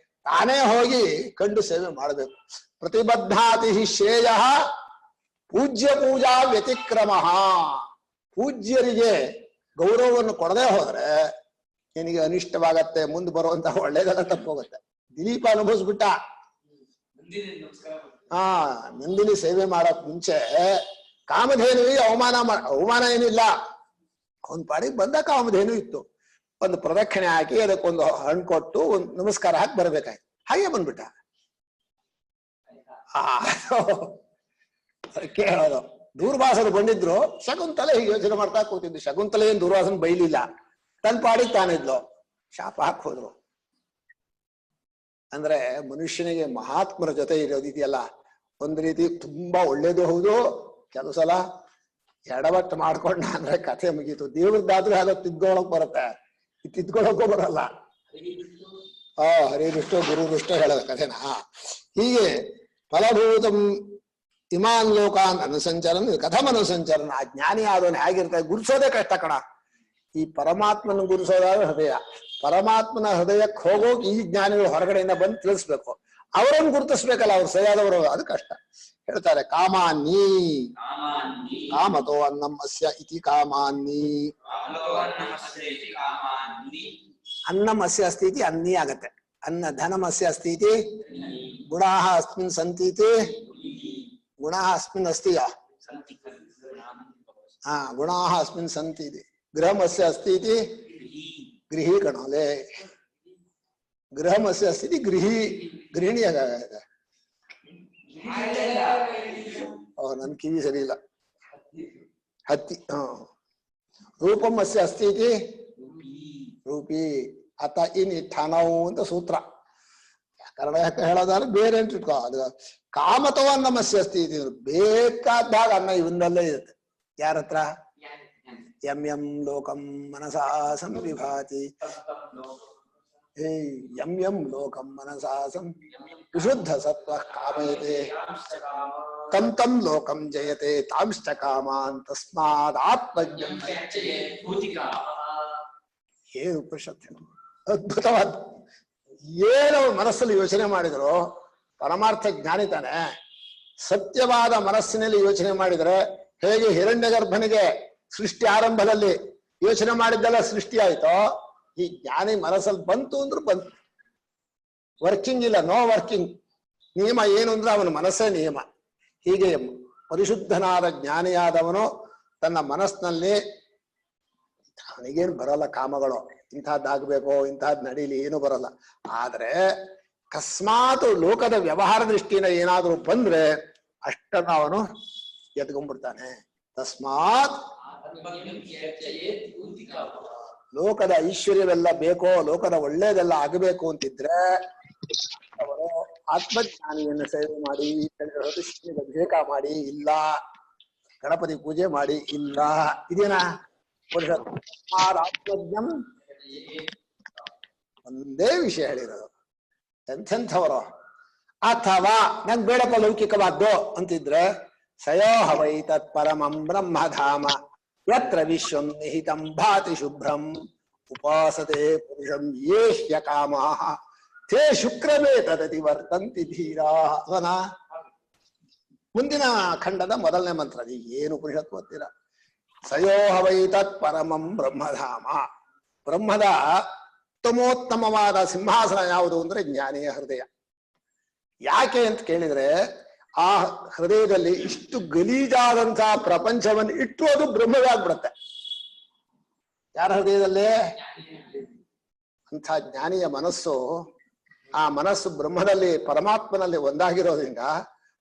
ತಾನೇ ಹೋಗಿ ಕಂಡು ಸೇವೆ ಮಾಡಬೇಕು. ಪ್ರತಿಬದ್ಧಾತಿ ಶ್ರೇಯ ಪೂಜ್ಯ ಪೂಜಾ ವ್ಯತಿಕ್ರಮ. ಪೂಜ್ಯರಿಗೆ ಗೌರವವನ್ನು ಕೊಡದೆ ಹೋದ್ರೆ ನಿನಗೆ ಅನಿಷ್ಟವಾಗತ್ತೆ, ಮುಂದೆ ಬರುವಂತಹ ಒಳ್ಳೇದೆಲ್ಲ ತಪ್ಪೋಗುತ್ತೆ. ದಿಲೀಪ ಅನುಭವಿಸ್ಬಿಟ್ಟ. ನಂದಿನಿ ಸೇವೆ ಮಾಡಕ್ ಮುಂಚೆ ಕಾಮಧೇನುವಿಗೆ ಅವಮಾನ ಏನಿಲ್ಲ. ಅವನ್ ಪಾಡಿಗೆ ಬಂದ ಕಾಮಧೇನು ಇತ್ತು. ಒಂದು ಪ್ರದಕ್ಷಿಣೆ ಹಾಕಿ ಅದಕ್ಕೊಂದು ಹಣ್ಣು ಕೊಟ್ಟು ಒಂದು ನಮಸ್ಕಾರ ಹಾಕಿ ಬರ್ಬೇಕಾಯ್ತು. ಹಾಗೆ ಬಂದ್ಬಿಟ್ಟ. ಕೇಳೋದು ದೂರ್ವಾಸರು ಬಂದಿದ್ರು, ಶಕುಂತಲೆ ಹೀಗೆ ಯೋಚನೆ ಮಾಡ್ತಾ ಕೂತಿದ್ದು. ಶಕುಂತಲೆ ಏನ್ ದೂರ್ವಾಸನ ಬೈಲಿಲ್ಲ, ತನ್ನ ಪಾಡಿಗೆ ತಾನಿದ್ಲು. ಶಾಪ ಹಾಕಿ ಹೋದ್ರು. ಅಂದ್ರೆ ಮನುಷ್ಯನಿಗೆ ಮಹಾತ್ಮರ ಜೊತೆ ಇರೋದಿದೆಯಲ್ಲ, ಒಂದ್ ರೀತಿ ತುಂಬಾ ಒಳ್ಳೇದು ಹೌದು. ಕೆಲವು ಸಲ ಎಡವಟ್ಟು ಮಾಡ್ಕೊಂಡ ಅಂದ್ರೆ ಕಥೆ ಮುಗೀತು. ದೇವ್ರದ್ದಾದ್ರೂ ಹಾಗೆ ತಿದ್ಕೊಳಕ್ ಬರುತ್ತೆ, ತಿದ್ಕೊಳಕ್ಕೂ ಬರಲ್ಲ. ಹರಿದುಷ್ಟೋ ಗುರುದುಷ್ಟೋ ಹೇಳೋದು ಕಥೆನಾ. ಹೀಗೆ ಫಲಭೂತಂ ಇಮಾನ್ ಲೋಕಾನ್ ಅನುಸಂಚರನ್ ಕಥಮ್ ಅನುಸಂಚರನ್. ಆ ಜ್ಞಾನಿ ಆದವನು ಹೇಗಿರ್ತಾರೆ ಗುರುಸೋದೇ ಕಷ್ಟ ಕಣ. ಈ ಪರಮಾತ್ಮನ ಗುರುಸೋದಾದ್ರೆ ಹೃದಯ. ಪರಮಾತ್ಮನ ಹೃದಯಕ್ಕೆ ಹೋಗೋಕ್ ಈ ಜ್ಞಾನಿಗಳು ಹೊರಗಡೆಯಿಂದ ಬಂದು ತಿಳಿಸ್ಬೇಕು. ಅವರನ್ನು ಗುರುತಿಸ್ಬೇಕಲ್ಲ, ಅವ್ರು ಸರಿಯಾದವರು, ಅದು ಕಷ್ಟ. ಹೇಳ್ತಾರೆ ಕಾಮಾನ್ನಿ ಕಾಮತೋ ಅನ್ನಮಸ್ಯ ಇತಿ ಕಾಮಾನ್ನಿ. ಅನ್ನಮಸ್ಯ ಅಸ್ತಿ ಇತಿ ಅನ್ನಿ ಆಗತ್ತೆ. ಅನ್ನ ಧನಮಸ್ಯ ಅಸ್ತಿ ಇತಿ ಗುಣಾಃ ಅಸ್ಮಿನ್ ಸಂತಿ ಇತಿ ಗುಣಾಃ ಅಸ್ಮಿನ್ ಅಸ್ತಿ. ಗುಣಾಃ ಅಸ್ಮಿನ್ ಸಂತಿ ಇತಿ ಗೃಹಮಸ್ಯ ಅಸ್ತಿ ಇತಿ ಗೃಹಿ ಕಣೋಲೆ. ಗೃಹಮಸ್ಯ ಸ್ಥಿತಿ ಗೃಹಿಣಿಯಾಗ. ನನ್ ಕಿವಿ ಸರಿ ಇಲ್ಲ. ಹತ್ತಿ. ರೂಪಮಸ್ಯ ಅಸ್ತಿ ಇತಿ ರೂಪಿ ಅತ ಇನ್ ಠಾನವು ಅಂತ ಸೂತ್ರ. ಕನ್ನಡ ಹೇಳೋದಾದ್ರೆ ಬೇರೆ ಅಂತ ಇಟ್ಕೋ. ಅದು ಕಾಮತವ ನಮಸ್ಯ ಅಸ್ತಿ ಇತಿ. ಬೇಕಾದಾಗ ಅನ್ನ ಇವನ್ನಲ್ಲೇ ಇರುತ್ತೆ. ಯಾರ ಹತ್ರ? ಯಂ ಲೋಕಂ ಮನಸಾ ಸಂವಿಭಾತಿ. ಯಂ ಲೋಕಂ ಮನಸಾ ವಿಶುದ್ಧ ಸತ್ವ ಕಾಮಯತೆ ತಂ ಲೋಕಂ ಜಯತೆ ತಾಂಶ್ಚ ಕಾಮಾನ್ ತಸ್ಮಾದ್ ಆತ್ಮಜ್ಞಂ. ಏನು ಉಪನಿಷತ್ತು ಅದ್ಭುತವಾದ. ಏನು ಮನಸ್ಸಲ್ಲಿ ಯೋಚನೆ ಮಾಡಿದ್ರು ಪರಮಾರ್ಥ ಜ್ಞಾನಿ ತಾನೆ. ಸತ್ಯವಾದ ಮನಸ್ಸಿನಲ್ಲಿ ಯೋಚನೆ ಮಾಡಿದ್ರೆ ಹೇಗೆ ಹಿರಣ್ಯಗರ್ಭನಿಗೆ ಸೃಷ್ಟಿ ಆರಂಭದಲ್ಲಿ ಯೋಚನೆ ಮಾಡಿದ್ದೆಲ್ಲ ಸೃಷ್ಟಿ ಆಯ್ತೋ, ಈ ಜ್ಞಾನಿ ಮನಸ್ಸಲ್ಲಿ ಬಂತು ಅಂದ್ರೆ ಬಂತು. ವರ್ಕಿಂಗ್ ಇಲ್ಲ, ನೋ ವರ್ಕಿಂಗ್. ನಿಯಮ ಏನು ಅಂದ್ರೆ ಅವನ ಮನಸ್ಸೇ ನಿಯಮ. ಹೀಗೆ ಪರಿಶುದ್ಧನಾದ ಜ್ಞಾನಿಯಾದವನು ತನ್ನ ಮನಸ್ಸಿನಲ್ಲಿ ಅವನಿಗೇನು ಬರಲ್ಲ ಕಾಮಗಳು, ಇಂಥದ್ದಾಗಬೇಕು ಇಂಥದ್ದು ನಡೀಲಿ, ಏನು ಬರಲ್ಲ. ಆದ್ರೆ ಅಕಸ್ಮಾತ್ ಲೋಕದ ವ್ಯವಹಾರ ದೃಷ್ಟಿಯಿಂದ ಏನಾದ್ರೂ ಬಂದ್ರೆ ಅಷ್ಟನ್ನು ಅವನು ಎದ್ಕೊಂಡ್ಬಿಡ್ತಾನೆ. ತಸ್ಮಾತ್ ಲೋಕದ ಐಶ್ವರ್ಯವೆಲ್ಲ ಬೇಕೋ, ಲೋಕದ ಒಳ್ಳೇದೆಲ್ಲ ಆಗಬೇಕು ಅಂತಿದ್ರೆ ಅವರು ಆತ್ಮಜ್ಞಾನಿಯನ್ನು ಸೇವೆ ಮಾಡಿ, ಶಿವನಿಗೆ ಅಭಿಷೇಕ ಮಾಡಿ ಇಲ್ಲ, ಗಣಪತಿ ಪೂಜೆ ಮಾಡಿ ಇಲ್ಲ. ಇದೇನಾ ಆತ್ಮಜ್ಞಂ? ಒಂದೇ ವಿಷಯ ಹೇಳಿರೋದು. ಎಂಥೆಂಥವರು. ಅಥವಾ ನಂಗೆ ಬೇಡಪ್ಪ ಲೌಕಿಕವಾದ್ದು ಅಂತಿದ್ರೆ ಸಯೋಹ ವೈ ತತ್ ಪರಮಂ ಬ್ರಹ್ಮಧಾಮ ಯತ್ರ ವಿಶ್ವಂ ನಿಹಿತಂ ಭಾತಿ ಶುಭ್ರಂ ಉಪಾಸತೆ ಪುರುಷಂ ಯೇ ಹ್ಯಕಾಮಾಃ ತೇ ಶುಕ್ರವೇ ತದತಿ ವರ್ತಂತಿ ಧೀರಾಃ. ಅವನ ಮುಂದಿನ ಖಂಡದ ಮೊದಲನೇ ಮಂತ್ರ. ಏನು ಉಪನಿಷತ್ತು ಗೊತ್ತಿರ. ಸಯೋಹ ವೈ ತತ್ ಪರಮಂ ಬ್ರಹ್ಮಧಾಮ. ಬ್ರಹ್ಮದ ಉತ್ತಮೋತ್ತಮವಾದ ಸಿಂಹಾಸನ ಯಾವುದು ಅಂದ್ರೆ ಜ್ಞಾನಿಯ ಹೃದಯ. ಯಾಕೆ ಅಂತ ಕೇಳಿದ್ರೆ ಆ ಹೃದಯದಲ್ಲಿ ಇಷ್ಟು ಗಲೀಜಾದಂತಹ ಪ್ರಪಂಚವನ್ನು ಇಟ್ಟು ಅದು ಬ್ರಹ್ಮವೇ ಆಗ್ಬಿಡುತ್ತೆ. ಯಾರ ಹೃದಯದಲ್ಲೇ? ಅಂಥ ಜ್ಞಾನಿಯ ಮನಸ್ಸು, ಆ ಮನಸ್ಸು ಬ್ರಹ್ಮದಲ್ಲಿ ಪರಮಾತ್ಮನಲ್ಲಿ ಒಂದಾಗಿರೋದ್ರಿಂದ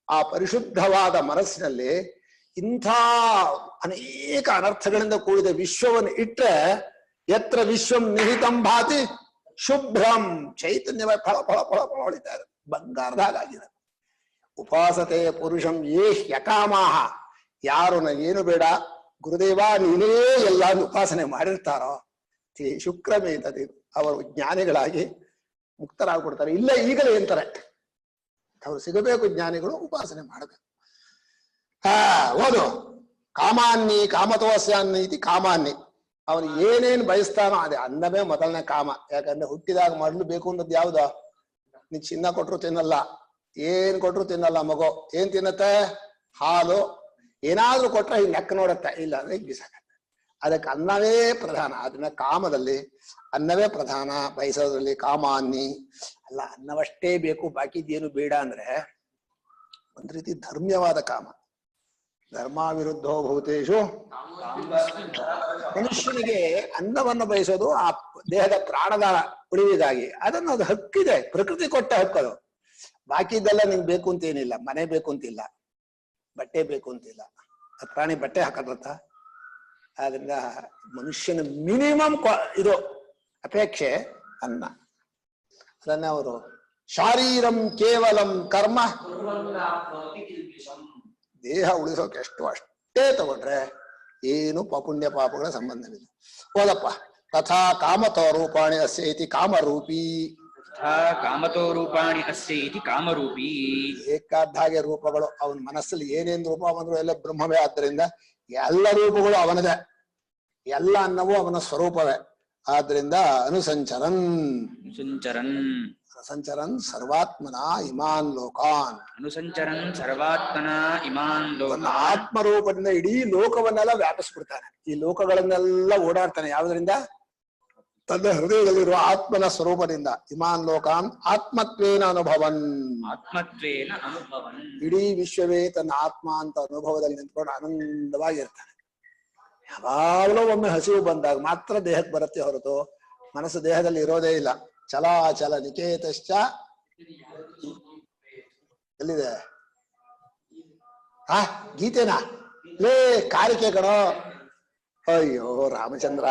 ಆ ಪರಿಶುದ್ಧವಾದ ಮನಸ್ಸಿನಲ್ಲಿ ಇಂಥ ಅನೇಕ ಅನರ್ಥಗಳಿಂದ ಕೂಡಿದ ವಿಶ್ವವನ್ನು ಇಟ್ರೆ ಯತ್ರ ವಿಶ್ವಂ ನಿಹಿತಂ ಭಾತಿ ಶುಭ್ರಂ, ಚೈತನ್ಯವಾಗಿ ಫಳ ಫಳ ಫಳ ಫಳ ಹೊಳಿತಾರೆ, ಬಂಗಾರದ ಹಾಗಾಗಿದೆ. ಉಪಾಸತೆ ಪುರುಷಂ ಯೇ ಹ್ಯಕಾಮಾಹ. ಯಾರು ಏನು ಬೇಡ ಗುರುದೇವ ನೀನೇ ಎಲ್ಲ ಉಪಾಸನೆ ಮಾಡಿರ್ತಾರೋ ತೇ ಶುಕ್ರಮೇತದೆ, ಅವರು ಜ್ಞಾನಿಗಳಾಗಿ ಮುಕ್ತರಾಗ್ಬಿಡ್ತಾರೆ. ಇಲ್ಲ ಈಗಲೇ ಅಂತಾರೆ ಅವ್ರು ಸಿಗಬೇಕು ಜ್ಞಾನಿಗಳು, ಉಪಾಸನೆ ಮಾಡಬೇಕು. ಓದು ಕಾಮಾನ್ನಿ ಕಾಮತೋಸ್ಯಾನ್ನಿ ಇತಿ ಕಾಮಾನ್ನಿ. ಅವನು ಏನೇನ್ ಬಯಸ್ತಾನೋ ಅದೇ. ಅನ್ನವೇ ಮೊದಲನೇ ಕಾಮ. ಯಾಕಂದ್ರೆ ಹುಟ್ಟಿದಾಗ ಮೊದಲು ಬೇಕು ಅನ್ನೋದು ಯಾವ್ದು? ನೀ ಚಿನ್ನ ಕೊಟ್ರು ತಿನ್ನಲ್ಲ, ಏನ್ ಕೊಟ್ರು ತಿನ್ನಲ್ಲ ಮಗು. ಏನ್ ತಿನ್ನತ್ತೆ? ಹಾಲು. ಏನಾದ್ರೂ ಕೊಟ್ರೆ ಹಿಂಗ್ ನೆಕ್ಕ ನೋಡತ್ತೆ, ಇಲ್ಲ ಅಂದ್ರೆ ಹಿಂಗ್ ಬಿಸಾಕತ್ತೆ. ಅದಕ್ಕೆ ಅನ್ನವೇ ಪ್ರಧಾನ. ಅದನ್ನ ಕಾಮದಲ್ಲಿ ಅನ್ನವೇ ಪ್ರಧಾನ. ಬಯಸೋದ್ರಲ್ಲಿ ಕಾಮಾನ್ನಿ ಅಲ್ಲ, ಅನ್ನವಷ್ಟೇ ಬೇಕು, ಬಾಕಿದ್ದೇನು ಬೇಡ ಅಂದ್ರೆ ಒಂದ್ ರೀತಿ ಧರ್ಮ್ಯವಾದ ಕಾಮ. ಧರ್ಮ ವಿರುದ್ಧೋ ಭೂತೇಶು. ಮನುಷ್ಯನಿಗೆ ಅನ್ನವನ್ನು ಬಯಸೋದು ಆ ದೇಹದ ಪ್ರಾಣದ ಉಳಿವಿಗಾಗಿ. ಅದನ್ನು ಅದು ಹಕ್ಕಿದೆ, ಪ್ರಕೃತಿ ಕೊಟ್ಟ ಹಕ್ಕದು. ಬಾಕಿದ್ದೆಲ್ಲ ನಿಂಗೆ ಬೇಕು ಅಂತ ಏನಿಲ್ಲ. ಮನೆ ಬೇಕು ಅಂತಿಲ್ಲ, ಬಟ್ಟೆ ಬೇಕು ಅಂತಿಲ್ಲ. ಪ್ರಾಣಿ ಬಟ್ಟೆ ಹಾಕತ್ತ. ಆದ್ರಿಂದ ಮನುಷ್ಯನ ಮಿನಿಮಮ್ ಇದು ಅಪೇಕ್ಷೆ ಅನ್ನ. ಅದನ್ನ ಅವರು ಶಾರೀರಂ ಕೇವಲಂ ಕರ್ಮ, ದೇಹ ಉಳಿಸೋಕೆ ಎಷ್ಟು ಅಷ್ಟೇ ತಗೊಂಡ್ರೆ ಏನು ಪುಣ್ಯ ಪಾಪಗಳ ಸಂಬಂಧವಿಲ್ಲ. ಓದಪ್ಪ. ತಥಾ ಕಾಮತೋ ರೂಪಾಣಿ ಅಸ್ಯ ಇತಿ ಕಾಮರೂಪಿ. ಕಾಮತೋ ರೂಪಾಣಿ ಅಸ್ಯ ಇತಿ ಕಾಮರೂಪಿ. ಬೇಕಾದ ಹಾಗೆ ರೂಪಗಳು ಅವನ ಮನಸ್ಸಲ್ಲಿ ಏನೇನ್ ರೂಪ ಬಂದ್ರು ಎಲ್ಲ ಬ್ರಹ್ಮವೇ. ಆದ್ದರಿಂದ ಎಲ್ಲ ರೂಪಗಳು ಅವನದೇ, ಎಲ್ಲ ಅನ್ನವೂ ಅವನ ಸ್ವರೂಪವೇ. ಆದ್ರಿಂದ ಅನುಸಂಚರನ್ ಸಂಚರನ್ ಸರ್ವಾತ್ಮನ ಇಮಾನ್ ಲೋಕಾನ್. ಅನುಸಂಚರನ್ ಸರ್ವಾತ್ಮನ ಇಮಾನ್ ಲೋಕಾನ್. ಆತ್ಮರೂಪದಿಂದ ಇಡೀ ಲೋಕವನ್ನೆಲ್ಲ ವ್ಯಾಪಿಸ್ಬಿಡ್ತಾನೆ. ಈ ಲೋಕಗಳನ್ನೆಲ್ಲ ಓಡಾಡ್ತಾನೆ. ಯಾವುದರಿಂದ? ತನ್ನ ಹೃದಯದಲ್ಲಿರುವ ಆತ್ಮನ ಸ್ವರೂಪದಿಂದ. ಇಮಾನ್ ಲೋಕಾನ್ ಆತ್ಮತ್ವೇನ ಅನುಭವನ್. ಆತ್ಮತ್ವೇನ ಅನುಭವನ್. ಇಡೀ ವಿಶ್ವವೇ ತನ್ನ ಆತ್ಮ ಅಂತ ಅನುಭವದಲ್ಲಿ ನಿಂತ್ಕೊಂಡು ಆನಂದವಾಗಿರ್ತಾನೆ. ಯಾವಾಗಲೂ ಒಮ್ಮೆ ಹಸಿವು ಬಂದಾಗ ಮಾತ್ರ ದೇಹಕ್ಕೆ ಬರುತ್ತೆ ಹೊರತು ಮನಸ್ಸು ದೇಹದಲ್ಲಿ ಇರೋದೇ ಇಲ್ಲ. ಚಲಾಚಲ ನಿಕೇತಶ್ಚ ಎಲ್ಲಿದೆ? ಗೀತೆನಾ? ಲೇ ಕಾರಿಕೆ ಕಣೋ. ಅಯ್ಯೋ ರಾಮಚಂದ್ರ.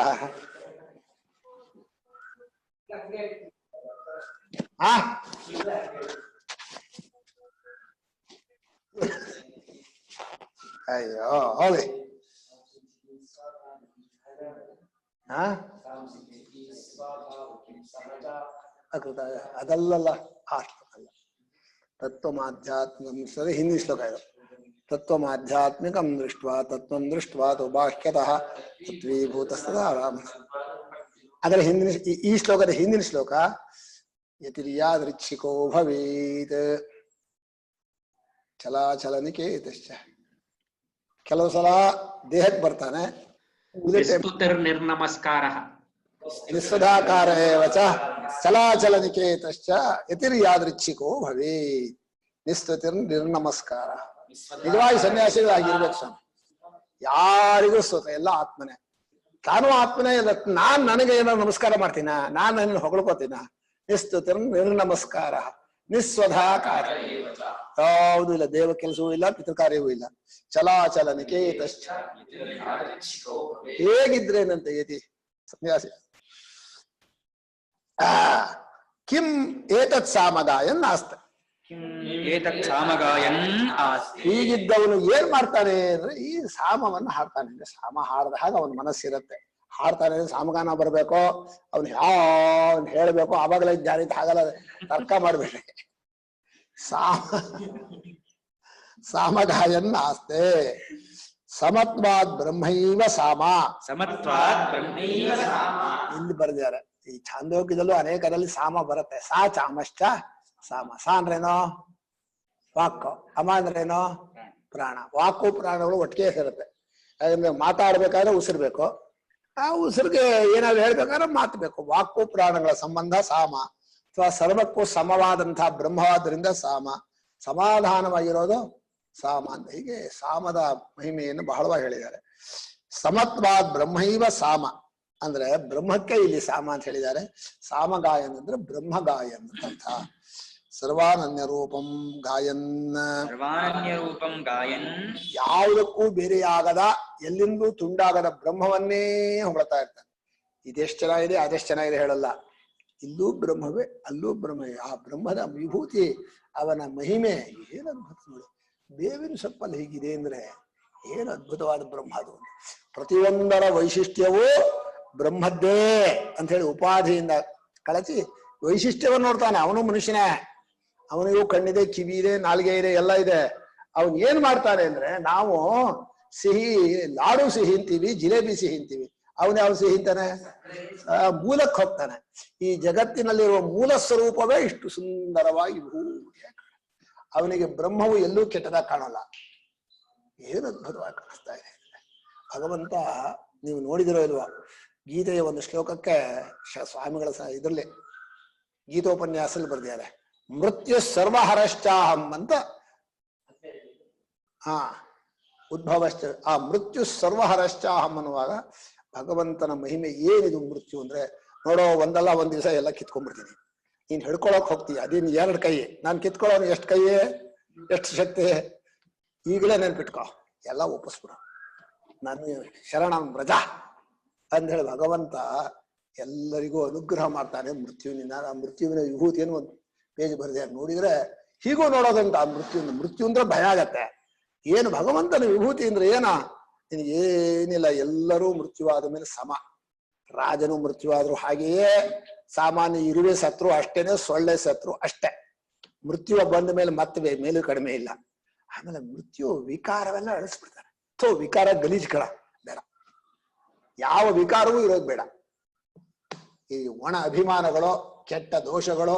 ಅಯ್ಯೋ ಹೋಗಿ. ಅದಲ್ಲಲ್ಲ, ಆ ಶ್ಲೋಕ ಅಲ್ಲ. ತತ್ವಮಾಧ್ಯಾತ್ಮಿಕಂ ಸರಿ, ಹಿಂದಿ ಶ್ಲೋಕ ಇದು. ತತ್ವಮಾಧ್ಯಾತ್ಮಿಕಂ ದೃಷ್ಟ್ವಾ ತತ್ವಂ ದೃಷ್ಟ್ವಾ ತು ಬಾಹ್ಯತಃ ತತ್ವೀಭೂತಸ್ತದಾ ರಾಮ. ಅದರ ಹಿಂದಿನ, ಈ ಶ್ಲೋಕದ ಹಿಂದಿನ ಶ್ಲೋಕ ಯತಿರ್ಯಾದೃಚ್ಛಿಕೋ ಭವೇತ್ ಚಲಾಚಲ ನಿಕೇತಶ್ಚ. ಕೆಲವು ಸಲ ದೇಹಕ್ಕೆ ಬರ್ತಾನೆ, ನಿರ್ನಮಸ್ಕಾರ ನಿಸ್ಸದಾಕಾರ ಏವಚ ಚಲಾಚಲ ನಿಕೇತಶ್ಚ ಯತಿರ್ಯಾದೃಚ್ಛಿಕೋ ಭವೇತ್ ನಿಸ್ತುತಿರ್ ನಿರ್ನಮಸ್ಕಾರ. ನಿಜವಾಗಿ ಸನ್ಯಾಸಿಗಳಾಗಿರ್ಬೇಕು ಸ್ವಾಮಿ. ಯಾರಿಗೂ ಸ್ತೋತ್ರ, ಎಲ್ಲ ಆತ್ಮನೇ. ತಾನು ಆತ್ಮನೇ ಇಲ್ಲ. ನನಗೆ ಏನಾದ್ರು ನಮಸ್ಕಾರ ಮಾಡ್ತೀನ? ನಾನು ನನ್ನ ಹೊಗಳ್ಕೋತೀನ? ನಿಸ್ತುತಿರ್ ನಿರ್ನಮಸ್ಕಾರ ನಿಸ್ವಧಾಕಾರ. ಯಾವುದು ಇಲ್ಲ, ದೇವ ಕೆಲಸವೂ ಇಲ್ಲ, ಪಿತೃಕಾರ್ಯವೂ ಇಲ್ಲ. ಚಲಾಚಲ ನಿಕೇತಶ್ಚ. ಹೇಗಿದ್ರೇನಂತೆ ಯತಿ ಸನ್ಯಾಸಿ? ಕಿಂ ಏತತ್ ಸಾಮಗಾಯನ್ ಆಸ್ತೆ. ಹೀಗಿದ್ದವನು ಏನ್ ಮಾಡ್ತಾನೆ ಅಂದ್ರೆ ಈ ಸಾಮವನ್ನು ಹಾಡ್ತಾನೆ. ಸಾಮ ಹಾಡ್ದ ಹಾಗೆ ಅವನ ಮನಸ್ಸಿರತ್ತೆ. ಹಾಡ್ತಾನೆ, ಸಾಮಗಾನ ಬರ್ಬೇಕೋ, ಅವ್ನು ಅವ್ನು ಹೇಳ್ಬೇಕು, ಆವಾಗಲೇ ಜಾರಿ ಹಾಗಲ್ಲ, ತರ್ಕ ಮಾಡ್ಬೇಡ್ರಿ. ಸಾಮಗಾಯನ್ ಆಸ್ತೆ. ಸಮತ್ವಾದ್ ಬ್ರಹ್ಮೈವ ಸಾಮ. ಇಲ್ಲಿ ಬರೆದಿದ್ದಾರೆ. ಈ ಛಾಂದೋಗ್ಯದಲ್ಲೂ ಅನೇಕರಲ್ಲಿ ಸಾಮ ಬರುತ್ತೆ. ಸಾ ಚಾಮಶ್ಚ ಸಾಮ. ಸಾ ಅಂದ್ರೇನೋ ವಾಕ್, ಅಮ ಅಂದ್ರೇನೋ ಪ್ರಾಣ. ವಾಕು ಪ್ರಾಣಗಳು ಒಟ್ಟಿಗೆ ಸೇರುತ್ತೆ. ಯಾಕಂದ್ರೆ ಮಾತಾಡ್ಬೇಕಾದ್ರೆ ಉಸಿರ್ಬೇಕು, ಆ ಉಸಿರಿಗೆ ಏನಾದ್ರು ಹೇಳ್ಬೇಕಾದ್ರೆ ಮಾತು ಬೇಕು. ವಾಕು ಪ್ರಾಣಗಳ ಸಂಬಂಧ ಸಾಮ. ಅಥವಾ ಸರ್ವಕ್ಕೂ ಸಮವಾದಂತಹ ಬ್ರಹ್ಮವಾದ್ರಿಂದ ಸಾಮ. ಸಮಾಧಾನವಾಗಿರೋದು ಸಾಮ ಅಂತ. ಹೀಗೆ ಸಾಮದ ಮಹಿಮೆಯನ್ನು ಬಹಳವಾಗಿ ಹೇಳಿದ್ದಾರೆ. ಸಮತ್ವಾದ್ ಬ್ರಹ್ಮೈವ ಸಾಮ ಅಂದ್ರೆ ಬ್ರಹ್ಮಕ್ಕೆ ಇಲ್ಲಿ ಸಾಮ ಅಂತ ಹೇಳಿದ್ದಾರೆ. ಸಾಮಗಾಯನ್ ಅಂದ್ರೆ ಬ್ರಹ್ಮಗಾಯನ್ ಅರ್ಥ. ಸರ್ವಾನನ್ಯ ರೂಪಂ ಗಾಯನ್. ಯಾವುದಕ್ಕೂ ಬೇರೆಯಾಗದ, ಎಲ್ಲಿಂದೂ ತುಂಡಾಗದ ಬ್ರಹ್ಮವನ್ನೇ ಹೊಗಳ್ತಾ ಇರ್ತಾನೆ. ಇದೆಷ್ಟು ಚೆನ್ನಾಗಿದೆ, ಅದೆಷ್ಟು ಚೆನ್ನಾಗಿದೆ ಹೇಳಲ್ಲ. ಇಲ್ಲೂ ಬ್ರಹ್ಮವೇ, ಅಲ್ಲೂ ಬ್ರಹ್ಮವೇ. ಆ ಬ್ರಹ್ಮದ ವಿಭೂತಿ, ಅವನ ಮಹಿಮೆ ಏನು ಅದ್ಭುತ ನೋಡಿ. ಬೇವಿನ ಸೊಪ್ಪಲ್ಲಿ ಹೀಗಿದೆ ಅಂದ್ರೆ ಏನು ಅದ್ಭುತವಾದ ಬ್ರಹ್ಮ ಅದು. ಪ್ರತಿಯೊಂದರ ವೈಶಿಷ್ಟ್ಯವೂ ಬ್ರಹ್ಮದ್ದೇ ಅಂತ ಹೇಳಿ ಉಪಾಧಿಯಿಂದ ಕಳಚಿ ವೈಶಿಷ್ಟ್ಯವನ್ನು ನೋಡ್ತಾನೆ. ಅವನು ಮನುಷ್ಯನೇ, ಅವನಿಗೂ ಕಣ್ಣಿದೆ, ಕಿವಿ ಇದೆ, ನಾಲ್ಗೆ ಇದೆ, ಎಲ್ಲ ಇದೆ. ಅವನ್ ಏನ್ ಮಾಡ್ತಾನೆ ಅಂದ್ರೆ, ನಾವು ಸಿಹಿ ಲಾಡು ಸಿಹಿ ಅಂತೀವಿ, ಜಿಲೇಬಿ ಸಿಹಿ ಅಂತೀವಿ. ಅವನು ಯಾವ ಸಿಹಿ ಅಂತಾನೆ? ಮೂಲಕ್ಕೆ ಹೋಗ್ತಾನೆ. ಈ ಜಗತ್ತಿನಲ್ಲಿರುವ ಮೂಲ ಸ್ವರೂಪವೇ ಇಷ್ಟು ಸುಂದರವಾಗಿ ಅವನಿಗೆ ಬ್ರಹ್ಮವು ಎಲ್ಲೂ ಕೆಟ್ಟದಾಗ ಕಾಣಲ್ಲ. ಏನು ಅದ್ಭುತವಾಗಿ ಕಾಣಿಸ್ತಾ ಇದೆ ಭಗವಂತ. ನೀವು ನೋಡಿದಿರೋ ಇಲ್ವಾ, ಗೀತೆಯ ಒಂದು ಶ್ಲೋಕಕ್ಕೆ ಸ್ವಾಮಿಗಳ ಇದರಲ್ಲಿ ಗೀತೋಪನ್ಯಾಸದಲ್ಲಿ ಬರ್ದಿದ್ದಾರೆ, ಮೃತ್ಯು ಸರ್ವಹರಶ್ಚಾಹಂ ಅಂತ. ಉದ್ಭವಶ್ಚ. ಆ ಮೃತ್ಯು ಸರ್ವಹರಶ್ಚಾಹಂ ಅನ್ನುವಾಗ ಭಗವಂತನ ಮಹಿಮೆ ಏನಿದು. ಮೃತ್ಯು ಅಂದ್ರೆ ನೋಡೋ, ಒಂದಲ್ಲ ಒಂದ್ ದಿವಸ ಎಲ್ಲ ಕಿತ್ಕೊಂಡ್ಬಿಡ್ತೀನಿ. ನೀನ್ ಹಿಡ್ಕೊಳಕ್ ಹೋಗ್ತೀಯ, ಅದೇನು 2 ಕೈ. ನಾನು ಕಿತ್ಕೊಳ್ಳೋನು ಎಷ್ಟು ಕೈ, ಎಷ್ಟು ಶಕ್ತಿ, ಈಗಲೇ ನೆನ್ಪಿಟ್ಕೊ, ಎಲ್ಲ ಒಪ್ಪಿಸ್ಬಿಡು. ನಾನು ಶರಣ ವ್ರಜ ಅಂತ ಹೇಳಿ ಭಗವಂತ ಎಲ್ಲರಿಗೂ ಅನುಗ್ರಹ ಮಾಡ್ತಾನೆ ಮೃತ್ಯುವಿನಿಂದ. ಆ ಮೃತ್ಯುವಿನ ವಿಭೂತಿಯನ್ನು ಒಂದು ಪೇಜ್ ಬರೆದ ನೋಡಿದ್ರೆ ಹೀಗೂ ನೋಡೋದಂತ. ಆ ಮೃತ್ಯು ಅಂದ್ರೆ ಭಯ ಆಗತ್ತೆ. ಏನು ಭಗವಂತನ ವಿಭೂತಿ ಅಂದ್ರೆ ಏನ? ಏನಿಲ್ಲ, ಎಲ್ಲರೂ ಮೃತ್ಯುವಾದ ಮೇಲೆ ಸಮ. ರಾಜನು ಮೃತ್ಯುವಾದ್ರು ಹಾಗೆಯೇ, ಸಾಮಾನ್ಯ ಇರುವೆ ಸತ್ರು ಅಷ್ಟೇನೆ, ಸೊಳ್ಳೆ ಸತ್ರು ಅಷ್ಟೇ. ಮೃತ್ಯುವ ಬಂದ ಮೇಲೆ ಮತ್ತೆ ಮೇಲೂ ಕಡಿಮೆ ಇಲ್ಲ. ಆಮೇಲೆ ಮೃತ್ಯು ವಿಕಾರವೆಲ್ಲ ಅಳಿಸ್ಬಿಡ್ತಾನೆ. ವಿಕಾರ ಗಲೀಜ್ಗಳ ಬೇಡ, ಯಾವ ವಿಕಾರವೂ ಇರೋದು ಬೇಡ. ಈ ಒಣ ಅಭಿಮಾನಗಳು, ಕೆಟ್ಟ ದೋಷಗಳು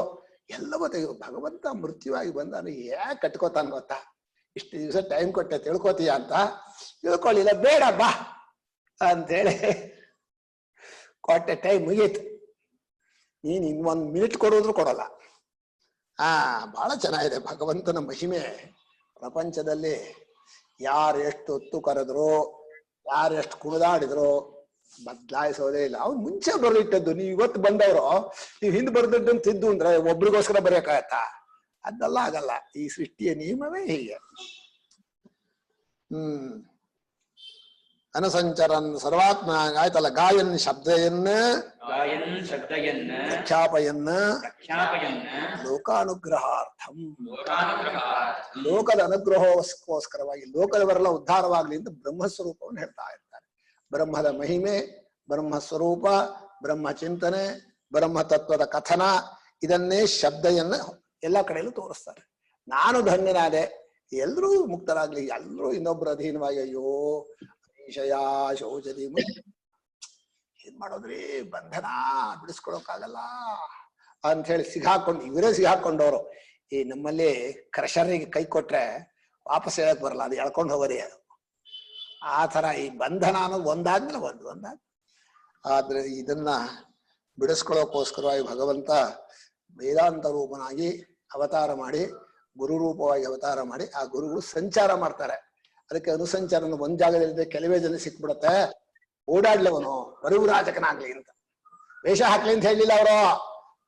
ಎಲ್ಲವೂ ತೆಗೆದು ಭಗವಂತ ಮೃತ್ಯುವಾಗಿ ಬಂದಾನು. ಯಾಕೆ ಕಟ್ಕೋತಾನ ಗೊತ್ತಾ? ಇಷ್ಟು ದಿವಸ ಟೈಮ್ ಕೊಟ್ಟೆ, ತಿಳ್ಕೊತೀಯ ಅಂತ. ತಿಳ್ಕೊಳ್ಳಿಲ್ಲ, ಬೇಡ ಬಾ ಅಂತೇಳಿ ಕೊಟ್ಟೆ. ಟೈಮ್ ಮುಗೀತು. ನೀನ್ ಇನ್ನೊಂದು ಮಿನಿಟ್ ಕೊಡೋದ್ರು ಕೊಡಲ್ಲ. ಬಹಳ ಚೆನ್ನಾಗಿದೆ ಭಗವಂತನ ಮಹಿಮೆ. ಪ್ರಪಂಚದಲ್ಲಿ ಯಾರು ಎಷ್ಟು ಹೊತ್ತು ಕರೆದ್ರು, ಯಾರು ಎಷ್ಟು ಕುಣಿದಾಡಿದ್ರು, ಬದಲಾಯಿಸೋದೇ ಇಲ್ಲ. ಅವ್ನು ಮುಂಚೆ ಬರೆದಿಟ್ಟದ್ದು. ನೀವು ಇವತ್ತು ಬಂದವರು ನೀವು ಹಿಂದೆ ಬರೆದಿದ್ದನ್ನು ತಿದ್ದು ಅಂದ್ರೆ ಒಬ್ರಿಗೋಸ್ಕರ ಬರೆಯಕ್ಕಾಗತ್ತಾ? ಅದೆಲ್ಲ ಆಗಲ್ಲ. ಈ ಸೃಷ್ಟಿಯ ನಿಯಮವೇ ಹೀಗೆ. ಅನಸಂಚರನ್ ಸರ್ವಾತ್ಮ ಆಯ್ತಲ್ಲ. ಗಾಯನ್ ಶಬ್ದಯನ್ನ ಪ್ರಖ್ಯಾಪಯನ್ನ ಲೋಕಾನುಗ್ರಹಾರ್ಥಂ. ಲೋಕದ ಅನುಗ್ರಹಕ್ಕೋಸ್ಕರವಾಗಿ ಲೋಕದವರೆಲ್ಲ ಉದ್ಧಾರವಾಗ್ಲಿ ಅಂತ ಬ್ರಹ್ಮಸ್ವರೂಪವನ್ನು ಹೇಳ್ತಾ ಇರ್ತಾರೆ. ಬ್ರಹ್ಮದ ಮಹಿಮೆ, ಬ್ರಹ್ಮಸ್ವರೂಪ, ಬ್ರಹ್ಮ ಚಿಂತನೆ, ಬ್ರಹ್ಮ ತತ್ವದ ಕಥನ, ಇದನ್ನೇ ಶಬ್ದಯನ್ನ ಎಲ್ಲ ಕಡೆಯಲ್ಲೂ ತೋರಿಸ್ತಾರೆ. ನಾನು ಧನ್ಯನಾದೆ, ಎಲ್ರೂ ಮುಕ್ತರಾಗ್ಲಿ, ಎಲ್ಲರೂ ಇನ್ನೊಬ್ಬರ ಅಧೀನವಾಗಿ ಅಯ್ಯೋ ವಿಷಯ ಶೌಚದಿ ಏನ್ ಮಾಡೋದ್ರಿ, ಬಂಧನ ಬಿಡಿಸ್ಕೊಳಕ್ಕಾಗಲ್ಲ ಅಂತ ಹೇಳಿ ಸಿಗಾಕೊಂಡು ಇವರೇ ಸಿಗಾಕೊಂಡವ್ರು. ಈ ನಮ್ಮಲ್ಲಿ ಕ್ರಷರಿಗೆ ಕೈ ಕೊಟ್ರೆ ವಾಪಸ್ ಹೇಳಕ್ ಬರಲ್ಲ, ಅದು ಎಳ್ಕೊಂಡು ಹೋಗೋದೇ ಅದು. ಆ ತರ ಈ ಬಂಧನ ಅನ್ನೋದು ಒಂದಾದ್ಮೇಲೆ ಒಂದಾದ್. ಆದ್ರೆ ಇದನ್ನ ಬಿಡಿಸ್ಕೊಳ್ಳೋಕೋಸ್ಕರವಾಗಿ ಭಗವಂತ ವೇದಾಂತ ರೂಪನಾಗಿ ಅವತಾರ ಮಾಡಿ, ಗುರು ರೂಪವಾಗಿ ಅವತಾರ ಮಾಡಿ, ಆ ಗುರುಗಳು ಸಂಚಾರ ಮಾಡ್ತಾರೆ. ಅದಕ್ಕೆ ಅನುಸಂಚಾರ ಒಂದ್ ಜಾಗದಲ್ಲಿದೆ, ಕೆಲವೇ ಜನ ಸಿಕ್ಬಿಡತ್ತೆ. ಓಡಾಡ್ಲವನು ಪರಿವ್ರಾಜಕನಾಗ್ಲಿ ಅಂತ, ವೇಷ ಹಾಕ್ಲಿ ಅಂತ ಹೇಳಿಲ್ಲ ಅವರು.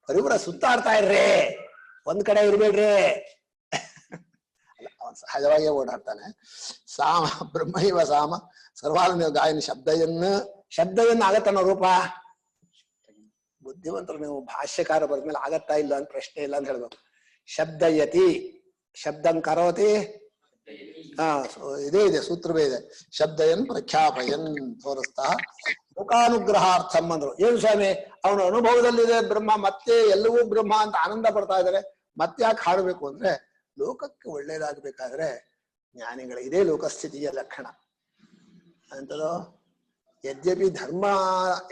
ಪರಿವ್ರ ಸುತ್ತಾಡ್ತಾ ಇರ್ರಿ, ಒಂದ್ ಕಡೆ ಇರ್ಬೇಡ್ರಿ. ಅವನ್ ಸಹಜವಾಗಿ ಓಡಾಡ್ತಾನೆ. ಸಾಮ ಬ್ರಹ್ಮೈವ ಸಾಮ ಸರ್ವಾನಂದ ಗಾಯನ ಶಬ್ದಯನ್ನ ಆಗತ್ತನ್ನೋ ರೂಪ. ಬುದ್ಧಿವಂತರು ನೀವು ಭಾಷ್ಯಕಾರ ಬರೆದ್ಮೇಲೆ ಆಗತ್ತಾ ಇಲ್ಲ ಅಂತ ಪ್ರಶ್ನೆ ಇಲ್ಲ ಅಂತ ಹೇಳ್ಬೇಕು. ಶಬ್ದಯತಿ ಶಬ್ದಂ ಕರೋತಿ, ಇದೇ ಇದೆ, ಸೂತ್ರವೇ ಇದೆ. ಶಬ್ದಯನ್ ಪ್ರಖ್ಯಾಪಯನ್ ತೋರಿಸ್ತಾ ಲೋಕಾನುಗ್ರಹಾರ್ಥಂ ಅಂದ್ರು. ಏನು ಸ್ವಾಮಿ ಅವನ ಅನುಭವದಲ್ಲಿದೆ ಬ್ರಹ್ಮ, ಮತ್ತೆ ಎಲ್ಲವೂ ಬ್ರಹ್ಮ ಅಂತ ಆನಂದ ಪಡ್ತಾ ಇದ್ದಾರೆ, ಮತ್ತೆ ಯಾಕೆ ಹಾಡಬೇಕು ಅಂದ್ರೆ ಲೋಕಕ್ಕೆ ಒಳ್ಳೇದಾಗಬೇಕಾದ್ರೆ ಜ್ಞಾನಿಗಳ ಇದೇ ಲೋಕಸ್ಥಿತಿಯ ಲಕ್ಷಣ. ಅಂತದೋ ಯದ್ಯಪಿ ಧರ್ಮ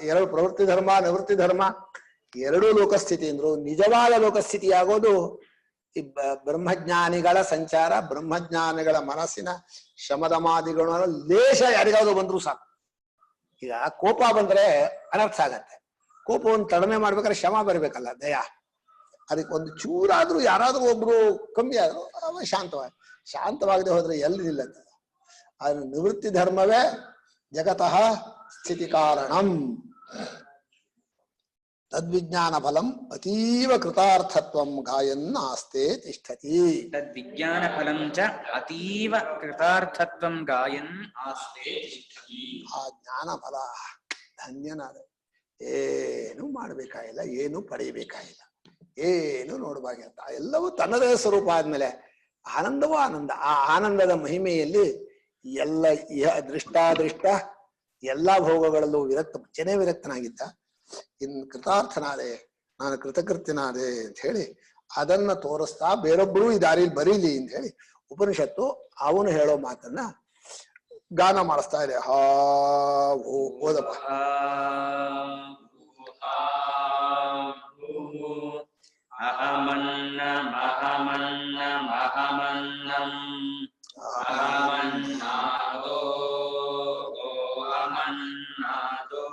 ಎರಡು, ಪ್ರವೃತ್ತಿ ಧರ್ಮ ನಿವೃತ್ತಿ ಧರ್ಮ ಎರಡೂ ಲೋಕಸ್ಥಿತಿ ಅಂದ್ರು. ನಿಜವಾದ ಲೋಕಸ್ಥಿತಿ ಆಗೋದು ಈ ಬ್ರಹ್ಮಜ್ಞಾನಿಗಳ ಸಂಚಾರ, ಬ್ರಹ್ಮಜ್ಞಾನಿಗಳ ಮನಸ್ಸಿನ ಶಮದಮಾದಿಗಳ ಲೇಷ ಯಾರಿಗಾದ್ರು ಬಂದ್ರು ಸಾಕು. ಈಗ ಕೋಪ ಬಂದ್ರೆ ಅನರ್ಥ ಆಗತ್ತೆ. ಕೋಪವನ್ನು ಕಡಿಮೆ ಮಾಡ್ಬೇಕಾದ್ರೆ ಶಮ ಬರ್ಬೇಕಲ್ಲ, ದಯ. ಅದಕ್ಕೆ ಒಂದು ಚೂರಾದ್ರೂ ಯಾರಾದ್ರೂ ಒಬ್ರು ಕಮ್ಮಿ ಆದ್ರು ಅವ ಶಾಂತವಾಗದೆ ಹೋದ್ರೆ ಎಲ್ಲಿ ನಿಲ್ಲಂತ. ಆದ್ರೆ ನಿವೃತ್ತಿ ಧರ್ಮವೇ ಜಗತಃ ಸ್ಥಿತಿ ಕಾರಣಂ. ತದ್ವಿಜ್ಞಾನ ಫಲಂ ಅತೀವ ಕೃತಾರ್ಥತ್ವಂ ಗಾಯನ್ ಆಸ್ತೆ ತಿಷ್ಠತಿ. ತದ್ವಿಜ್ಞಾನ ಫಲಂ ಚ ಅತೀವ ಕೃತಾರ್ಥತ್ವಂ ಗಾಯನ್ ಆಸ್ತೆ ತಿಷ್ಠತಿ. ಆ ಜ್ಞಾನ ಫಲ ಧನ್ಯನಾದ. ಏನು ಮಾಡ್ಬೇಕಾಗಿಲ್ಲ, ಏನು ಪಡೆಯಬೇಕಾಗಿಲ್ಲ, ಏನು ನೋಡ್ಬೇಕಾಗಿಲ್ಲ. ಎಲ್ಲವೂ ತನ್ನದೇ ಸ್ವರೂಪ ಆದ್ಮೇಲೆ ಆನಂದವೂ ಆನಂದ. ಆ ಆನಂದದ ಮಹಿಮೆಯಲ್ಲಿ ಎಲ್ಲ ದೃಷ್ಟಾದೃಷ್ಟ ಎಲ್ಲಾ ಭೋಗಗಳಲ್ಲೂ ಜನೇ ವಿರಕ್ತನಾಗಿದ್ದ. ಇನ್ ಕೃತಾರ್ಥನಾದೆ, ನಾನು ಕೃತಕೃತ್ಯನಾದೆ ಅಂತ ಹೇಳಿ ಅದನ್ನ ತೋರಿಸ್ತಾ ಬೇರೊಬ್ಬರು ಈ ದಾರಿಲಿ ಬರೀಲಿ ಅಂತ ಹೇಳಿ ಉಪನಿಷತ್ತು ಅವನು ಹೇಳೋ ಮಾತನ್ನ ಗಾನ ಮಾಡಿಸ್ತಾ ಇದೆ. ಓದಪ್ಪ. ಅಹಮನ್ನಂ ಅಹಮನ್ನಂ ಅಹಮನ್ನಂ ಅಹಮನ್ನಾದೋ ಓಹಮನ್ನಾದೋ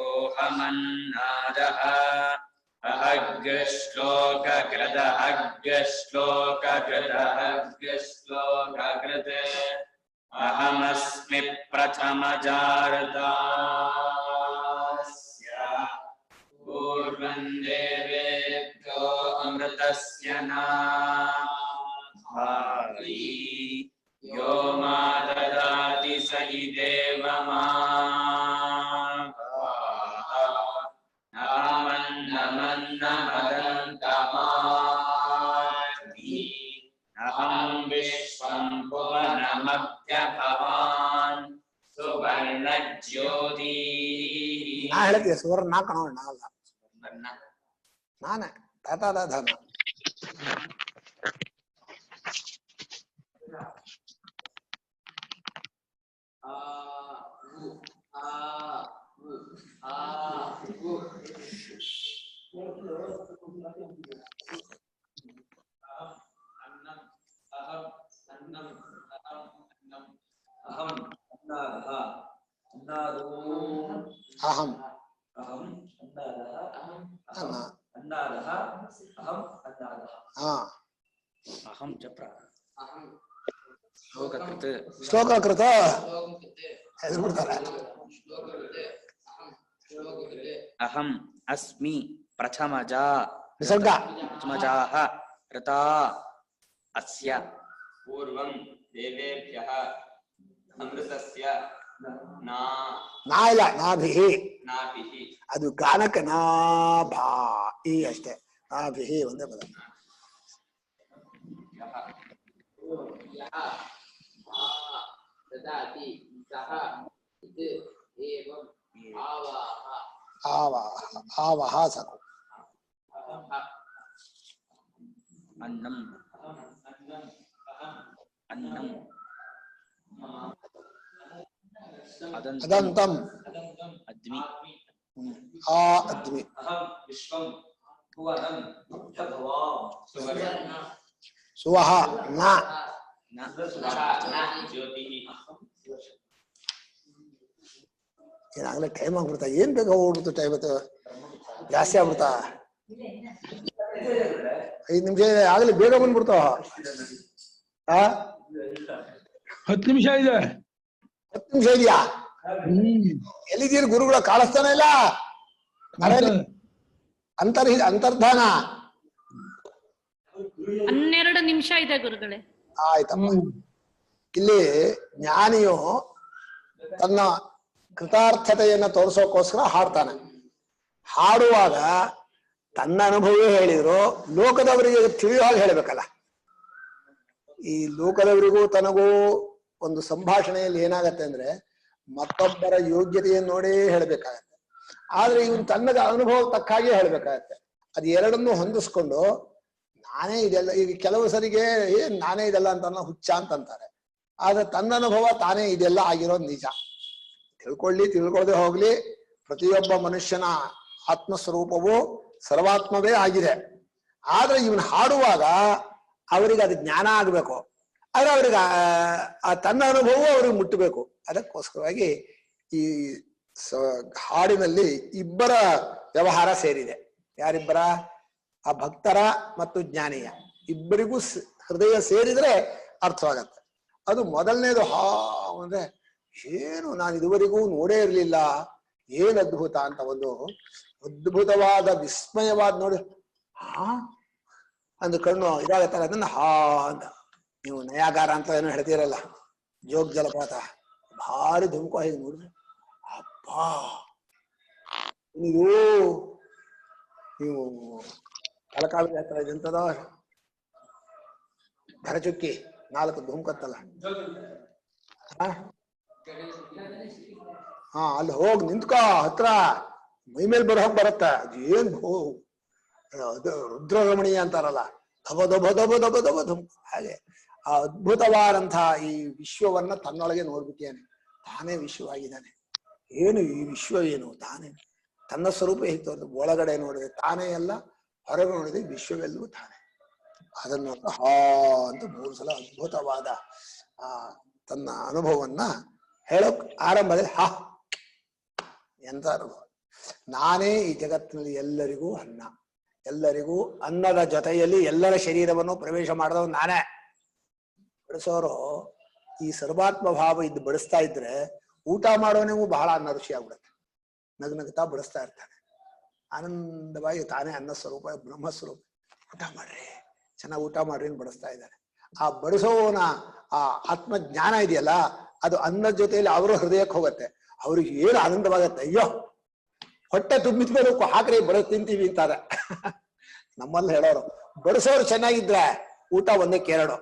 ಓಹಮನ್ನಾದಃ ಅಹಗ್ಶ್ಲೋಕಕೃತ ಅಗ್ಶ್ಲೋಕಕೃತ ಅಗ್ಶ್ಲೋಕಕೃತ ಅಹಮಸ್ಮಿ ಪ್ರಥಮ ಜಾರದಾಸ್ಯ ಪೂರ್ವಂ ದೇವೇಭ್ಯೋ ಅಮೃತಸ್ಯ ನಾಭಿ ಯೋ ಮಾ ದದಾತಿ ಸ ಹಿ ದೇವಮಾ ನಮನ್ನಮನ್ನಮದಂತಮಾದಿ ಅಹಂ ವಿಶ್ವಂ ಭುವನಮಭ್ಯಭವಾನ್ ಸುವರ್ಣ ಜ್ಯೋತಿ. ನಾ ಹೇಳ್ತೀಯ ಸುವರ್ಣ, ನಾ ಕಣೋಣ ಅಲ್ಲ, ನಾನೇ ತಾತಾದಾನ. ಅಹಂ ಅಹಂ ಚ ಶ್ಲೋಕ ಕೃತ ಹೆಸರು ಬಿಡ್ತಾರೆ. ಅಹಂ ಅಸ್ಮಿ ಪ್ರಥಮಜ ನಿಸರ್ಗ ಪ್ರಥಮಜಾಃ ಋತಾ ಅಸ್ಯ ಪೂರ್ವಂ ದೇವೇಭ್ಯಃ ಅಮೃತಸ್ಯ ನಾ ಇಲ್ಲ ನಾಭಿಹಿ, ನಾಭಿಹಿ ಅದು ಗಾನಕ ನಾಭಾ ಈ ಅಷ್ಟೇ. ನಾಭಿಹಿ ಒಂದೇ ಪದ. ಆವಾಹ ಆವಹ ಸಾಕು. ಅನ್ನಂ ಅನ್ನಂ ಅದಂತಂ ಅದ್ಮಿ ಆ ಅದ್ಮಿ ಸುವಹ ನ ಜ್ಯೋತಿಃ ಏನಾಗಲೇ ಟೈಮ್ ಆಗ್ಬಿಡ್ತಾ. ಏನ್ ಬೇಗ ಹೋಗ್ಬಿಡ್ತು ಟೈಮ್ ಜಾಸ್ತಿ ಆಗ್ಬಿಡ್ತಾ. 5 ನಿಮಿಷ ಆಗ್ಲಿ ಬೇಗ ಬಂದ್ಬಿಡ್ತಾವ. 10 ನಿಮಿಷ ಇದೆ. 10 ನಿಮಿಷ ಇದೆಯಾ? ಎಲ್ಲಿದ್ದೀರಿ ಗುರುಗಳ ಕಾಣಿಸ್ತಾನೆ ಇಲ್ಲ. ಅಂತರ್ಧಾನ 12 ನಿಮಿಷ ಇದೆ ಗುರುಗಳೇ. ಆಯ್ತಮ್ಮ. ಇಲ್ಲಿ ಜ್ಞಾನಿಯು ತನ್ನ ಕೃತಾರ್ಥತೆಯನ್ನ ತೋರಿಸೋಕೋಸ್ಕರ ಹಾಡ್ತಾನೆ. ಹಾಡುವಾಗ ತನ್ನ ಅನುಭವವೇ ಹೇಳಿದ್ರು, ಲೋಕದವರಿಗೆ ತಿಳಿಯುವ ಹಾಗೆ ಹೇಳ್ಬೇಕಲ್ಲ. ಈ ಲೋಕದವರಿಗೂ ತನಗೂ ಒಂದು ಸಂಭಾಷಣೆಯಲ್ಲಿ ಏನಾಗತ್ತೆ ಅಂದ್ರೆ ಮತ್ತೊಬ್ಬರ ಯೋಗ್ಯತೆಯನ್ನು ನೋಡೇ ಹೇಳ್ಬೇಕಾಗತ್ತೆ. ಆದ್ರೆ ಇವನು ತನ್ನ ಅನುಭವ ತಕ್ಕ ಹಾಗೆ ಹೇಳ್ಬೇಕಾಗತ್ತೆ. ಅದ್ ಎರಡನ್ನೂ ಹೊಂದಿಸ್ಕೊಂಡು ನಾನೇ ಇದೆಲ್ಲ, ಈಗ ಕೆಲವು ಸರಿಗೆ ನಾನೇ ಇದೆಲ್ಲ ಅಂತ ಹುಚ್ಚ ಅಂತಾರೆ. ಆದ್ರೆ ತನ್ನ ಅನುಭವ ತಾನೇ ಇದೆಲ್ಲ ಆಗಿರೋದು ನಿಜ. ತಿಳ್ಕೊಳ್ಳದೆ ಹೋಗ್ಲಿ, ಪ್ರತಿಯೊಬ್ಬ ಮನುಷ್ಯನ ಆತ್ಮಸ್ವರೂಪವು ಸರ್ವಾತ್ಮವೇ ಆಗಿದೆ. ಆದ್ರೆ ಇವನು ಹಾಡುವಾಗ ಅವರಿಗೆ ಅದು ಜ್ಞಾನ ಆಗ್ಬೇಕು. ಆದ್ರೆ ಅವ್ರಿಗೆ ಆ ತನ್ನ ಅನುಭವ ಅವ್ರಿಗೆ ಮುಟ್ಟಬೇಕು. ಅದಕ್ಕೋಸ್ಕರವಾಗಿ ಈ ಹಾಡಿನಲ್ಲಿ ಇಬ್ಬರ ವ್ಯವಹಾರ ಸೇರಿದೆ. ಯಾರಿಬ್ಬರ? ಆ ಭಕ್ತರ ಮತ್ತು ಜ್ಞಾನಿಯ ಇಬ್ಬರಿಗೂ ಹೃದಯ ಸೇರಿದ್ರೆ ಅರ್ಥವಾಗತ್ತೆ. ಅದು ಮೊದಲನೇದು. ಅಂದ್ರೆ ಏನು ನಾನು ಇದುವರೆಗೂ ನೋಡೇ ಇರ್ಲಿಲ್ಲ, ಏನ್ ಅದ್ಭುತ ಅಂತ ಒಂದು ಅದ್ಭುತವಾದ ವಿಸ್ಮಯವಾದ ನೋಡಿ ಅಂದು ಕಣ್ಣು ಇದಾಗತ್ತಲ್ಲ, ಅದನ್ನ ಅಂತ ನೀವು ನಯಾಗಾರ ಅಂತ ಏನೋ ಹೇಳ್ತೀರಲ್ಲ, ಜೋಗ ಜಲಪಾತ ಭಾರಿ ಧುಮುಕು ಹೇಗೆ ನೋಡಿದ್ರೆ ಅಪ್ಪಾ, ನೀವು ತಲಕಾವೇರಿ ಹತ್ರ ಇದೆಂತದ ಧರಚುಕ್ಕಿ 4 ಧುಮುಕತ್ತಲ್ಲ, ಅಲ್ಲಿ ಹೋಗಿ ನಿಂತ್ಕೋ, ಹತ್ರ ಮೈ ಮೇಲೆ ಬರೋಂಗ್ ಬರತ್ತ. ಏನ್ ಅದು ರುದ್ರರಮಣೀಯ ಅಂತಾರಲ್ಲ, ಧಬ ಧಬ ಧಬ ಧಬ ಧಬ ಧುಮುಕು. ಹಾಗೆ ಆ ಅದ್ಭುತವಾದಂತಹ ಈ ವಿಶ್ವವನ್ನ ತನ್ನೊಳಗೆ ನೋಡ್ಬಿಟ್ಟಿಯಾನೆ. ತಾನೇ ವಿಶ್ವವಾಗಿದ್ದಾನೆ. ಏನು ಈ ವಿಶ್ವ ಏನು? ತಾನೇ ತನ್ನ ಸ್ವರೂಪ ಹೇಗೆ ಒಳಗಡೆ ನೋಡಿದೆ ತಾನೇ ಎಲ್ಲ, ಹೊರಗೆ ನೋಡಿದೆ ವಿಶ್ವವೆಲ್ಲವೂ ತಾನೇ. ಅದನ್ನು ಅಂತ 3 ಸಲ ಅದ್ಭುತವಾದ ಆ ತನ್ನ ಅನುಭವವನ್ನ ಹೇಳೋಕ್ ಆರಂಭದಲ್ಲಿ ಎಂತ ಅನುಭವ. ನಾನೇ ಈ ಜಗತ್ತಿನಲ್ಲಿ ಎಲ್ಲರಿಗೂ ಅನ್ನ, ಎಲ್ಲರಿಗೂ ಅನ್ನದ ಜೊತೆಯಲ್ಲಿ ಎಲ್ಲರ ಶರೀರವನ್ನು ಪ್ರವೇಶ ಮಾಡಿದವ್ ನಾನೇ. ಬಡಿಸೋರು ಈ ಸರ್ವಾತ್ಮ ಭಾವ ಇದ್ದು ಬಡಿಸ್ತಾ ಇದ್ರೆ ಊಟ ಮಾಡೋನಿಗೂ ಬಹಳ ಅನ್ನ ರುಚಿ ಆಗ್ಬಿಡುತ್ತೆ. ನಗ್ನಗ್ತಾ ಬಡಿಸ್ತಾ ಇರ್ತಾನೆ. ಆನಂದವಾಗಿ ತಾನೇ ಅನ್ನ ಸ್ವರೂಪ ಬ್ರಹ್ಮಸ್ವರೂಪ. ಊಟ ಮಾಡ್ರಿ, ಚೆನ್ನಾಗಿ ಊಟ ಮಾಡ್ರಿ ಅಂತ ಬಡಿಸ್ತಾ ಇದ್ದಾನೆ. ಆ ಬಡಿಸೋನ ಆ ಆತ್ಮಜ್ಞಾನ ಇದೆಯಲ್ಲ, ಅದು ಅನ್ನದ ಜೊತೆಯಲ್ಲಿ ಅವರ ಹೃದಯಕ್ಕೆ ಹೋಗುತ್ತೆ. ಅವ್ರಿಗೆ ಏನು ಆನಂದವಾಗತ್ತೆ. ಅಯ್ಯೋ ಹೊಟ್ಟೆ ತುಂಬಿದ್ಮೇಲೆ ಹಾಕ್ರಿ ಬಡಸ್ ತಿಂತೀವಿ ಅಂತಾರೆ. ನಮ್ಮಲ್ಲಿ ಹೇಳೋರು ಬಡಿಸೋರು ಚೆನ್ನಾಗಿದ್ರೆ ಊಟ 1ಕ್ಕೆ 2.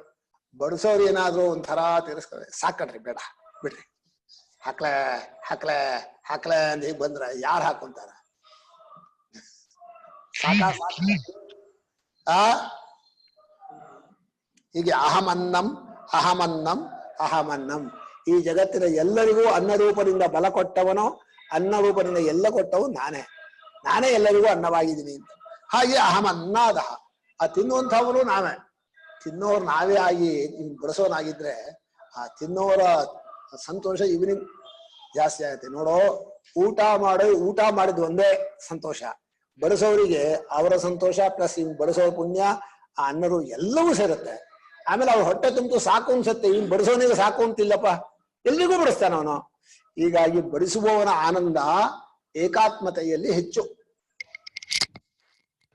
ಬಡಿಸೋರು ಏನಾದ್ರು ಒಂಥರ ತಿರ್ಸ್ತಾರೆ, ಸಾಕಡ್ರಿ ಬೇಡ ಬಿಡ್ರಿ, ಹಾಕ್ಲೆ ಹಾಕ್ಲೆ ಹಾಕ್ಲೆ ಅಂತ ಹೀಗೆ ಬಂದ್ರೆ ಯಾರು ಹಾಕೊಂತಾರ? ಹೀಗೆ ಅಹಮನ್ನಂ ಅಹಮನ್ನಂ ಅಹಮನ್ನಂ. ಈ ಜಗತ್ತಿನ ಎಲ್ಲರಿಗೂ ಅನ್ನರೂಪದಿಂದ ಬಲ ಕೊಟ್ಟವನೋ, ಅನ್ನ ರೂಪದಿಂದ ಎಲ್ಲ ಕೊಟ್ಟವು ನಾನೇ. ನಾನೇ ಎಲ್ಲರಿಗೂ ಅನ್ನವಾಗಿದ್ದೀನಿ ಅಂತ. ಹಾಗೆ ಅಹಮನ್ನಾದ, ಆ ತಿನ್ನುವಂಥವನು ನಾವೇ. ತಿನ್ನೋರು ನಾವೇ ಆಗಿ ಬಡಿಸೋನಾಗಿದ್ರೆ ಆ ತಿನ್ನೋರ ಸಂತೋಷ ಇವನಿಗೆ ಜಾಸ್ತಿ ಆಗುತ್ತೆ. ನೋಡೋ, ಊಟ ಮಾಡಿದ್ ಒಂದೇ ಸಂತೋಷ, ಬಡಿಸೋರಿಗೆ ಅವರ ಸಂತೋಷ ಪ್ಲಸ್ ಇವ್ ಬಡಿಸೋ ಪುಣ್ಯ, ಆ ಅನ್ನರು ಎಲ್ಲವೂ ಸೇರುತ್ತೆ. ಆಮೇಲೆ ಅವ್ರ ಹೊಟ್ಟೆ ತುಂಬಿತು ಸಾಕು ಅನ್ಸತ್ತೆ, ಇನ್ ಬಡಿಸೋನಿಗೆ ಸಾಕು ಅಂತಿಲ್ಲಪ್ಪ, ಎಲ್ರಿಗೂ ಬಡಿಸ್ತಾನ ಅವನು. ಹೀಗಾಗಿ ಬಡಿಸುವವನ ಆನಂದ ಏಕಾತ್ಮತೆಯಲ್ಲಿ ಹೆಚ್ಚು.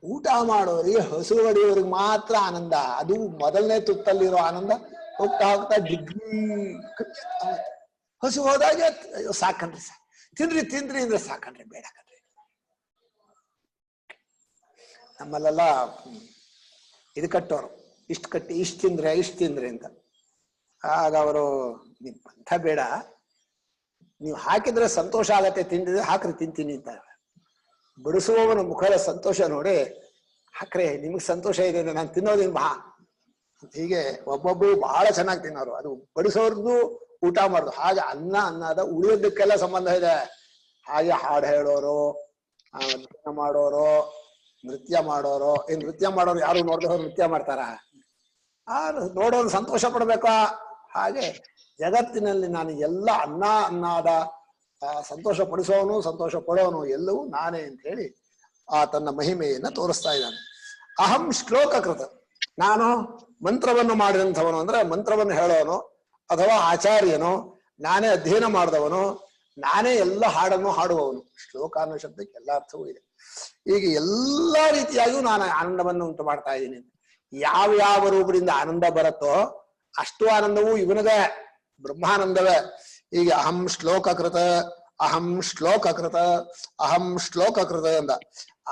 ಊಟ ಮಾಡೋರಿಗೆ ಹಸು ಹೊಡೆಯೋರಿಗೆ ಮಾತ್ರ ಆನಂದ, ಅದು ಮೊದಲನೇ ತುತ್ತಲ್ಲಿರೋ ಆನಂದ. ಹೋಗ್ತಾ ಹೋಗ್ತಾ ಡಿಗ್ರಿ ಹಸು ಹೋದಾಗ ಸಾಕಣ್ರಿ ತಿನ್ರಿ ತಿನ್ರಿ ಅಂದ್ರೆ ಸಾಕಣ್ರಿ ಬೇಡ ಕಣ್ರಿ. ನಮ್ಮಲ್ಲೆಲ್ಲ ಇದು ಕಟ್ಟೋರು, ಇಷ್ಟು ಕಟ್ಟಿ ಇಷ್ಟು ತಿಂದ್ರೆ ಅಂತ. ಆಗ ಅವರು ನಿಮ್ ಪಂಥ ಬೇಡ, ನೀವು ಹಾಕಿದ್ರೆ ಸಂತೋಷ ಆಗತ್ತೆ, ತಿಂದಿದ್ರೆ ಹಾಕ್ರಿ ತಿಂತೀನಿ ಅಂತ. ಬಡಿಸುವವನ ಮುಖದ ಸಂತೋಷ ನೋಡಿ, ಹಾಕ್ರೆ ನಿಮಗ್ ಸಂತೋಷ ಇದೆ ನಾನು ತಿನ್ನೋದಿನ್ ಬಾ ಅಂತ. ಹೀಗೆ ಒಬ್ಬೊಬ್ರು ಬಹಳ ಚೆನ್ನಾಗಿ ತಿನ್ನೋರು, ಅದು ಬಡಿಸೋರ್ದು ಊಟ ಮಾಡೋದು. ಹಾಗೆ ಅನ್ನದ ಉಳಿಯೋದಕ್ಕೆಲ್ಲ ಸಂಬಂಧ ಇದೆ. ಹಾಗೆ ಹಾಡು ಹೇಳೋರು, ನೃತ್ಯ ಮಾಡೋರು. ಈ ನೃತ್ಯ ಮಾಡೋರು ಯಾರು ನೋಡಿದವರು ನೃತ್ಯ ಮಾಡ್ತಾರ? ನೋಡೋರು ಸಂತೋಷ ಪಡ್ಬೇಕಾ? ಹಾಗೆ ಜಗತ್ತಿನಲ್ಲಿ ನಾನು ಎಲ್ಲ ಅನ್ನದ ಸಂತೋಷ ಪಡಿಸೋನು, ಸಂತೋಷ ಪಡೋನು ಎಲ್ಲವೂ ನಾನೇ ಅಂತ ಹೇಳಿ ತನ್ನ ಮಹಿಮೆಯನ್ನ ತೋರಿಸ್ತಾ ಇದ್ದಾನೆ. ಅಹಂ ಶ್ಲೋಕಕೃತ, ನಾನು ಮಂತ್ರವನ್ನು ಮಾಡಿದಂಥವನು, ಅಂದ್ರೆ ಮಂತ್ರವನ್ನು ಹೇಳೋನು ಅಥವಾ ಆಚಾರ್ಯನು, ನಾನೇ ಅಧ್ಯಯನ ಮಾಡಿದವನು, ನಾನೇ ಎಲ್ಲ ಹಾಡನ್ನು ಹಾಡುವವನು. ಶ್ಲೋಕ ಅನ್ನೋ ಶಬ್ದಕ್ಕೆ ಎಲ್ಲ ಅರ್ಥವೂ ಇದೆ. ಈಗ ಎಲ್ಲಾ ರೀತಿಯಾಗಿಯೂ ನಾನು ಆನಂದವನ್ನು ಉಂಟು ಮಾಡ್ತಾ ಇದ್ದೀನಿ. ಯಾವ ರೂಪದಿಂದ ಆನಂದ ಬರುತ್ತೋ ಅಷ್ಟು ಆನಂದವೂ ಇವನದೇ, ಬ್ರಹ್ಮಾನಂದವೇ. ಈಗ ಅಹಂ ಶ್ಲೋಕಕೃತ ಅಂದ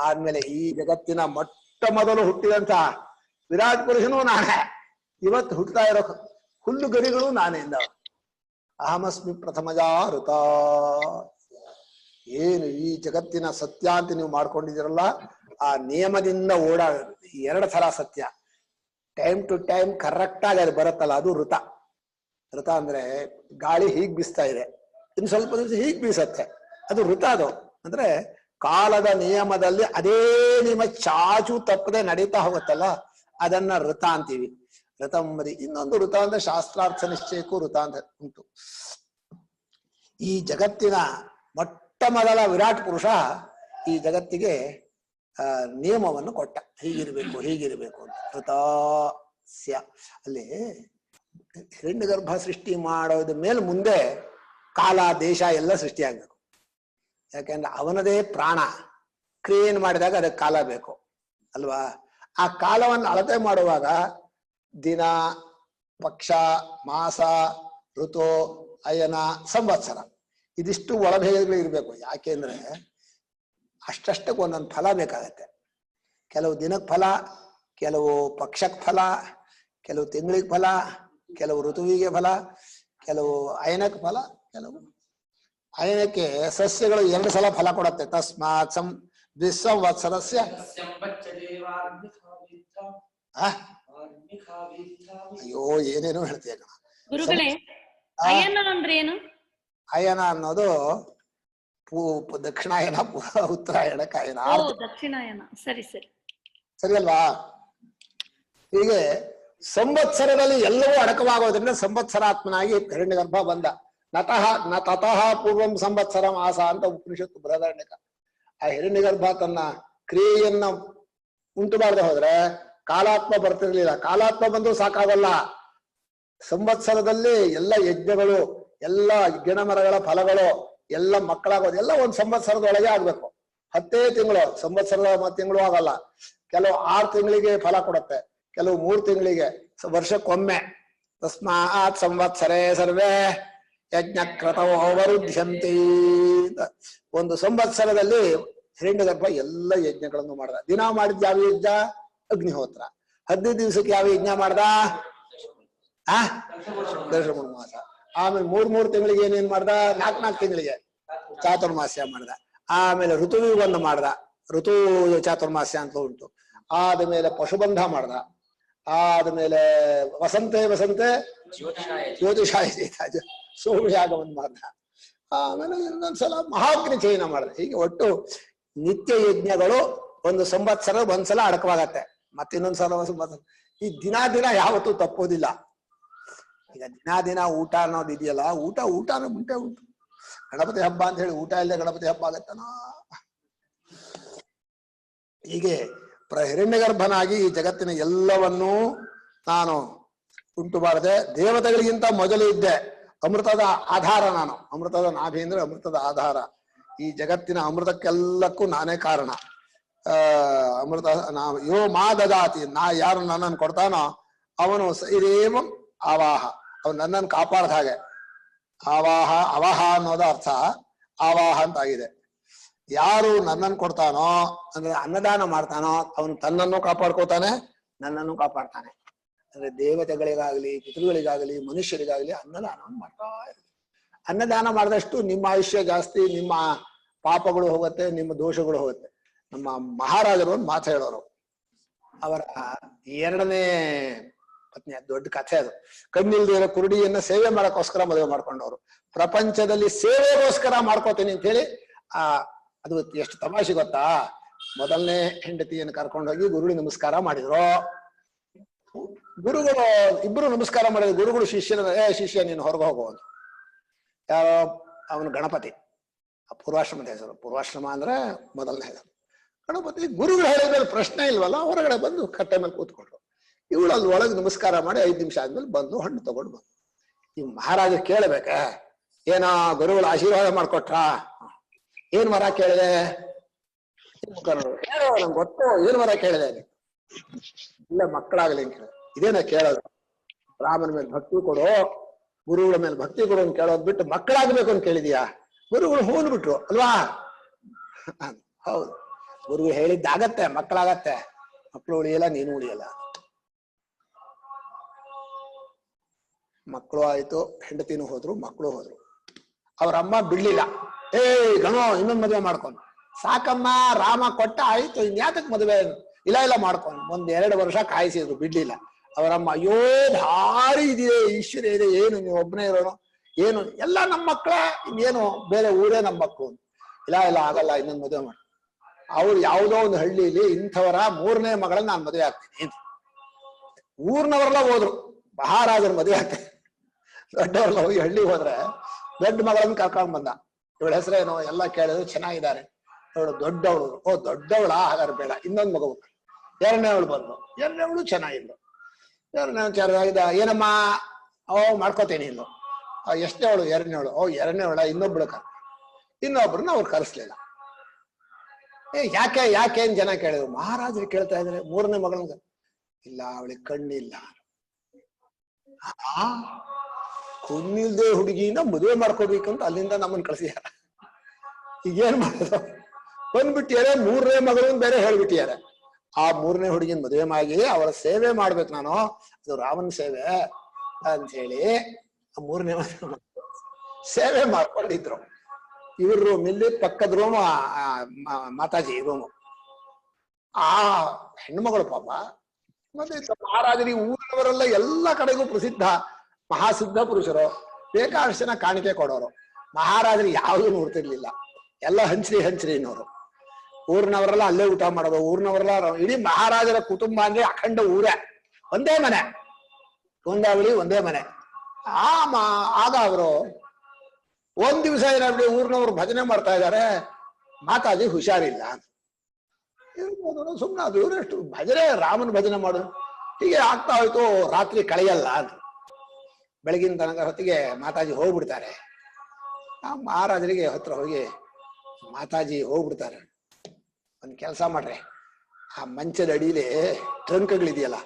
ಆದ್ಮೇಲೆ ಈ ಜಗತ್ತಿನ ಮೊಟ್ಟ ಮೊದಲು ಹುಟ್ಟಿದಂತ ವಿರಾಟ್ ಪುರುಷನೂ ನಾನೇ, ಇವತ್ತು ಹುಟ್ಟುತ್ತಾ ಇರೋ ಹುಲ್ಲು ಗರಿಗಳು ನಾನೇ ಇಂದ. ಅಹಮಸ್ಮಿ ಪ್ರಥಮಜಾ ಋತ. ಏನು ಈ ಜಗತ್ತಿನ ಸತ್ಯ ಅಂತ ನೀವು ಮಾಡ್ಕೊಂಡಿದ್ದೀರಲ್ಲ, ಆ ನಿಯಮದಿಂದ ಎರಡು ಥರ ಸತ್ಯ. ಟೈಮ್ ಟು ಟೈಮ್ ಕರೆಕ್ಟ್ ಆಗಿ ಅದು ಬರುತ್ತಲ್ಲ, ಅದು ಋತ. ಋತ ಅಂದ್ರೆ ಗಾಳಿ ಹೀಗ್ ಬೀಸ್ತಾ ಇದೆ, ಇನ್ನು ಸ್ವಲ್ಪ ದಿವಸ ಹೀಗ್ ಬೀಸತ್ತೆ, ಅದು ಋತ. ಅದು ಅಂದ್ರೆ ಕಾಲದ ನಿಯಮದಲ್ಲಿ ಅದೇ ನಿಯಮ ಚಾಚು ತಪ್ಪದೆ ನಡೀತಾ ಹೋಗುತ್ತಲ್ಲ, ಅದನ್ನ ಋತ ಅಂತೀವಿ. ಋತಂಬರಿ. ಇನ್ನೊಂದು ಋತ ಅಂದ್ರೆ ಶಾಸ್ತ್ರಾರ್ಥ ನಿಶ್ಚಯಕ್ಕೂ ಋತ ಅಂತ ಉಂಟು. ಈ ಜಗತ್ತಿನ ಮೊಟ್ಟ ಮೊದಲ ವಿರಾಟ್ ಪುರುಷ ಈ ಜಗತ್ತಿಗೆ ನಿಯಮವನ್ನು ಕೊಟ್ಟ, ಹೀಗಿರ್ಬೇಕು ಅಂತ. ಋತಾಸ್ಯ ಅಲ್ಲಿ ಹಿರಣ್ಯಗರ್ಭ ಸೃಷ್ಟಿ ಮಾಡೋದ ಮೇಲೆ ಮುಂದೆ ಕಾಲ ದೇಶ ಎಲ್ಲ ಸೃಷ್ಟಿಯಾಗಬೇಕು. ಯಾಕೆಂದ್ರೆ ಅವನದೇ ಪ್ರಾಣ, ಕ್ರಿಯೆಯನ್ನು ಮಾಡಿದಾಗ ಅದಕ್ಕೆ ಕಾಲ ಬೇಕು ಅಲ್ವಾ? ಆ ಕಾಲವನ್ನು ಅಳತೆ ಮಾಡುವಾಗ ದಿನ, ಪಕ್ಷ, ಮಾಸ, ಋತು, ಅಯನ, ಸಂವತ್ಸರ ಇದಿಷ್ಟು ಒಳಭೇದಗಳು ಇರಬೇಕು. ಯಾಕೆಂದ್ರೆ ಅಷ್ಟಕ್ಕೆ ಒಂದೊಂದು ಫಲ ಬೇಕಾಗತ್ತೆ. ಕೆಲವು ದಿನಕ್ಕೆ ಫಲ, ಕೆಲವು ಪಕ್ಷಕ್ಕೆ ಫಲ, ಕೆಲವು ತಿಂಗಳಿಗೆ ಫಲ, ಕೆಲವು ಋತುವಿಗೆ ಫಲ, ಕೆಲವು ಅಯನಕ್ಕೆ ಫಲ. ಕೆಲವು ಅಯನಕ್ಕೆ ಸಸ್ಯಗಳು 2 ಸಲ ಫಲ ಕೊಡುತ್ತೆ. ತಸ್ಮಾತ್ ದ್ವಿಸಂವತ್ಸರಸ್ಯ. ಅಯ್ಯೋ ಏನೇನೋ ಹೇಳ್ತೀಯ ಗುರುಗಳೇ. ಅಯನ ಅಂದ್ರೆ ಏನು? ಅಯನ ಅನ್ನೋದು ದಕ್ಷಿಣಾಯನ, ಉತ್ತರಾಯಣಕ್ಕೆ ಅಯನ. ದಕ್ಷಿಣಾಯನ. ಸರಿ ಸರಿ ಸರಿ ಅಲ್ವಾ? ಹೀಗೆ ಸಂವತ್ಸರದಲ್ಲಿ ಎಲ್ಲವೂ ಅಡಕವಾಗೋದ್ರಿಂದ ಸಂವತ್ಸರಾತ್ಮನಾಗಿ ಹಿರಣ್ಯಗರ್ಭ ಬಂದ. ತತಃ ಪೂರ್ವಂ ಸಂವತ್ಸರ ಮಾಸ ಅಂತ ಉಪನಿಷತ್ತು ಬೃಹದಾರಣ್ಯಕ. ಆ ಹಿರಣ್ಯಗರ್ಭ ತನ್ನ ಕ್ರಿಯೆಯನ್ನ ಉಂಟು ಮಾಡದೆ ಹೋದ್ರೆ ಕಾಲಾತ್ಮ ಬರ್ತಿರ್ಲಿಲ್ಲ. ಕಾಲಾತ್ಮ ಬಂದು ಸಾಕಾಗಲ್ಲ. ಸಂವತ್ಸರದಲ್ಲಿ ಎಲ್ಲ ಯಜ್ಞಗಳು, ಎಲ್ಲ ಗಿಡ ಮರಗಳ ಫಲಗಳು ಎಲ್ಲ ಮಕ್ಕಳಾಗೋದು ಎಲ್ಲ ಒಂದು ಸಂವತ್ಸರದೊಳಗೆ ಆಗ್ಬೇಕು. 10 ತಿಂಗಳು, ಸಂವತ್ಸರದ ತಿಂಗಳು ಆಗಲ್ಲ. ಕೆಲವು 6 ತಿಂಗಳಿಗೆ ಫಲ ಕೊಡುತ್ತೆ, ಕೆಲವು 3 ತಿಂಗಳಿಗೆ, ವರ್ಷಕ್ಕೊಮ್ಮೆ. ತಸ್ಮಾತ್ ಸಂವತ್ಸರೇ ಸರ್ವೇ ಯಜ್ಞಕ್ರತವೋ ವರುಧ್ಯಂತಿ. ಒಂದು ಸಂವತ್ಸರದಲ್ಲಿ ಹಿರಣ್ಯಗರ್ಭ ಎಲ್ಲ ಯಜ್ಞಗಳನ್ನು ಮಾಡ್ದ. ದಿನ ಮಾಡಿದ ಯಾವ ಯಜ್ಞ? ಅಗ್ನಿಹೋತ್ರ. 15 ದಿವಸಕ್ಕೆ ಯಾವ ಯಜ್ಞ ಮಾಡ್ದ? ದರ್ಶನ ಮಾಸ. ಆಮೇಲೆ 3 ತಿಂಗಳಿಗೆ ಏನೇನ್ ಮಾಡ್ದ? 4 ತಿಂಗಳಿಗೆ ಚಾತುರ್ಮಾಸ್ಯ ಮಾಡ್ದ. ಆಮೇಲೆ ಋತುವಿಗೊಂದು ಮಾಡ್ದ, ಋತು ಚಾತುರ್ಮಾಸ್ಯ ಅಂತ ಉಂಟು. ಆದ್ಮೇಲೆ ಪಶುಬಂಧ ಮಾಡ್ದ. ಆದ್ಮೇಲೆ ವಸಂತೆ ಜ್ಯೋತಿಷಾಯ ಸೋಮಯಾಗವನ್ನು ಮಾಡ್ದ. ಆಮೇಲೆ ಇನ್ನೊಂದ್ಸಲ ಮಹಾಗ್ನಿ ಚಯನ ಮಾಡ್ದ. ಹೀಗೆ ಒಟ್ಟು ನಿತ್ಯ ಯಜ್ಞಗಳು ಒಂದು ಸಂವತ್ಸರ ಒಂದ್ಸಲ ಅಡಕವಾಗತ್ತೆ, ಮತ್ತೆ ಇನ್ನೊಂದ್ಸಲ ಸಂವತ್ಸರ. ಈ ದಿನ ಯಾವತ್ತೂ ತಪ್ಪೋದಿಲ್ಲ. ಈಗ ದಿನ ಊಟ ಅನ್ನೋದು ಇದೆಯಲ್ಲ, ಊಟನೂ ಮುಂಟೆ ಉಂಟು. ಗಣಪತಿ ಹಬ್ಬ ಅಂತ ಹೇಳಿ ಊಟ ಇಲ್ಲದೆ ಗಣಪತಿ ಹಬ್ಬ ಆಗತ್ತನೋ? ಹೀಗೆ ಹಿರಣ್ಯಗರ್ಭನಾಗಿ ಈ ಜಗತ್ತಿನ ಎಲ್ಲವನ್ನೂ ನಾನು ಉಂಟು ಮಾಡದೆ ದೇವತೆಗಳಿಗಿಂತ ಮೊದಲು ಇದ್ದೆ. ಅಮೃತದ ಆಧಾರ ನಾನು. ಅಮೃತದ ನಾಭಿ ಅಂದ್ರೆ ಅಮೃತದ ಆಧಾರ. ಈ ಜಗತ್ತಿನ ಅಮೃತಕ್ಕೆಲ್ಲಕ್ಕೂ ನಾನೇ ಕಾರಣ. ಅಮೃತ ಯೋ ಮಾ ದದಾತಿ, ಯಾರು ನನ್ನನ್ನು ಕೊಡ್ತಾನೋ ಅವನು ಇದೇವ ಆವಾಹ, ಅವನು ನನ್ನನ್ನು ಕಾಪಾಡ್ದ ಹಾಗೆ. ಆವಾಹ ಅವಹ ಅನ್ನೋದ ಅರ್ಥ ಆವಾಹ ಅಂತ ಆಗಿದೆ. ಯಾರು ನನ್ನನ್ನು ಕೊಡ್ತಾನೋ ಅಂದ್ರೆ ಅನ್ನದಾನ ಮಾಡ್ತಾನೋ ಅವನು ತನ್ನನ್ನು ಕಾಪಾಡ್ಕೋತಾನೆ, ನನ್ನನ್ನು ಕಾಪಾಡ್ತಾನೆ. ಅಂದ್ರೆ ದೇವತೆಗಳಿಗಾಗ್ಲಿ ಪಿತೃಗಳಿಗಾಗಲಿ ಮನುಷ್ಯರಿಗಾಗ್ಲಿ ಅನ್ನದಾನವನ್ನು ಮಾಡ್ತಾ ಇರ್ತಾರೆ. ಅನ್ನದಾನ ಮಾಡಿದಷ್ಟು ನಿಮ್ಮ ಆಯುಷ್ಯ ಜಾಸ್ತಿ, ನಿಮ್ಮ ಪಾಪಗಳು ಹೋಗುತ್ತೆ, ನಿಮ್ಮ ದೋಷಗಳು ಹೋಗುತ್ತೆ. ನಮ್ಮ ಮಹಾರಾಜರು ಒಂದು ಮಾತು ಹೇಳೋರು. ಅವರ 2ನೇ ಪತ್ನಿ, ದೊಡ್ಡ ಕಥೆ ಅದು. ಕಣ್ಣಿಲ್ದೇ ಇರೋ ಕುರುಡಿಯನ್ನ ಸೇವೆ ಮಾಡಕ್ಕೋಸ್ಕರ ಮದುವೆ ಮಾಡ್ಕೊಂಡವ್ರು. ಪ್ರಪಂಚದಲ್ಲಿ ಸೇವೆಗೋಸ್ಕರ ಮಾಡ್ಕೋತೀನಿ ಅಂತ ಹೇಳಿ ಅದು ಎಷ್ಟು ತಮಾಷೆ ಗೊತ್ತಾ. ಮೊದಲನೇ ಹೆಂಡತಿಯನ್ನು ಕರ್ಕೊಂಡೋಗಿ ಗುರುಗಳಿಗೆ ನಮಸ್ಕಾರ ಮಾಡಿದ್ರು. ಗುರುಗಳು ಇಬ್ರು ನಮಸ್ಕಾರ ಮಾಡಿದ್ರು. ಗುರುಗಳು ಶಿಷ್ಯ ನೀನು ಹೊರಗೆ ಹೋಗುವುದು. ಯಾರೋ ಅವನು ಗಣಪತಿ, ಪೂರ್ವಾಶ್ರಮದ ಹೆಸರು. ಪೂರ್ವಾಶ್ರಮ ಅಂದ್ರೆ ಮೊದಲನೇ ಹೆಸರು ಗಣಪತಿ. ಗುರುಗಳು ಹೇಳಿದ್ಮೇಲೆ ಪ್ರಶ್ನೆ ಇಲ್ವಲ್ಲ, ಹೊರಗಡೆ ಬಂದು ಕಟ್ಟೆ ಮೇಲೆ ಕೂತ್ಕೊಂಡ್ರು. ಇವಳು ಅಲ್ಲಿ ಒಳಗೆ ನಮಸ್ಕಾರ ಮಾಡಿ 5 ನಿಮಿಷ ಆದ್ಮೇಲೆ ಬಂದು ಹಣ್ಣು ತಗೊಂಡು ಬಂದು. ಈ ಮಹಾರಾಜ ಕೇಳಬೇಕ, ಏನೋ ಗುರುಗಳು ಆಶೀರ್ವಾದ ಮಾಡ್ಕೊಟ್ರ, ಏನ್ ವರ ಕೇಳಿದೆ? ನಂಗೆ ಗೊತ್ತು, ಏನ್ ವರ ಕೇಳಿದೆ? ಇಲ್ಲ ಮಕ್ಕಳಾಗಲಿ ಅಂತ ಕೇಳಿದೆ. ಇದೇನ ಕೇಳೋದು? ರಾಮನ ಮೇಲೆ ಭಕ್ತಿ ಕೊಡು, ಗುರುಗಳ ಮೇಲೆ ಭಕ್ತಿ ಕೊಡು ಅಂತ ಕೇಳೋದ್ ಬಿಟ್ಟು ಮಕ್ಕಳಾಗ್ಬೇಕು ಅಂತ ಕೇಳಿದ್ಯಾ? ಗುರುಗಳು ಹೋಗ್ಬಿಟ್ರು ಅಲ್ವಾ? ಹೌದು, ಗುರುಗಳು ಹೇಳಿದ್ದಾಗತ್ತೆ, ಮಕ್ಕಳಾಗತ್ತೆ. ಮಕ್ಕಳು ಉಳಿಯಲ್ಲ, ನೀನು ಉಳಿಯಲ್ಲ. ಮಕ್ಕಳು ಆಯ್ತು, ಹೆಂಡತಿನೂ ಹೋದ್ರು, ಮಕ್ಕಳು ಹೋದ್ರು. ಅವ್ರ ಅಮ್ಮ ಬಿಡ್ಲಿಲ್ಲ. ಗಣೋ ಇನ್ನೊಂದು ಮದುವೆ ಮಾಡ್ಕೊಂಡು. ಸಾಕಮ್ಮ, ರಾಮ ಕೊಟ್ಟ ಆಯ್ತು, ಇನ್ಯಾತಕ್ ಮದುವೆ? ಇಲ್ಲ ಮಾಡ್ಕೊಂಡು 1-2 ವರ್ಷ ಕಾಯಿಸಿದ್ರು, ಬಿಡ್ಲಿಲ್ಲ. ಅವರಮ್ಮ, ಅಯ್ಯೋ ಭಾರಿ ಇದೆಯೇ, ಈಶ್ವರ್ಯ ಇದೆ, ಏನು ನೀವು ಒಬ್ಬನೇ ಇರೋನು, ಏನು ಎಲ್ಲ ನಮ್ಮ ಮಕ್ಕಳ, ಇನ್ನೇನು ಬೇರೆ ಊರೇ ನಮ್ಮ ಮಕ್ಕಳು. ಇಲ್ಲ ಆಗಲ್ಲ, ಇನ್ನೊಂದು ಮದುವೆ ಮಾಡಿ. ಅವ್ರು ಯಾವುದೋ ಒಂದು ಹಳ್ಳಿಲಿ ಇಂಥವರ 3ನೇ ಮಗಳನ್ನ ನಾನು ಮದುವೆ ಆಗ್ತೀನಿ. ಊರ್ನವರೆಲ್ಲ ಹೋದ್ರು, ಮಹಾರಾಜರ ಮದುವೆ ಆಗ್ತೇನೆ. ದೊಡ್ಡವರೆಲ್ಲ ಹೋಗಿ ಹಳ್ಳಿಗೆ ಹೋದ್ರೆ ದೊಡ್ಡ ಮಗಳನ್ನ ಕರ್ಕೊಂಡ್ ಬಂದ. ಇವಳ ಹೆಸರೇನು ಎಲ್ಲ ಕೇಳಿದ್ರು, ಚೆನ್ನಾಗಿದ್ದಾರೆ. ಅವಳು ದೊಡ್ಡವಳು. ದೊಡ್ಡವಳ, ಹಾಗಾದ್ರೆ ಬೇಡ, ಇನ್ನೊಂದು ಮಗು. 2ನೇವಳು ಬಂದು, 2ನೇವಳು ಚೆನ್ನಾಗಿದ್ದು. 2ನೇ ಚೆನ್ನಾಗಿದ್ದ. ಏನಮ್ಮ? ಮಾಡ್ಕೋತೇನೆ ಇನ್ನು. ಎಷ್ಟನೇವಳು? 2ನೇವಳು. 2ನೇವಳ, ಇನ್ನೊಬ್ಳು ಇನ್ನೊಬ್ರನ್ನ ಅವ್ರು ಕರೆಸ್ಲಿಲ್ಲ. ಯಾಕೆ ಏನ್ ಜನ ಕೇಳಿದ್ರು. ಮಹಾರಾಜರು ಕೇಳ್ತಾ ಇದಾರೆ 3ನೇ ಮಗಳನ್ನ. ಇಲ್ಲ, ಅವಳಿಗೆ ಕಣ್ಣಿಲ್ಲ. ಕಣ್ಣಿಲ್ದೆ ಹುಡುಗಿನ ಮದುವೆ ಮಾಡ್ಕೋಬೇಕಂತ ಅಲ್ಲಿಂದ ನಮ್ಮನ್ನ ಕಳ್ಸಿದಾರ. ಈಗೇನ್ ಮಾಡೋದು? ಬಂದ್ಬಿಟ್ಟಿಯಾರೆ, 3ನೇ ಮಗಳನ್ನ ಬೇರೆ ಹೇಳ್ಬಿಟ್ಟಿಯಾರೆ. ಆ 3ನೇ ಹುಡುಗಿನ ಮದುವೆ ಮಾಡಿ ಅವಳ ಸೇವೆ ಮಾಡ್ಬೇಕು ನಾನು, ಅದು ರಾಮನ ಸೇವೆ ಅಂತ ಹೇಳಿ ಆ 3ನೇ ಸೇವೆ ಮಾಡ್ಕೊಂಡಿದ್ರು. ಇವ್ರ ರೂಮ್ ಇಲ್ಲಿ, ಪಕ್ಕದ ರೂಮ್ ಮಾತಾಜಿ ರೂಮು. ಆ ಹೆಣ್ಮಗಳು ಪಾಪ ಮತ್ತೆ ಮಹಾರಾಜರಿಗೆ ಊರಿನವರೆಲ್ಲ ಎಲ್ಲ ಕಡೆಗೂ ಪ್ರಸಿದ್ಧ ಮಹಾಸಿದ್ಧ ಪುರುಷರು, ಬೇಕಾದಷ್ಟು ಜನ ಕಾಣಿಕೆ ಕೊಡೋರು. ಮಹಾರಾಜರಿಗೆ ಯಾವುದು ನೋಡ್ತಿರ್ಲಿಲ್ಲ, ಎಲ್ಲ ಹಂಚ್ರಿ ಅನ್ನೋರು. ಊರಿನವರೆಲ್ಲ ಅಲ್ಲೇ ಊಟ ಮಾಡೋದು. ಊರಿನವರೆಲ್ಲ ಇಡೀ ಮಹಾರಾಜರ ಕುಟುಂಬ ಅಂದ್ರೆ ಅಖಂಡ ಊರೇ, ಒಂದೇ ಮನೆ, ಒಂದಾವಳಿ ಒಂದೇ ಮನೆ. ಆಗ ಅವರು ಒಂದ್ ದಿವಸ ಏನಾಗ್ಬಿಡಿ, ಊರಿನವ್ರು ಭಜನೆ ಮಾಡ್ತಾ ಇದ್ದಾರೆ, ಮಾತಾಜಿ ಹುಷಾರಿಲ್ಲ. ಸುಮ್ಮನೆ ಅದು ಇವರೆಷ್ಟು ಭಜನೆ, ರಾಮನ ಭಜನೆ ಮಾಡು. ಹೀಗೆ ಆಗ್ತಾ ಹೋಯ್ತು. ರಾತ್ರಿ ಕಳೆಯಲ್ಲ ಅಂತ ಬೆಳಗಿನ ತನಕ ಹೊತ್ತಿಗೆ ಮಾತಾಜಿ ಹೋಗ್ಬಿಡ್ತಾರೆ. ಆ ಮಹಾರಾಜರಿಗೆ ಹತ್ರ ಹೋಗಿ, ಮಾತಾಜಿ ಹೋಗ್ಬಿಡ್ತಾರೆ, ಒಂದ್ ಕೆಲಸ ಮಾಡ್ರಿ, ಆ ಮಂಚದ ಅಡಿಲಿ ಟ್ರಂಕ್ಗಳಿದೆಯಲ್ಲ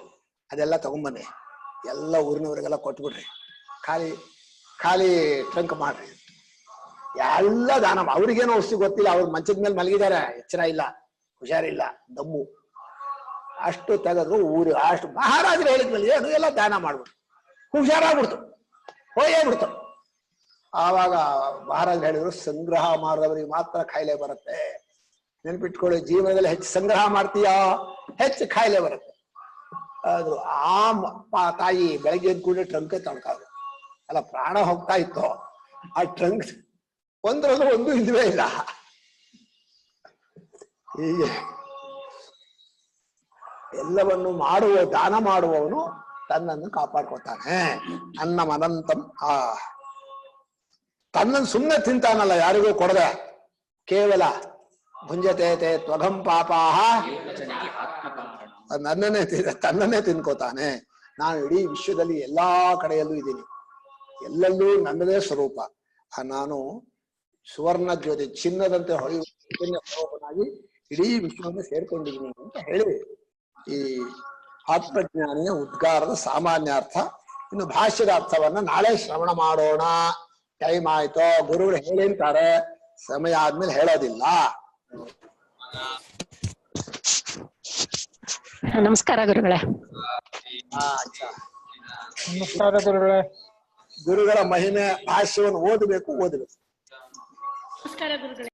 ಅದೆಲ್ಲ ತಗೊಂಬನ್ನಿ, ಎಲ್ಲ ಊರಿನವ್ರಿಗೆಲ್ಲ ಕೊಟ್ಬಿಡ್ರಿ, ಖಾಲಿ ಟ್ರಂಕ್ ಮಾಡ್ರಿ, ಎಲ್ಲ ದಾನ. ಅವ್ರಿಗೇನೋ ಅಷ್ಟು ಗೊತ್ತಿಲ್ಲ, ಅವ್ರ ಮಂಚದ ಮೇಲೆ ಮಲಗಿದ್ದಾರೆ, ಎಚ್ಚರ ಇಲ್ಲ, ಹುಷಾರಿಲ್ಲ, ದಮ್ಮು. ಅಷ್ಟು ತೆಗೆದ್ರು ಊರು ಅಷ್ಟು ಮಹಾರಾಜರು ಹೇಳಿದ್ಮೇಲೆ ಅದು ಎಲ್ಲ ದಾನ ಮಾಡ್ಬಿಟ್ಟು ಹುಷಾರಾಗ್ಬಿಡ್ತು, ಹೋಗ್ಬಿಡ್ತು. ಆವಾಗ ಮಹಾರಾಜರು ಹೇಳಿದ್ರು, ಸಂಗ್ರಹ ಮಾಡಿದವರಿಗೆ ಮಾತ್ರ ಕಾಯಿಲೆ ಬರುತ್ತೆ, ನೆನ್ಪಿಟ್ಕೊಳ್ಳಿ. ಜೀವನದಲ್ಲಿ ಹೆಚ್ಚು ಸಂಗ್ರಹ ಮಾಡ್ತೀಯಾ, ಹೆಚ್ಚು ಕಾಯಿಲೆ ಬರುತ್ತೆ. ಅದು ಆ ತಾಯಿ ಬೆಳಗ್ಗೆ ಕೂಡ ಟ್ರಂಕ್ ತಡ್ಕಾದ್ರು. ಅಲ್ಲ, ಪ್ರಾಣ ಹೋಗ್ತಾ ಇತ್ತು, ಆ ಟ್ರಂಕ್ ಒಂದ್ರಲ್ಲೂ ಒಂದು ಇಲ್ವೇ ಇಲ್ಲ. ಹೀಗೆ ಎಲ್ಲವನ್ನು ದಾನ ಮಾಡುವವನು ತನ್ನನ್ನು ಕಾಪಾಡ್ಕೊತಾನೆ. ಅನ್ನಮನಂತಂ. ತನ್ನನ್ನು ಸುಮ್ಮನೆ ತಿಂತಾನಲ್ಲ, ಯಾರಿಗೂ ಕೊಡದೆ, ಕೇವಲ ಭುಂಜತೆ ತ್ವಘಂ ಪಾಪಾಹ, ತನ್ನನ್ನೇ ತಿನ್ಕೋತಾನೆ. ನಾನು ಇಡೀ ವಿಶ್ವದಲ್ಲಿ ಎಲ್ಲಾ ಕಡೆಯಲ್ಲೂ ಇದ್ದೀನಿ, ಎಲ್ಲೆಲ್ಲೂ ನನ್ನದೇ ಸ್ವರೂಪ. ನಾನು ಸುವರ್ಣ ಜ್ಯೋತಿ ಚಿನ್ನದಂತೆ ಹೊಳೆಯುವ ಸ್ವರೂಪನಾಗಿ ಇಡೀ ವಿಶ್ವವನ್ನು ಸೇರ್ಕೊಂಡಿದ್ದೀನಿ ಅಂತ ಹೇಳಿ ಈ ಆತ್ಮಜ್ಞಾನಿಯ ಉದ್ಗಾರದ ಸಾಮಾನ್ಯ ಅರ್ಥ. ಇನ್ನು ಭಾಷ್ಯದ ಅರ್ಥವನ್ನ ನಾಳೆ ಶ್ರವಣ ಮಾಡೋಣ. ಟೈಮ್ ಆಯ್ತು, ಗುರುಗಳು ಹೇಳಿರ್ತಾರೆ, ಸಮಯ ಆದ್ಮೇಲೆ ಹೇಳೋದಿಲ್ಲ. ನಮಸ್ಕಾರ ಗುರುಗಳೇ. ನಮಸ್ಕಾರ ಗುರುಗಳೇ. ಗುರುಗಳ ಮಹಿಮೆ ಭಾಷ್ಯವನ್ನು ಓದಬೇಕು. ನಮಸ್ಕಾರ ಗುರುಗಳೇ.